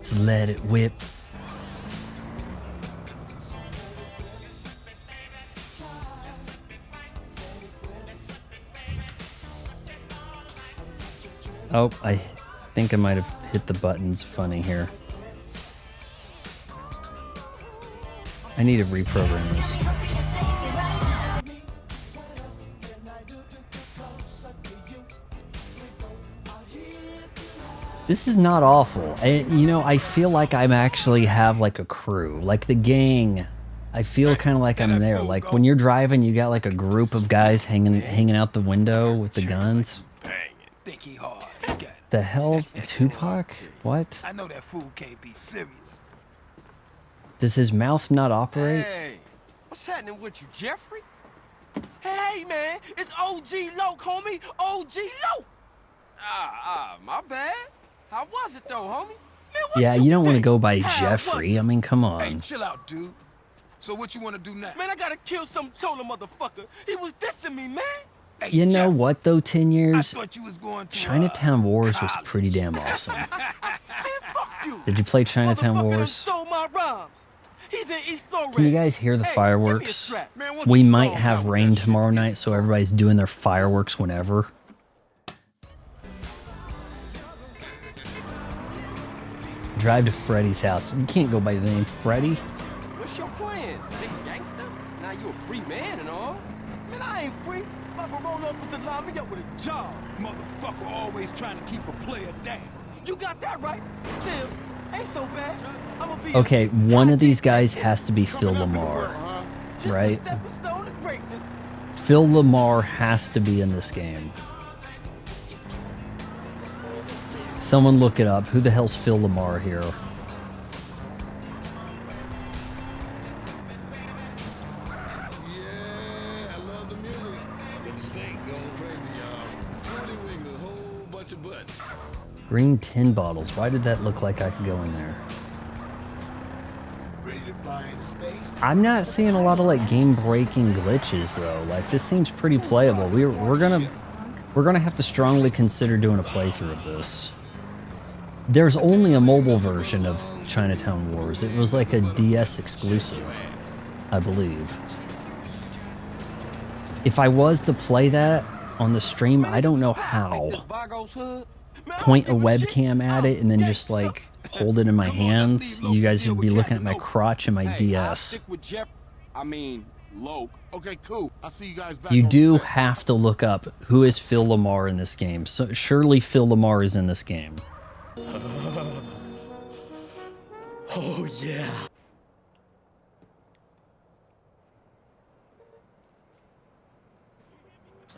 So let it whip. Oh, I think I might have hit the buttons funny here. I need to reprogram this. This is not awful. You know, I feel like I'm actually have like a crew, like the gang. I feel kind of like I'm there. Like when you're driving, you got like a group of guys hanging out the window with the guns. The hell, Tupac? What? I know that fool can't be serious. Does his mouth not operate? Hey, what's happening with you, Jeffrey? Hey, man, it's OG Loke, homie. OG Loke. My bad. How was it, though, homie? Man, Yeah, you don't want to go by Jeffrey. I mean, come on. Hey, chill out, dude. So what you want to do now? Man, I gotta kill some chola motherfucker. He was dissing me, man. Hey, You know Jeff, what, though, 10 years? I thought you was going to, Chinatown Wars was pretty damn awesome. Man, fuck you. Did you play Chinatown Motherfucker done Wars? stole my rhymes. He's in East Florida. Can you guys hear the Hey, fireworks? give me a strap. Man, We might have rain tomorrow night, so everybody's doing their fireworks whenever. Drive to Freddy's house. You can't go by the name Freddy. What's your plan? Big gangster? Now you a free man and all. Man, I ain't free. Papa roll up with the line me up with a job. Motherfucker always trying to keep a player down. You got that right. Still, ain't so bad. I'ma be Okay, one of these guys has to be Phil Lamar, right? stone of greatness. Phil Lamar has to be in this game. Someone look it up. Who the hell's Phil Lamar here? Yeah, I love the music. Get the state going crazy, y'all. 40 wiggles, whole bunch of butts. Green tin bottles. Why did that look like I could go in there? Ready to fly into space? I'm not seeing a lot of like game-breaking glitches though. Like this seems pretty playable. We're gonna have to strongly consider doing a playthrough of this. There's only a mobile version of Chinatown Wars. It was like a DS exclusive, I believe. If I was to play that on the stream, I don't know how. Point a webcam at it and then just like hold it in my hands. You guys would be looking at my crotch and my DS. Loke. Okay, cool. I'll see you guys back. You do have to look up who is Phil Lamar in this game. So surely Phil Lamar is in this game. Oh, yeah.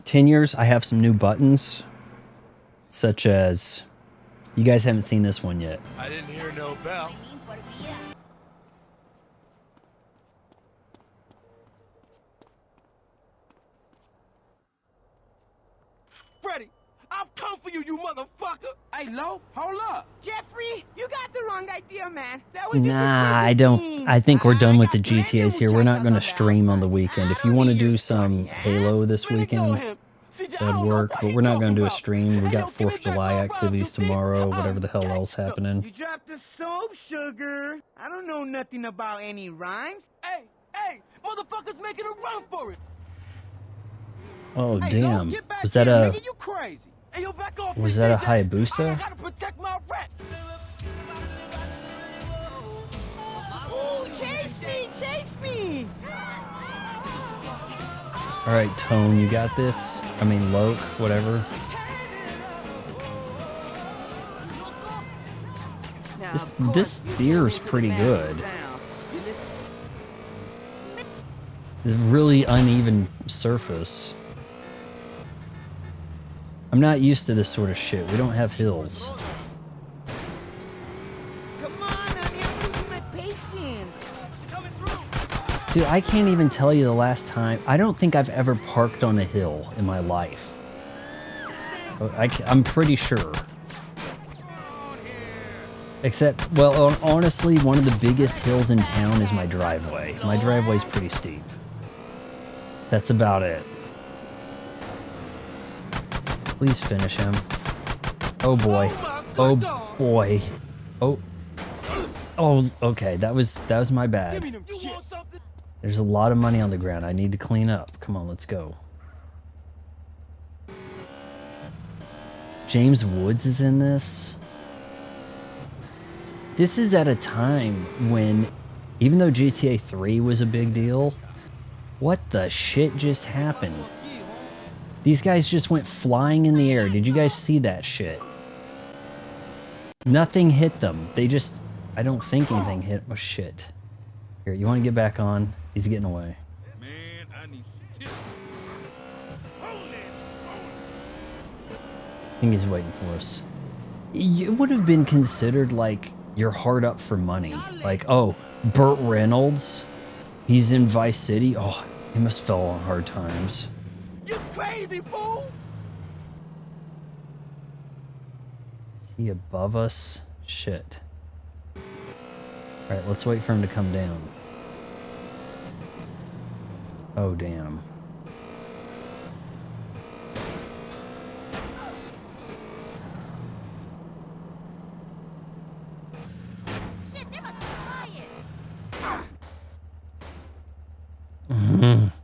10 years, I have some new buttons, such as, you guys haven't seen this one yet. I didn't hear no bell. Freddy, I've come for you, you motherfucker. Hey, Lo, hold up. Jeffrey, you got the wrong idea, man. That was Nah, I don't. I think we're done with the GTAs here. We're not going to stream on the weekend. If you want to do some Halo this weekend, that'd work. But we're not going to do a stream. We got 4th of July activities tomorrow, whatever the hell else happening. You dropped the soap, sugar. I don't know nothing about any rhymes. Hey, motherfuckers making a run for it. Oh, Hey, damn. Lo, get back Was that here, a... nigga, you crazy. Hey, yo, back off Was me, that a DJ. I Hayabusa? gotta protect my rep. Oh, chase me, chase me. All right, Tone, you got this? I mean, Loke, whatever. This steer's pretty good. The really uneven surface. I'm not used to this sort of shit. We don't have hills. Come on, I'm using my patience. Dude, I can't even tell you the last time. I don't think I've ever parked on a hill in my life. I'm pretty sure. Except, well, honestly, one of the biggest hills in town is my driveway. My driveway's pretty steep. That's about it. Please finish him. Oh boy. Oh boy. Oh. Oh, okay. That was my bad. There's a lot of money on the ground. I need to clean up. Come on, let's go. James Woods is in this. This is at a time when, even though GTA 3 was a big deal, what the shit just happened? These guys just went flying in the air. Did you guys see that shit? Nothing hit them. They just, I don't think anything hit. Oh shit. Here, you want to get back on? He's getting away. Man, I need some tips. I think he's waiting for us. It would have been considered like you're hard up for money. Like, oh, Burt Reynolds, he's in Vice City. Oh, he must fell on hard times. You crazy fool! Is he above us? Shit. Alright, let's wait for him to come down. Oh, damn.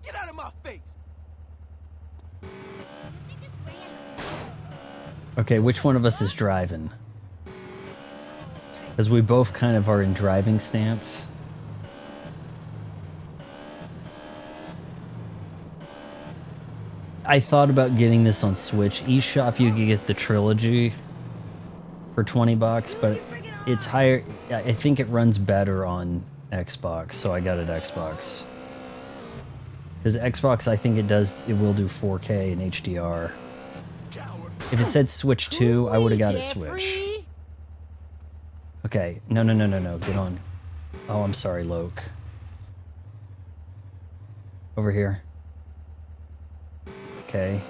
Get out of my face! Okay, which one of us is driving? Because we both kind of are in driving stance. I thought about getting this on Switch. eShop, you could get the trilogy for 20 bucks, but it's higher. I think it runs better on Xbox, so I got it Xbox. Because Xbox, I think it will do 4K and HDR. If it said Switch 2, I would have got it Switch. Okay, no, get on. Oh, I'm sorry, Loke. Over here. Okay.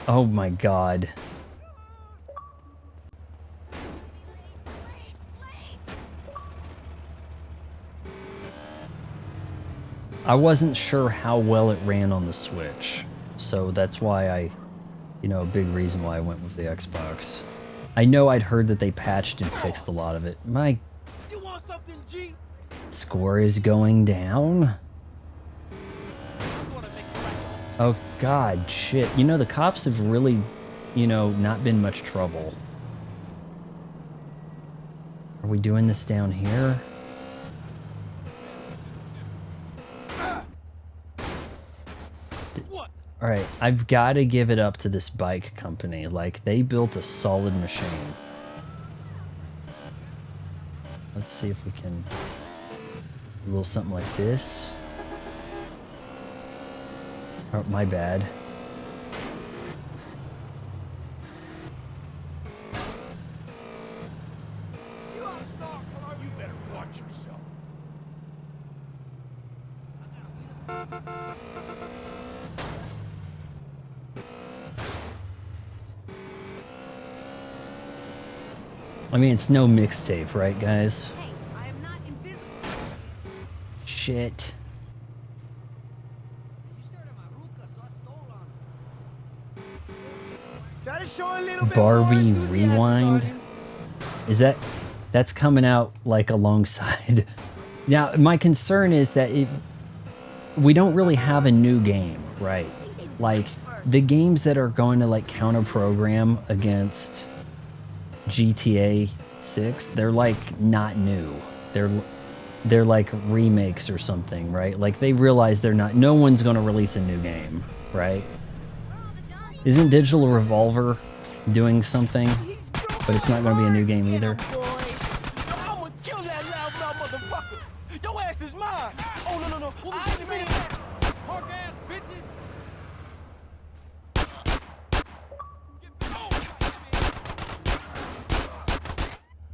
Oh my god. I wasn't sure how well it ran on the Switch, so that's why a big reason why I went with the Xbox. I know I'd heard that they patched and fixed a lot of it. My score is going down. Oh god, shit. The cops have really, not been much trouble. Are we doing this down here? Alright, I've got to give it up to this bike company. Like, they built a solid machine. Let's see if we can... A little something like this. Oh, my bad. You better watch yourself. I mean, it's no mixtape, right, guys? Hey, I am not invisible. Shit. Try to show a little bit Barbie more Rewind? Is that's coming out like alongside? Now, my concern is that we don't really have a new game, right? Like, the games that are going to like counter program against GTA 6, they're like not new. They're like remakes or something, right? Like, they realize no one's going to release a new game, right? Isn't Digital Revolver doing something? But it's not going to be a new game either. I'm gonna kill that loud motherfucker. Your ass is mine. Oh no. I didn't mean that. Pork ass bitches.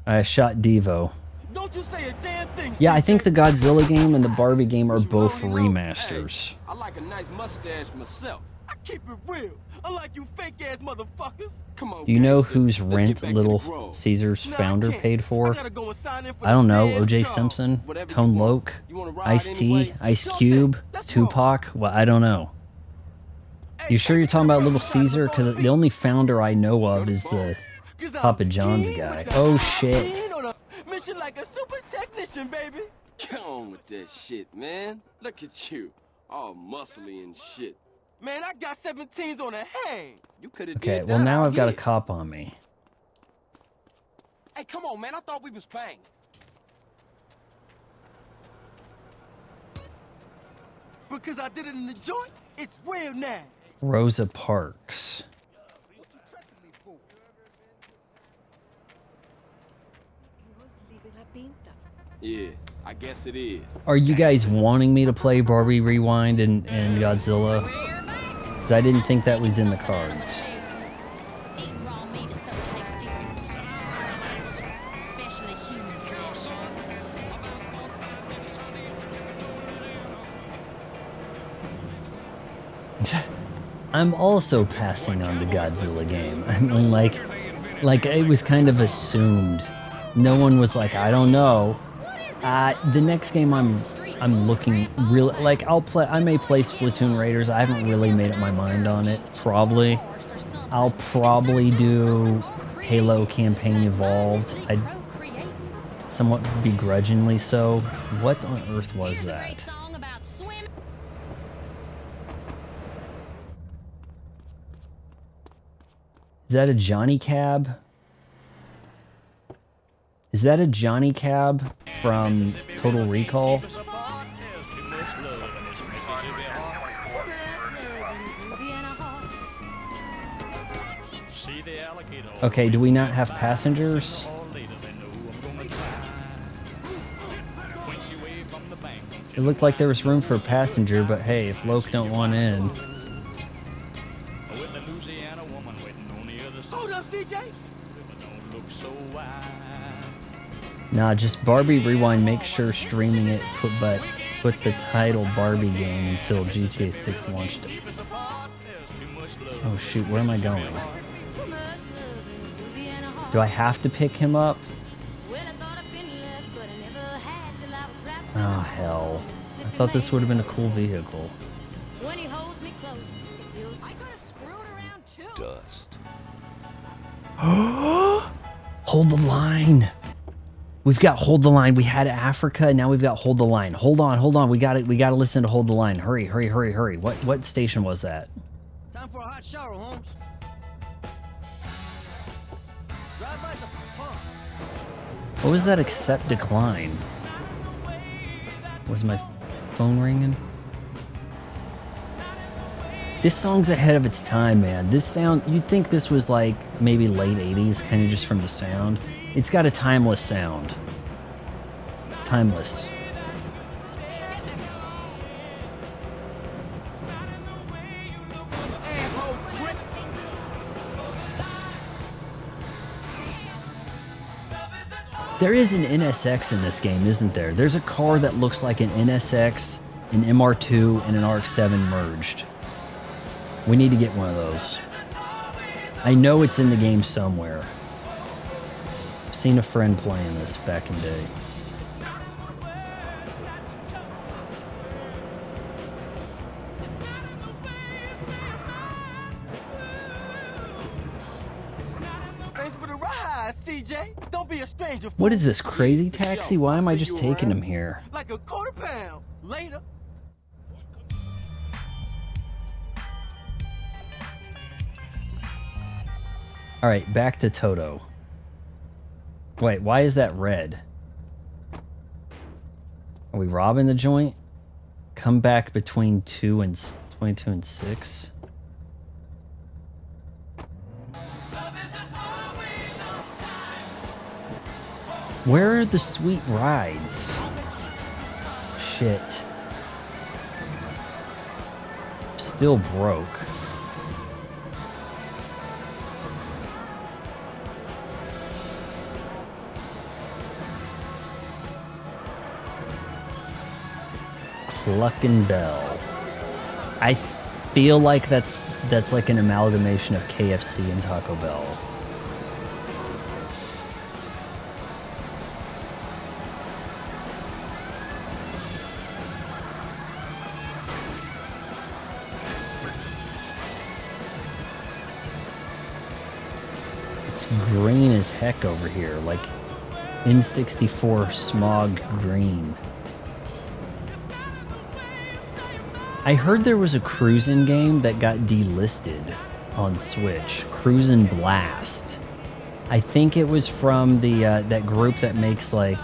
I shot Devo. Don't you say a damn thing. Yeah, I think the Godzilla game and the Barbie game are both remasters. I like a nice mustache myself. I keep it real. Unlike you fake-ass motherfuckers. Come on, Do you know gangster. whose Let's rent get back to the Little grove. Caesar's Nah, I founder can't. paid for? I gotta go and sign in for I don't the know. band O.J. job. Simpson, Whatever you Tone want. Loc, You wanna ride Ice-T, anyway? Ice Sure Cube, thing. Let's Tupac. Well, I don't know. You sure you're talking about Little Caesar? Because the only founder I know of is the Papa John's guy. Oh shit. Mission like a super technician, baby. Get on with that shit, man. Look at you. All muscly and shit. Man, I got 17s on a hang. You could have Okay, did well that now all I've got a year. cop on me. Hey, come on, man. I thought we was banging. Because I did it in the joint, it's real now. Rosa Parks. Yeah, I guess it is. Are you guys wanting me to play Barbie Rewind and Godzilla? Because I didn't think that was in the cards. Eating raw meat is so tasty. Especially human flesh. I'm also passing on the Godzilla game. I mean, like it was kind of assumed. No one was like, I don't know. The next game I'm looking real like I may play Splatoon Raiders. I haven't really made up my mind on it. Probably. I'll probably do Halo Campaign Evolved. I somewhat begrudgingly so. What on earth was that? Is that a Johnny Cab? Is that a Johnny Cab from Total Recall? Okay, do we not have passengers? It looked like there was room for a passenger, but hey, if Loc don't want in. Hold up, CJ. Nah, just Barbie Rewind, make sure streaming it, put the title Barbie game until GTA 6 launch date. Oh shoot, where am I going? Do I have to pick him up? Oh hell. I thought this would have been a cool vehicle. When he holds me close, it feels I could have screwed around too. Dust. Hold the line. We've got Hold the Line. We had Africa, now we've got Hold the Line. Hold on. We got to listen to Hold the Line. Hurry. What station was that? Time for a hot shower, Holmes. Drive by the pump. What was that accept decline? Was my phone ringing? This song's ahead of its time, man. This sound, you'd think this was like maybe late 80s, kind of just from the sound. It's got a timeless sound. Timeless. There is an NSX in this game, isn't there? There's a car that looks like an NSX, an MR2, and an RX-7 merged. We need to get one of those. I know it's in the game somewhere. I've seen a friend playing this back in the day. Thanks for the ride, CJ. Don't be a stranger. What is this, Crazy Taxi? Why am I just taking him here? Like a £1/4. Later. All right, back to Toto. Wait, why is that red? Are we robbing the joint? Come back between 22 and 6. Where are the sweet rides? Shit. Still broke. Cluckin' Bell. feel like that's like an amalgamation of KFC and Taco Bell. It's green as heck over here, like N64 smog green. I heard there was a cruising game that got delisted on Switch. Cruisin' Blast. I think it was from the that group that makes like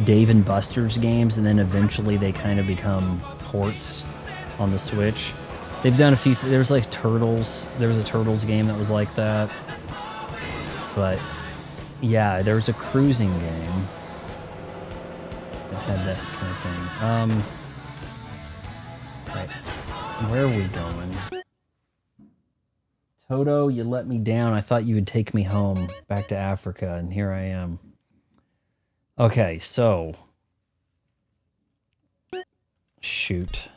Dave and Buster's games, and then eventually they kind of become ports on the Switch. They've done a few. There's like Turtles. There was a Turtles game that was like that. But yeah, there was a cruising game that had that kind of thing. Right. Where are we going? Toto, you let me down. I thought you would take me home back to Africa, and here I am. Okay, so shoot.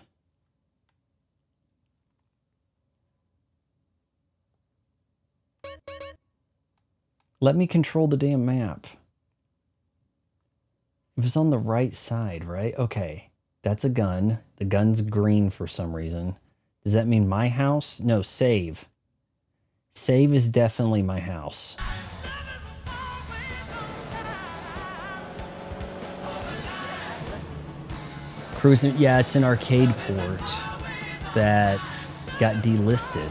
Let me control the damn map. It was on the right side, right? Okay. That's a gun. The gun's green for some reason. Does that mean my house? No, save. Save is definitely my house. Cruising, yeah, it's an arcade port that got delisted.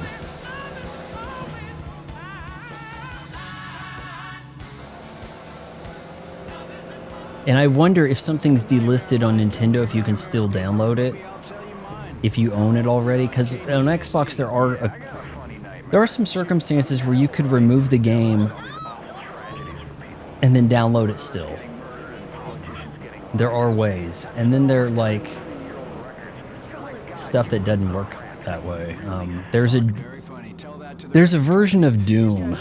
And I wonder if something's delisted on Nintendo, if you can still download it, if you own it already. Because on Xbox, there are some circumstances where you could remove the game and then download it still. There are ways. And then there are like stuff that doesn't work that way. There's a version of Doom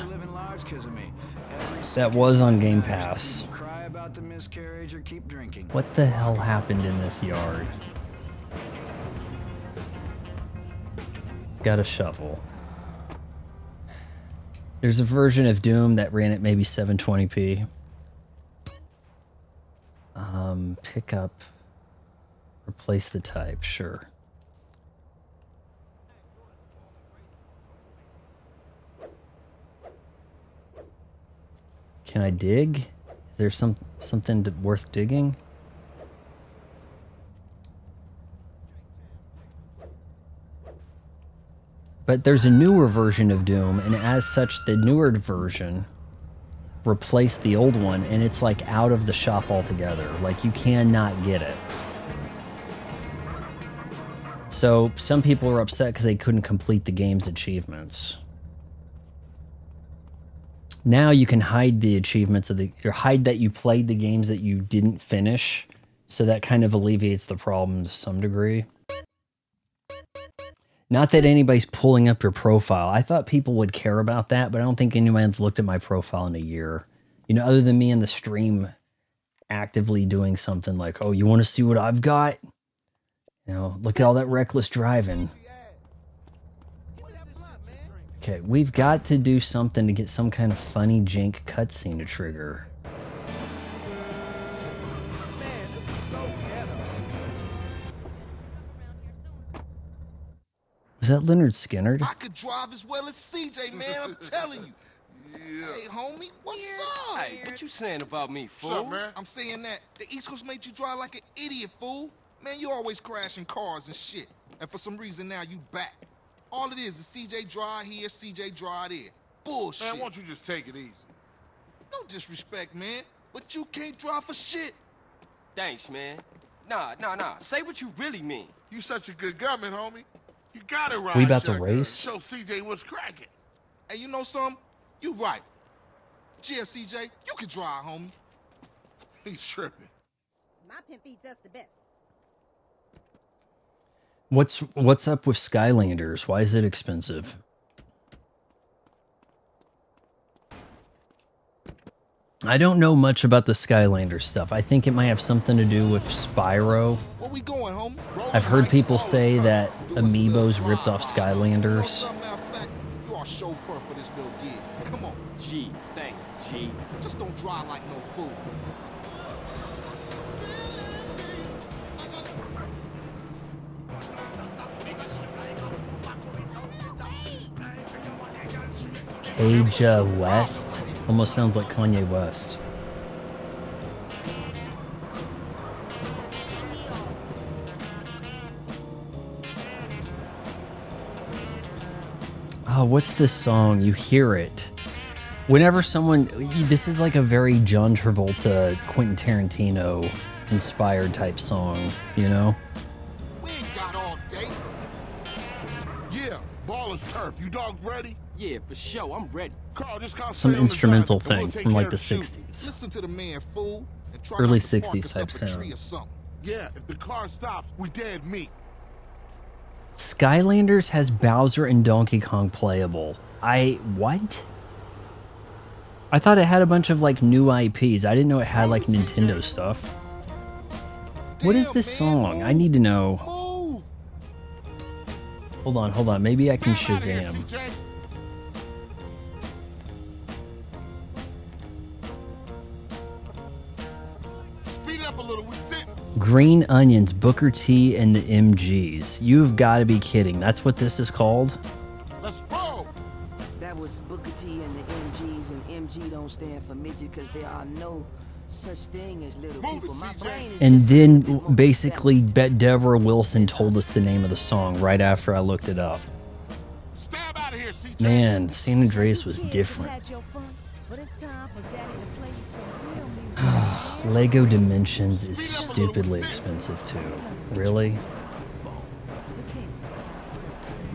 that was on Game Pass. What the hell happened in this yard? It's got a shovel. There's a version of Doom that ran at maybe 720p. Pick up, replace the type, sure. Can I dig? Is there something worth digging? But there's a newer version of Doom, and as such, the newer version replaced the old one, and it's like out of the shop altogether. Like, you cannot get it. So some people are upset because they couldn't complete the game's achievements. Now you can hide the achievements or hide that you played the games that you didn't finish. So that kind of alleviates the problem to some degree. Not that anybody's pulling up your profile. I thought people would care about that, but I don't think anyone's looked at my profile in a year. You know, other than me in the stream actively doing something like, oh, you want to see what I've got? You know, look at all that reckless driving. Okay, we've got to do something to get some kind of funny jank cutscene to trigger. Was that Leonard Skinner? I could drive as well as CJ, man, I'm telling you. Yeah. Hey, homie, what's up? Hey, what you saying about me, fool? What's up, man? I'm saying that the East Coast made you drive like an idiot, fool. Man, you always crashing cars and shit. And for some reason now you back. All it is CJ drive here, CJ drive there. Bullshit. Man, why don't you just take it easy? No disrespect, man, but you can't drive for shit. Thanks, man. Nah. Say what you really mean. You such a good gunman, homie. You gotta ride. We about to shotgun. race? Show CJ what's cracking. Hey, you know something? You right. Yeah, CJ, you can drive, homie. He's tripping. My pimp eats us the best. What's up with Skylanders? Why is it expensive? I don't know much about the Skylanders stuff. I think it might have something to do with Spyro. Well, Where we going, homie? I've heard people say that Amiibos ripped off Skylanders. You are chauffeur for this little gig. Come on. G, thanks, G. Just don't drive like no fool. Caja West? Almost sounds like Kanye West. Oh, what's this song? You hear it. Whenever someone... This is like a very John Travolta, Quentin Tarantino inspired type song, you know? We ain't got all day. Yeah, ball is turf. You dogs ready? Yeah, for sure. I'm ready. Carl, just Some instrumental and we'll thing take from like care the of the shoot. 60s. Listen to the man, fool. And try Early not to park 60s us type up a tree sound. or something. Yeah, if the car stops, we dead meat. Skylanders has Bowser and Donkey Kong playable. What? I thought it had a bunch of like new IPs. I didn't know it had like Nintendo stuff. What is this song? I need to know. Hold on. Maybe I can Shazam. Speed it up a little. We sitting. Green Onions, Booker T, and the MGs. You've got to be kidding. That's what this is called? Let's roll. That was Booker T and the MGs, and MG don't stand for midget because there are no such thing as little people. My brain is And just then basically Deborah Wilson told us the name of the song right after I looked it up. Stab out of here, CJ. Man, San Andreas was different. Lego Dimensions is stupidly expensive too. Really?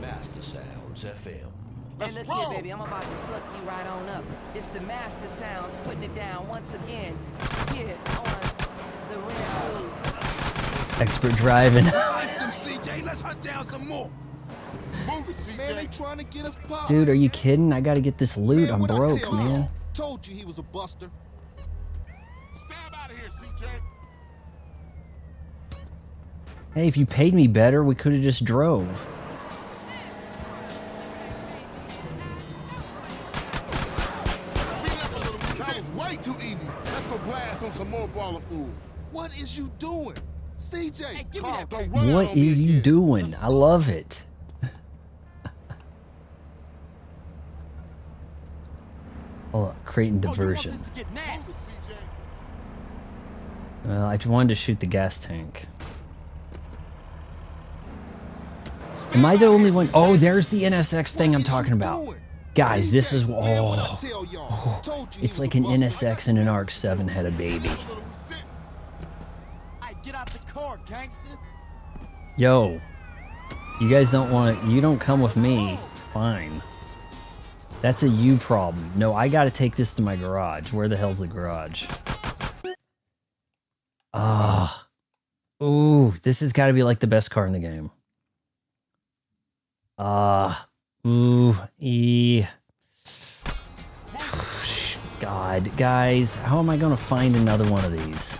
Master Sounds FM. Hey, look here, baby. I'm about to suck you right on up. It's the Master Sounds putting it down once again here on the railroad. Expert driving. CJ, let's hunt down some more. Move it, CJ. Man, they trying to get us popped. Dude, are you kidding? I gotta get this loot. I'm What I broke, tell man. y'all? Told you he was a buster. Stab out of here, CJ. Hey, if you paid me better, we could have just drove. That was way too easy. Let's go blast on some more baller food. What is you doing? CJ, Carl, don't run What on me is you again. doing? I love it. Hold on, creating diversion. Well, I wanted to shoot the gas tank. Am I the only one? Oh, there's the NSX thing I'm talking about. Guys, this is... Oh, it's like an NSX and an ARC-7 had a baby. Get out the car, gangster. Yo, you guys don't want to... You don't come with me. Fine. That's a you problem. No, I gotta take this to my garage. Where the hell's the garage? Ah. Ooh, this has got to be like the best car in the game. Ooh, God, guys, how am I gonna find another one of these?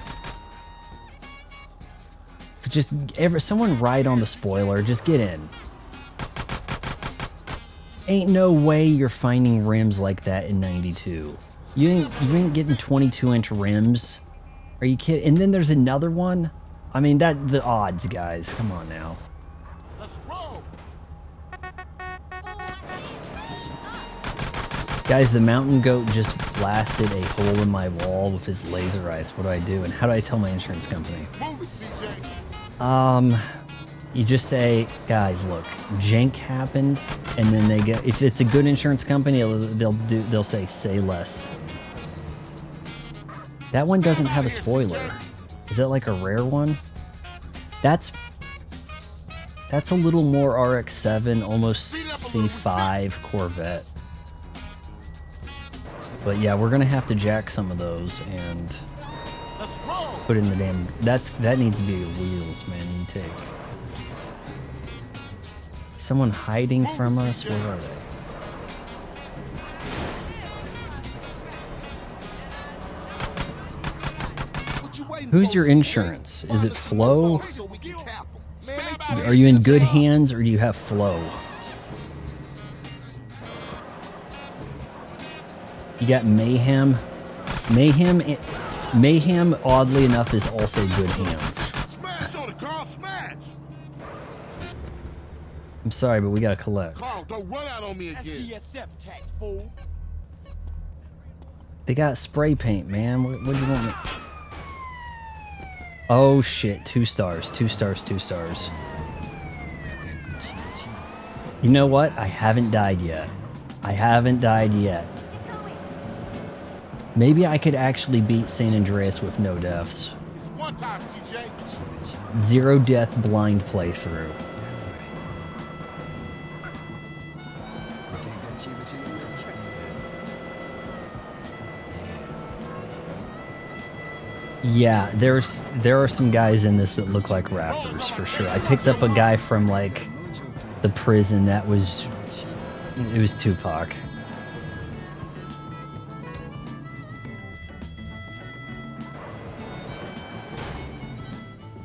Just someone ride on the spoiler. Just get in. Ain't no way you're finding rims like that in 92. You ain't getting 22-inch rims. Are you kidding? And then there's another one. I mean, the odds, guys. Come on now. Guys, the mountain goat just blasted a hole in my wall with his laser eyes. What do I do? And how do I tell my insurance company? You just say, guys, look, jank happened, and then they get, if it's a good insurance company, they'll say less. That one doesn't have a spoiler. Is that like a rare one? That's a little more RX-7, almost C5 Corvette. But yeah, we're gonna have to jack some of those and put in the damn. That needs to be wheels, man. You take. Someone hiding from us? Where are they? What you Who's your insurance? Is it Flo? Are you in good hands or do you have Flo? You got Mayhem. Mayhem, oddly enough, is also good hands. Smash on it, Carl, smash! I'm sorry, but we gotta collect. Carl, don't run out on me That's again. GSF tax, fool. They got spray paint, man. What do you want me? Oh shit, 2 stars, 2 stars, 2 stars. You know what? I haven't died yet. I haven't died yet. Maybe I could actually beat San Andreas with no deaths. One time, CJ. 0 death blind playthrough. Yeah, there are some guys in this that look like rappers for sure. I picked up a guy from like the prison that was Tupac.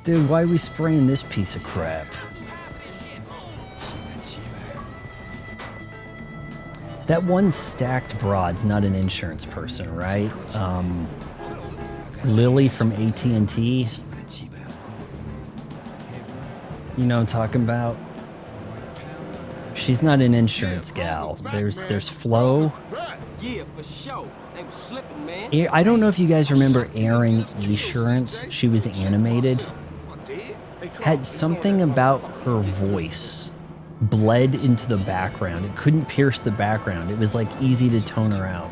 Dude, why are we spraying this piece of crap? That one stacked broad's not an insurance person, right? Lily from AT&T. You know what I'm talking about? She's not an insurance gal. There's Flo. Yeah, for sure. They was slipping, man. I don't know if you guys remember Erin Esurance. She was animated. Had something about her voice bled into the background. It couldn't pierce the background. It was like easy to tone her out.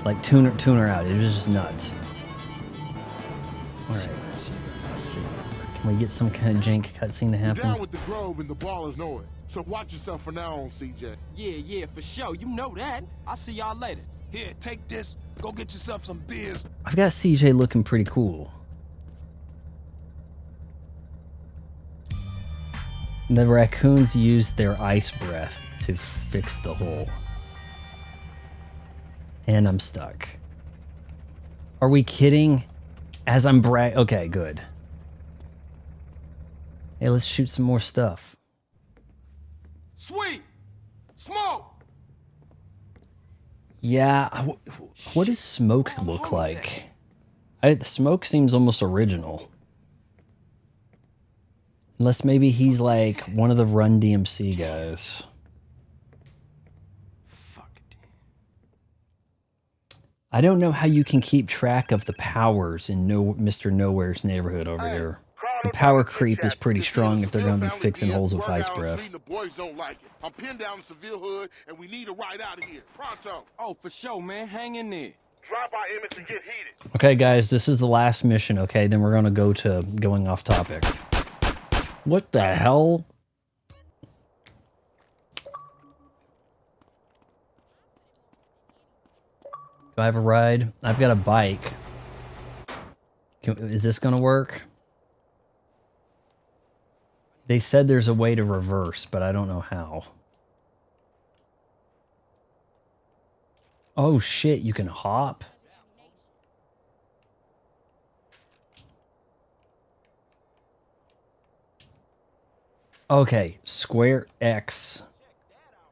Like tune her out. It was just nuts. Alright. Let's see. Can we get some kind of jank cutscene to happen? Down with the Grove and the ballers know it. So watch yourself for now on, CJ. Yeah, for sure. You know that. I'll see y'all later. Here, take this. Go get yourself some beers. I've got CJ looking pretty cool. The raccoons used their ice breath to fix the hole. And I'm stuck. Are we kidding? As I'm okay, good. Hey, let's shoot some more stuff. Sweet! Smoke! Yeah, what does Smoke look like? The Smoke seems almost original. Unless maybe he's like one of the Run DMC guys. I don't know how you can keep track of the powers in Mr. Nowhere's neighborhood over here. The power creep is pretty strong if they're going to be fixing holes with ice breath. The boys don't like it. I'm pinned down in Seville Hood, and we need a ride out of here. Pronto. Oh, for sure, man. Hang in there. Drive by Emmett and get heated. Okay, guys, this is the last mission, okay? Then we're going to go to going off topic. What the hell? Do I have a ride? I've got a bike. Is this going to work? They said there's a way to reverse, but I don't know how. Oh shit, you can hop? Okay, square X.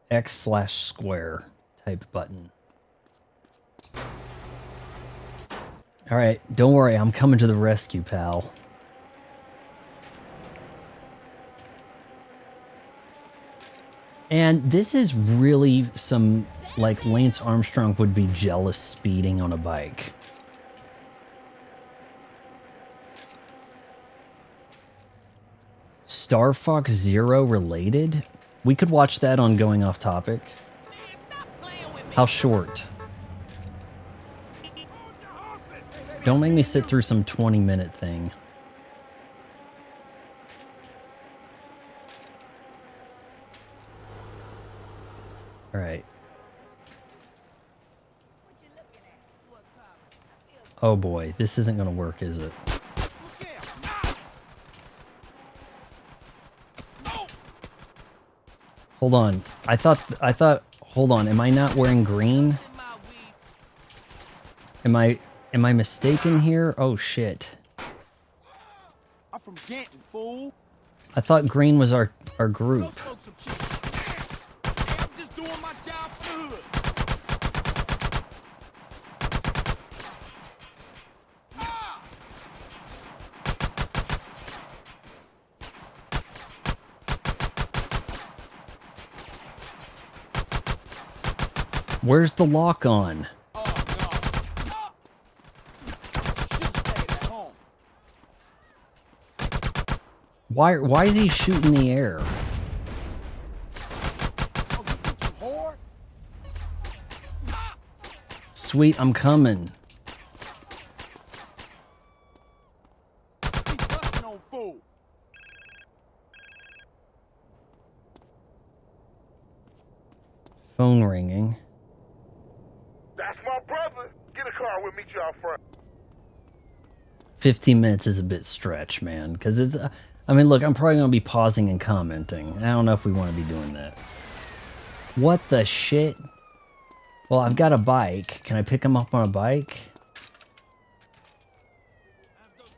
X/square type button. Alright, don't worry, I'm coming to the rescue, pal. And this is really some, like, Lance Armstrong would be jealous speeding on a bike. Star Fox Zero related? We could watch that on Going Off Topic. How short? Don't make me sit through some 20-minute thing. All right. Oh boy, this isn't gonna work, is it? Hold on. I thought, hold on, am I not wearing green? Am I mistaken here? Oh shit. from Ganton, fool. I thought green was our group. Hey, I'm just doing my job for the hood. Where's the lock on? Why is he shooting the air? Sweet, I'm coming. Phone ringing. That's my brother. Get a car, we'll meet you out front. 15 minutes is a bit stretch, man, because it's... I mean, look, I'm probably going to be pausing and commenting. I don't know if we want to be doing that. What the shit? Well, I've got a bike. Can I pick him up on a bike?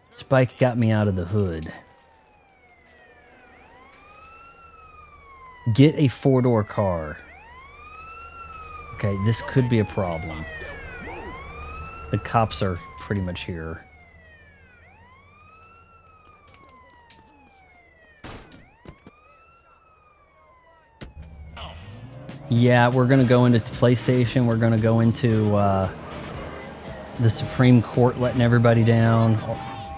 This bike got me out of the hood. Get a 4-door car. Okay, this could be a problem. The cops are pretty much here. Yeah, we're going to go into PlayStation. We're going to go into the Supreme Court letting everybody down.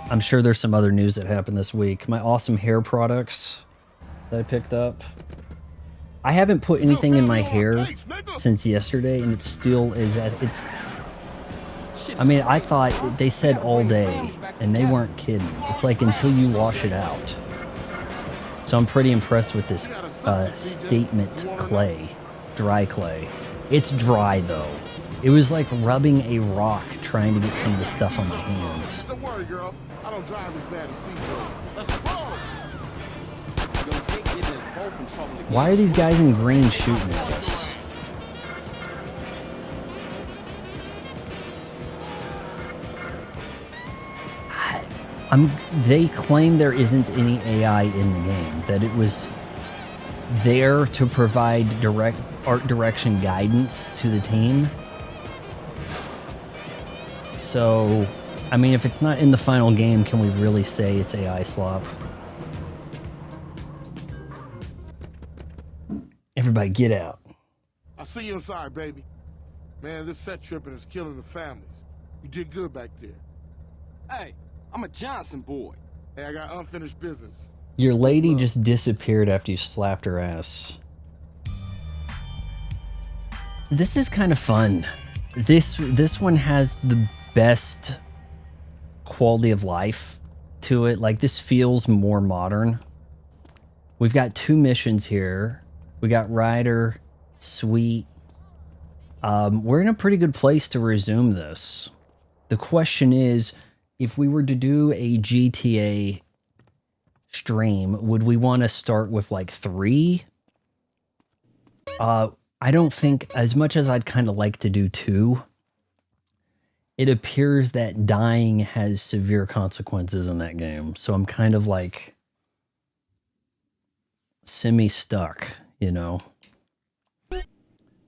I'm sure there's some other news that happened this week. My awesome hair products that I picked up. I haven't put anything in my hair since yesterday, and it still is at its... I mean, I thought they said all day, and they weren't kidding. It's like until you wash it out. So I'm pretty impressed with this Statement clay. Dry clay. It's dry though. It was like rubbing a rock trying to get some of the stuff on my hands. Don't worry, girl. I don't drive as bad as Let's roll. Why are these guys in green shooting at us? They claim there isn't any AI in the game, that it was there to provide art direction guidance to the team. So, I mean, if it's not in the final game, can we really say it's AI slop? Everybody get out. I'll see you inside, baby. Man, this set tripping is killing the families. You did good back there. Hey, I'm a Johnson boy. Hey, I got unfinished business. Your lady just disappeared after you slapped her ass. This is kind of fun. This one has the best quality of life to it. Like, this feels more modern. We've got 2 missions here. We got Ryder, Sweet. We're in a pretty good place to resume this. The question is, if we were to do a GTA stream, would we want to start with like 3? I don't think, as much as I'd kind of like to do 2, it appears that dying has severe consequences in that game. So I'm kind of like semi-stuck, you know.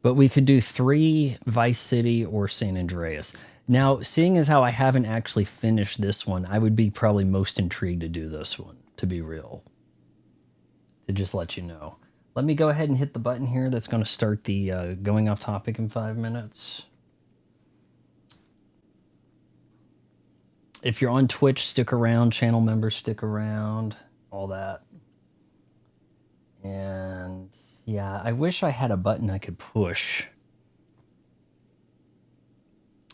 But we could do 3, Vice City or San Andreas. Now, seeing as how I haven't actually finished this one, I would be probably most intrigued to do this one, to be real. To just let you know. Let me go ahead and hit the button here that's going to start the going off topic in 5 minutes. If you're on Twitch, stick around. Channel members, stick around. All that. And yeah, I wish I had a button I could push.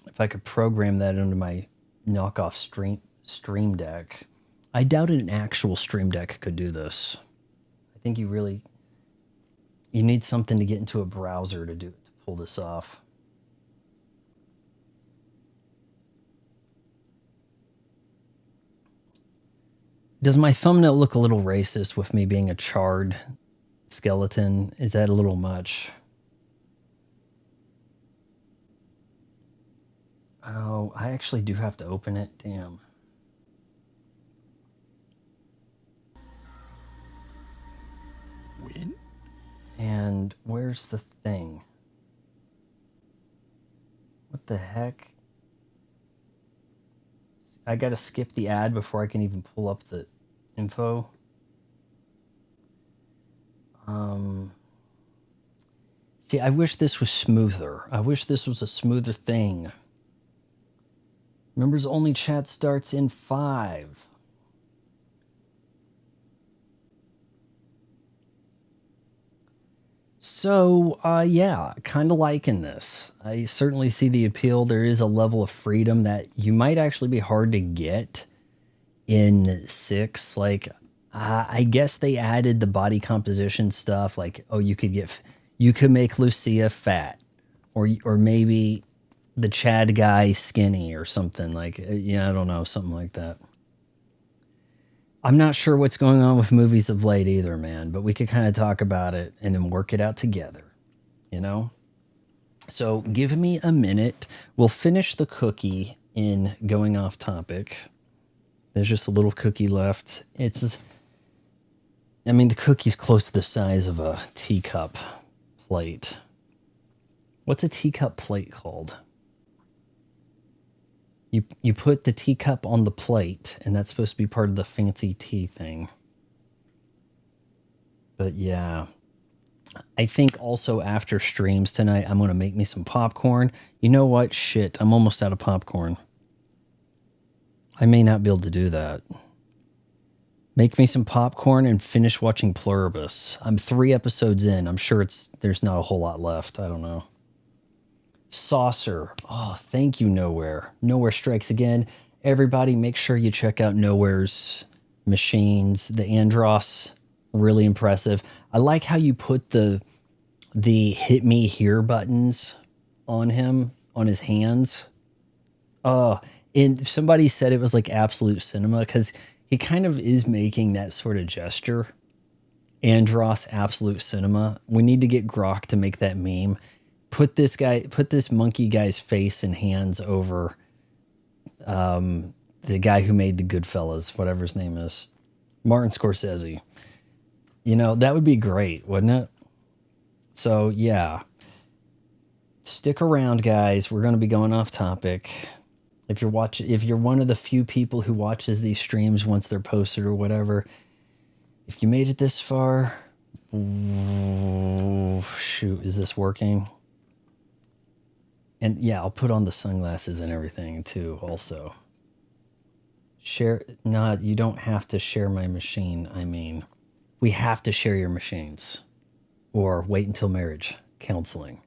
If I could program that into my knockoff Stream Deck. I doubted an actual Stream Deck could do this. I think you need something to get into a browser to pull this off. Does my thumbnail look a little racist with me being a charred skeleton? Is that a little much? Oh, I actually do have to open it. Damn. And where's the thing? What the heck? I gotta skip the ad before I can even pull up the info. See, I wish this was smoother. I wish this was a smoother thing. Members only chat starts in 5. So, yeah, kind of liking this. I certainly see the appeal. There is a level of freedom that you might actually be hard to get in 6. Like, I guess they added the body composition stuff. Like, oh, you could make Lucia fat, or maybe the Chad guy skinny or something. Like, yeah, I don't know, something like that. I'm not sure what's going on with movies of late either, man, but we could kind of talk about it and then work it out together, you know? So give me a minute. We'll finish the cookie in going off topic. There's just a little cookie left. The cookie's close to the size of a teacup plate. What's a teacup plate called? You put the teacup on the plate, and that's supposed to be part of the fancy tea thing. But yeah, I think also after streams tonight, I'm going to make me some popcorn. You know what? Shit, I'm almost out of popcorn. I may not be able to do that. Make me some popcorn and finish watching Pluribus. I'm 3 episodes in. I'm sure there's not a whole lot left. I don't know. Saucer. Oh, thank you, Nowhere. Nowhere strikes again. Everybody, make sure you check out Nowhere's machines. The Andros, really impressive. I like how you put the hit me here buttons on him, on his hands. Oh, and somebody said it was like absolute cinema because he kind of is making that sort of gesture. Andros absolute cinema. We need to get Grok to make that meme. Put this monkey guy's face and hands over the guy who made the Goodfellas, whatever his name is, Martin Scorsese. You know, that would be great, wouldn't it? So yeah, stick around, guys. We're going to be going off topic. If you're one of the few people who watches these streams once they're posted or whatever, if you made it this far, shoot, is this working? And yeah, I'll put on the sunglasses and everything too also. You don't have to share my machine. I mean, we have to share your machines or wait until marriage counseling.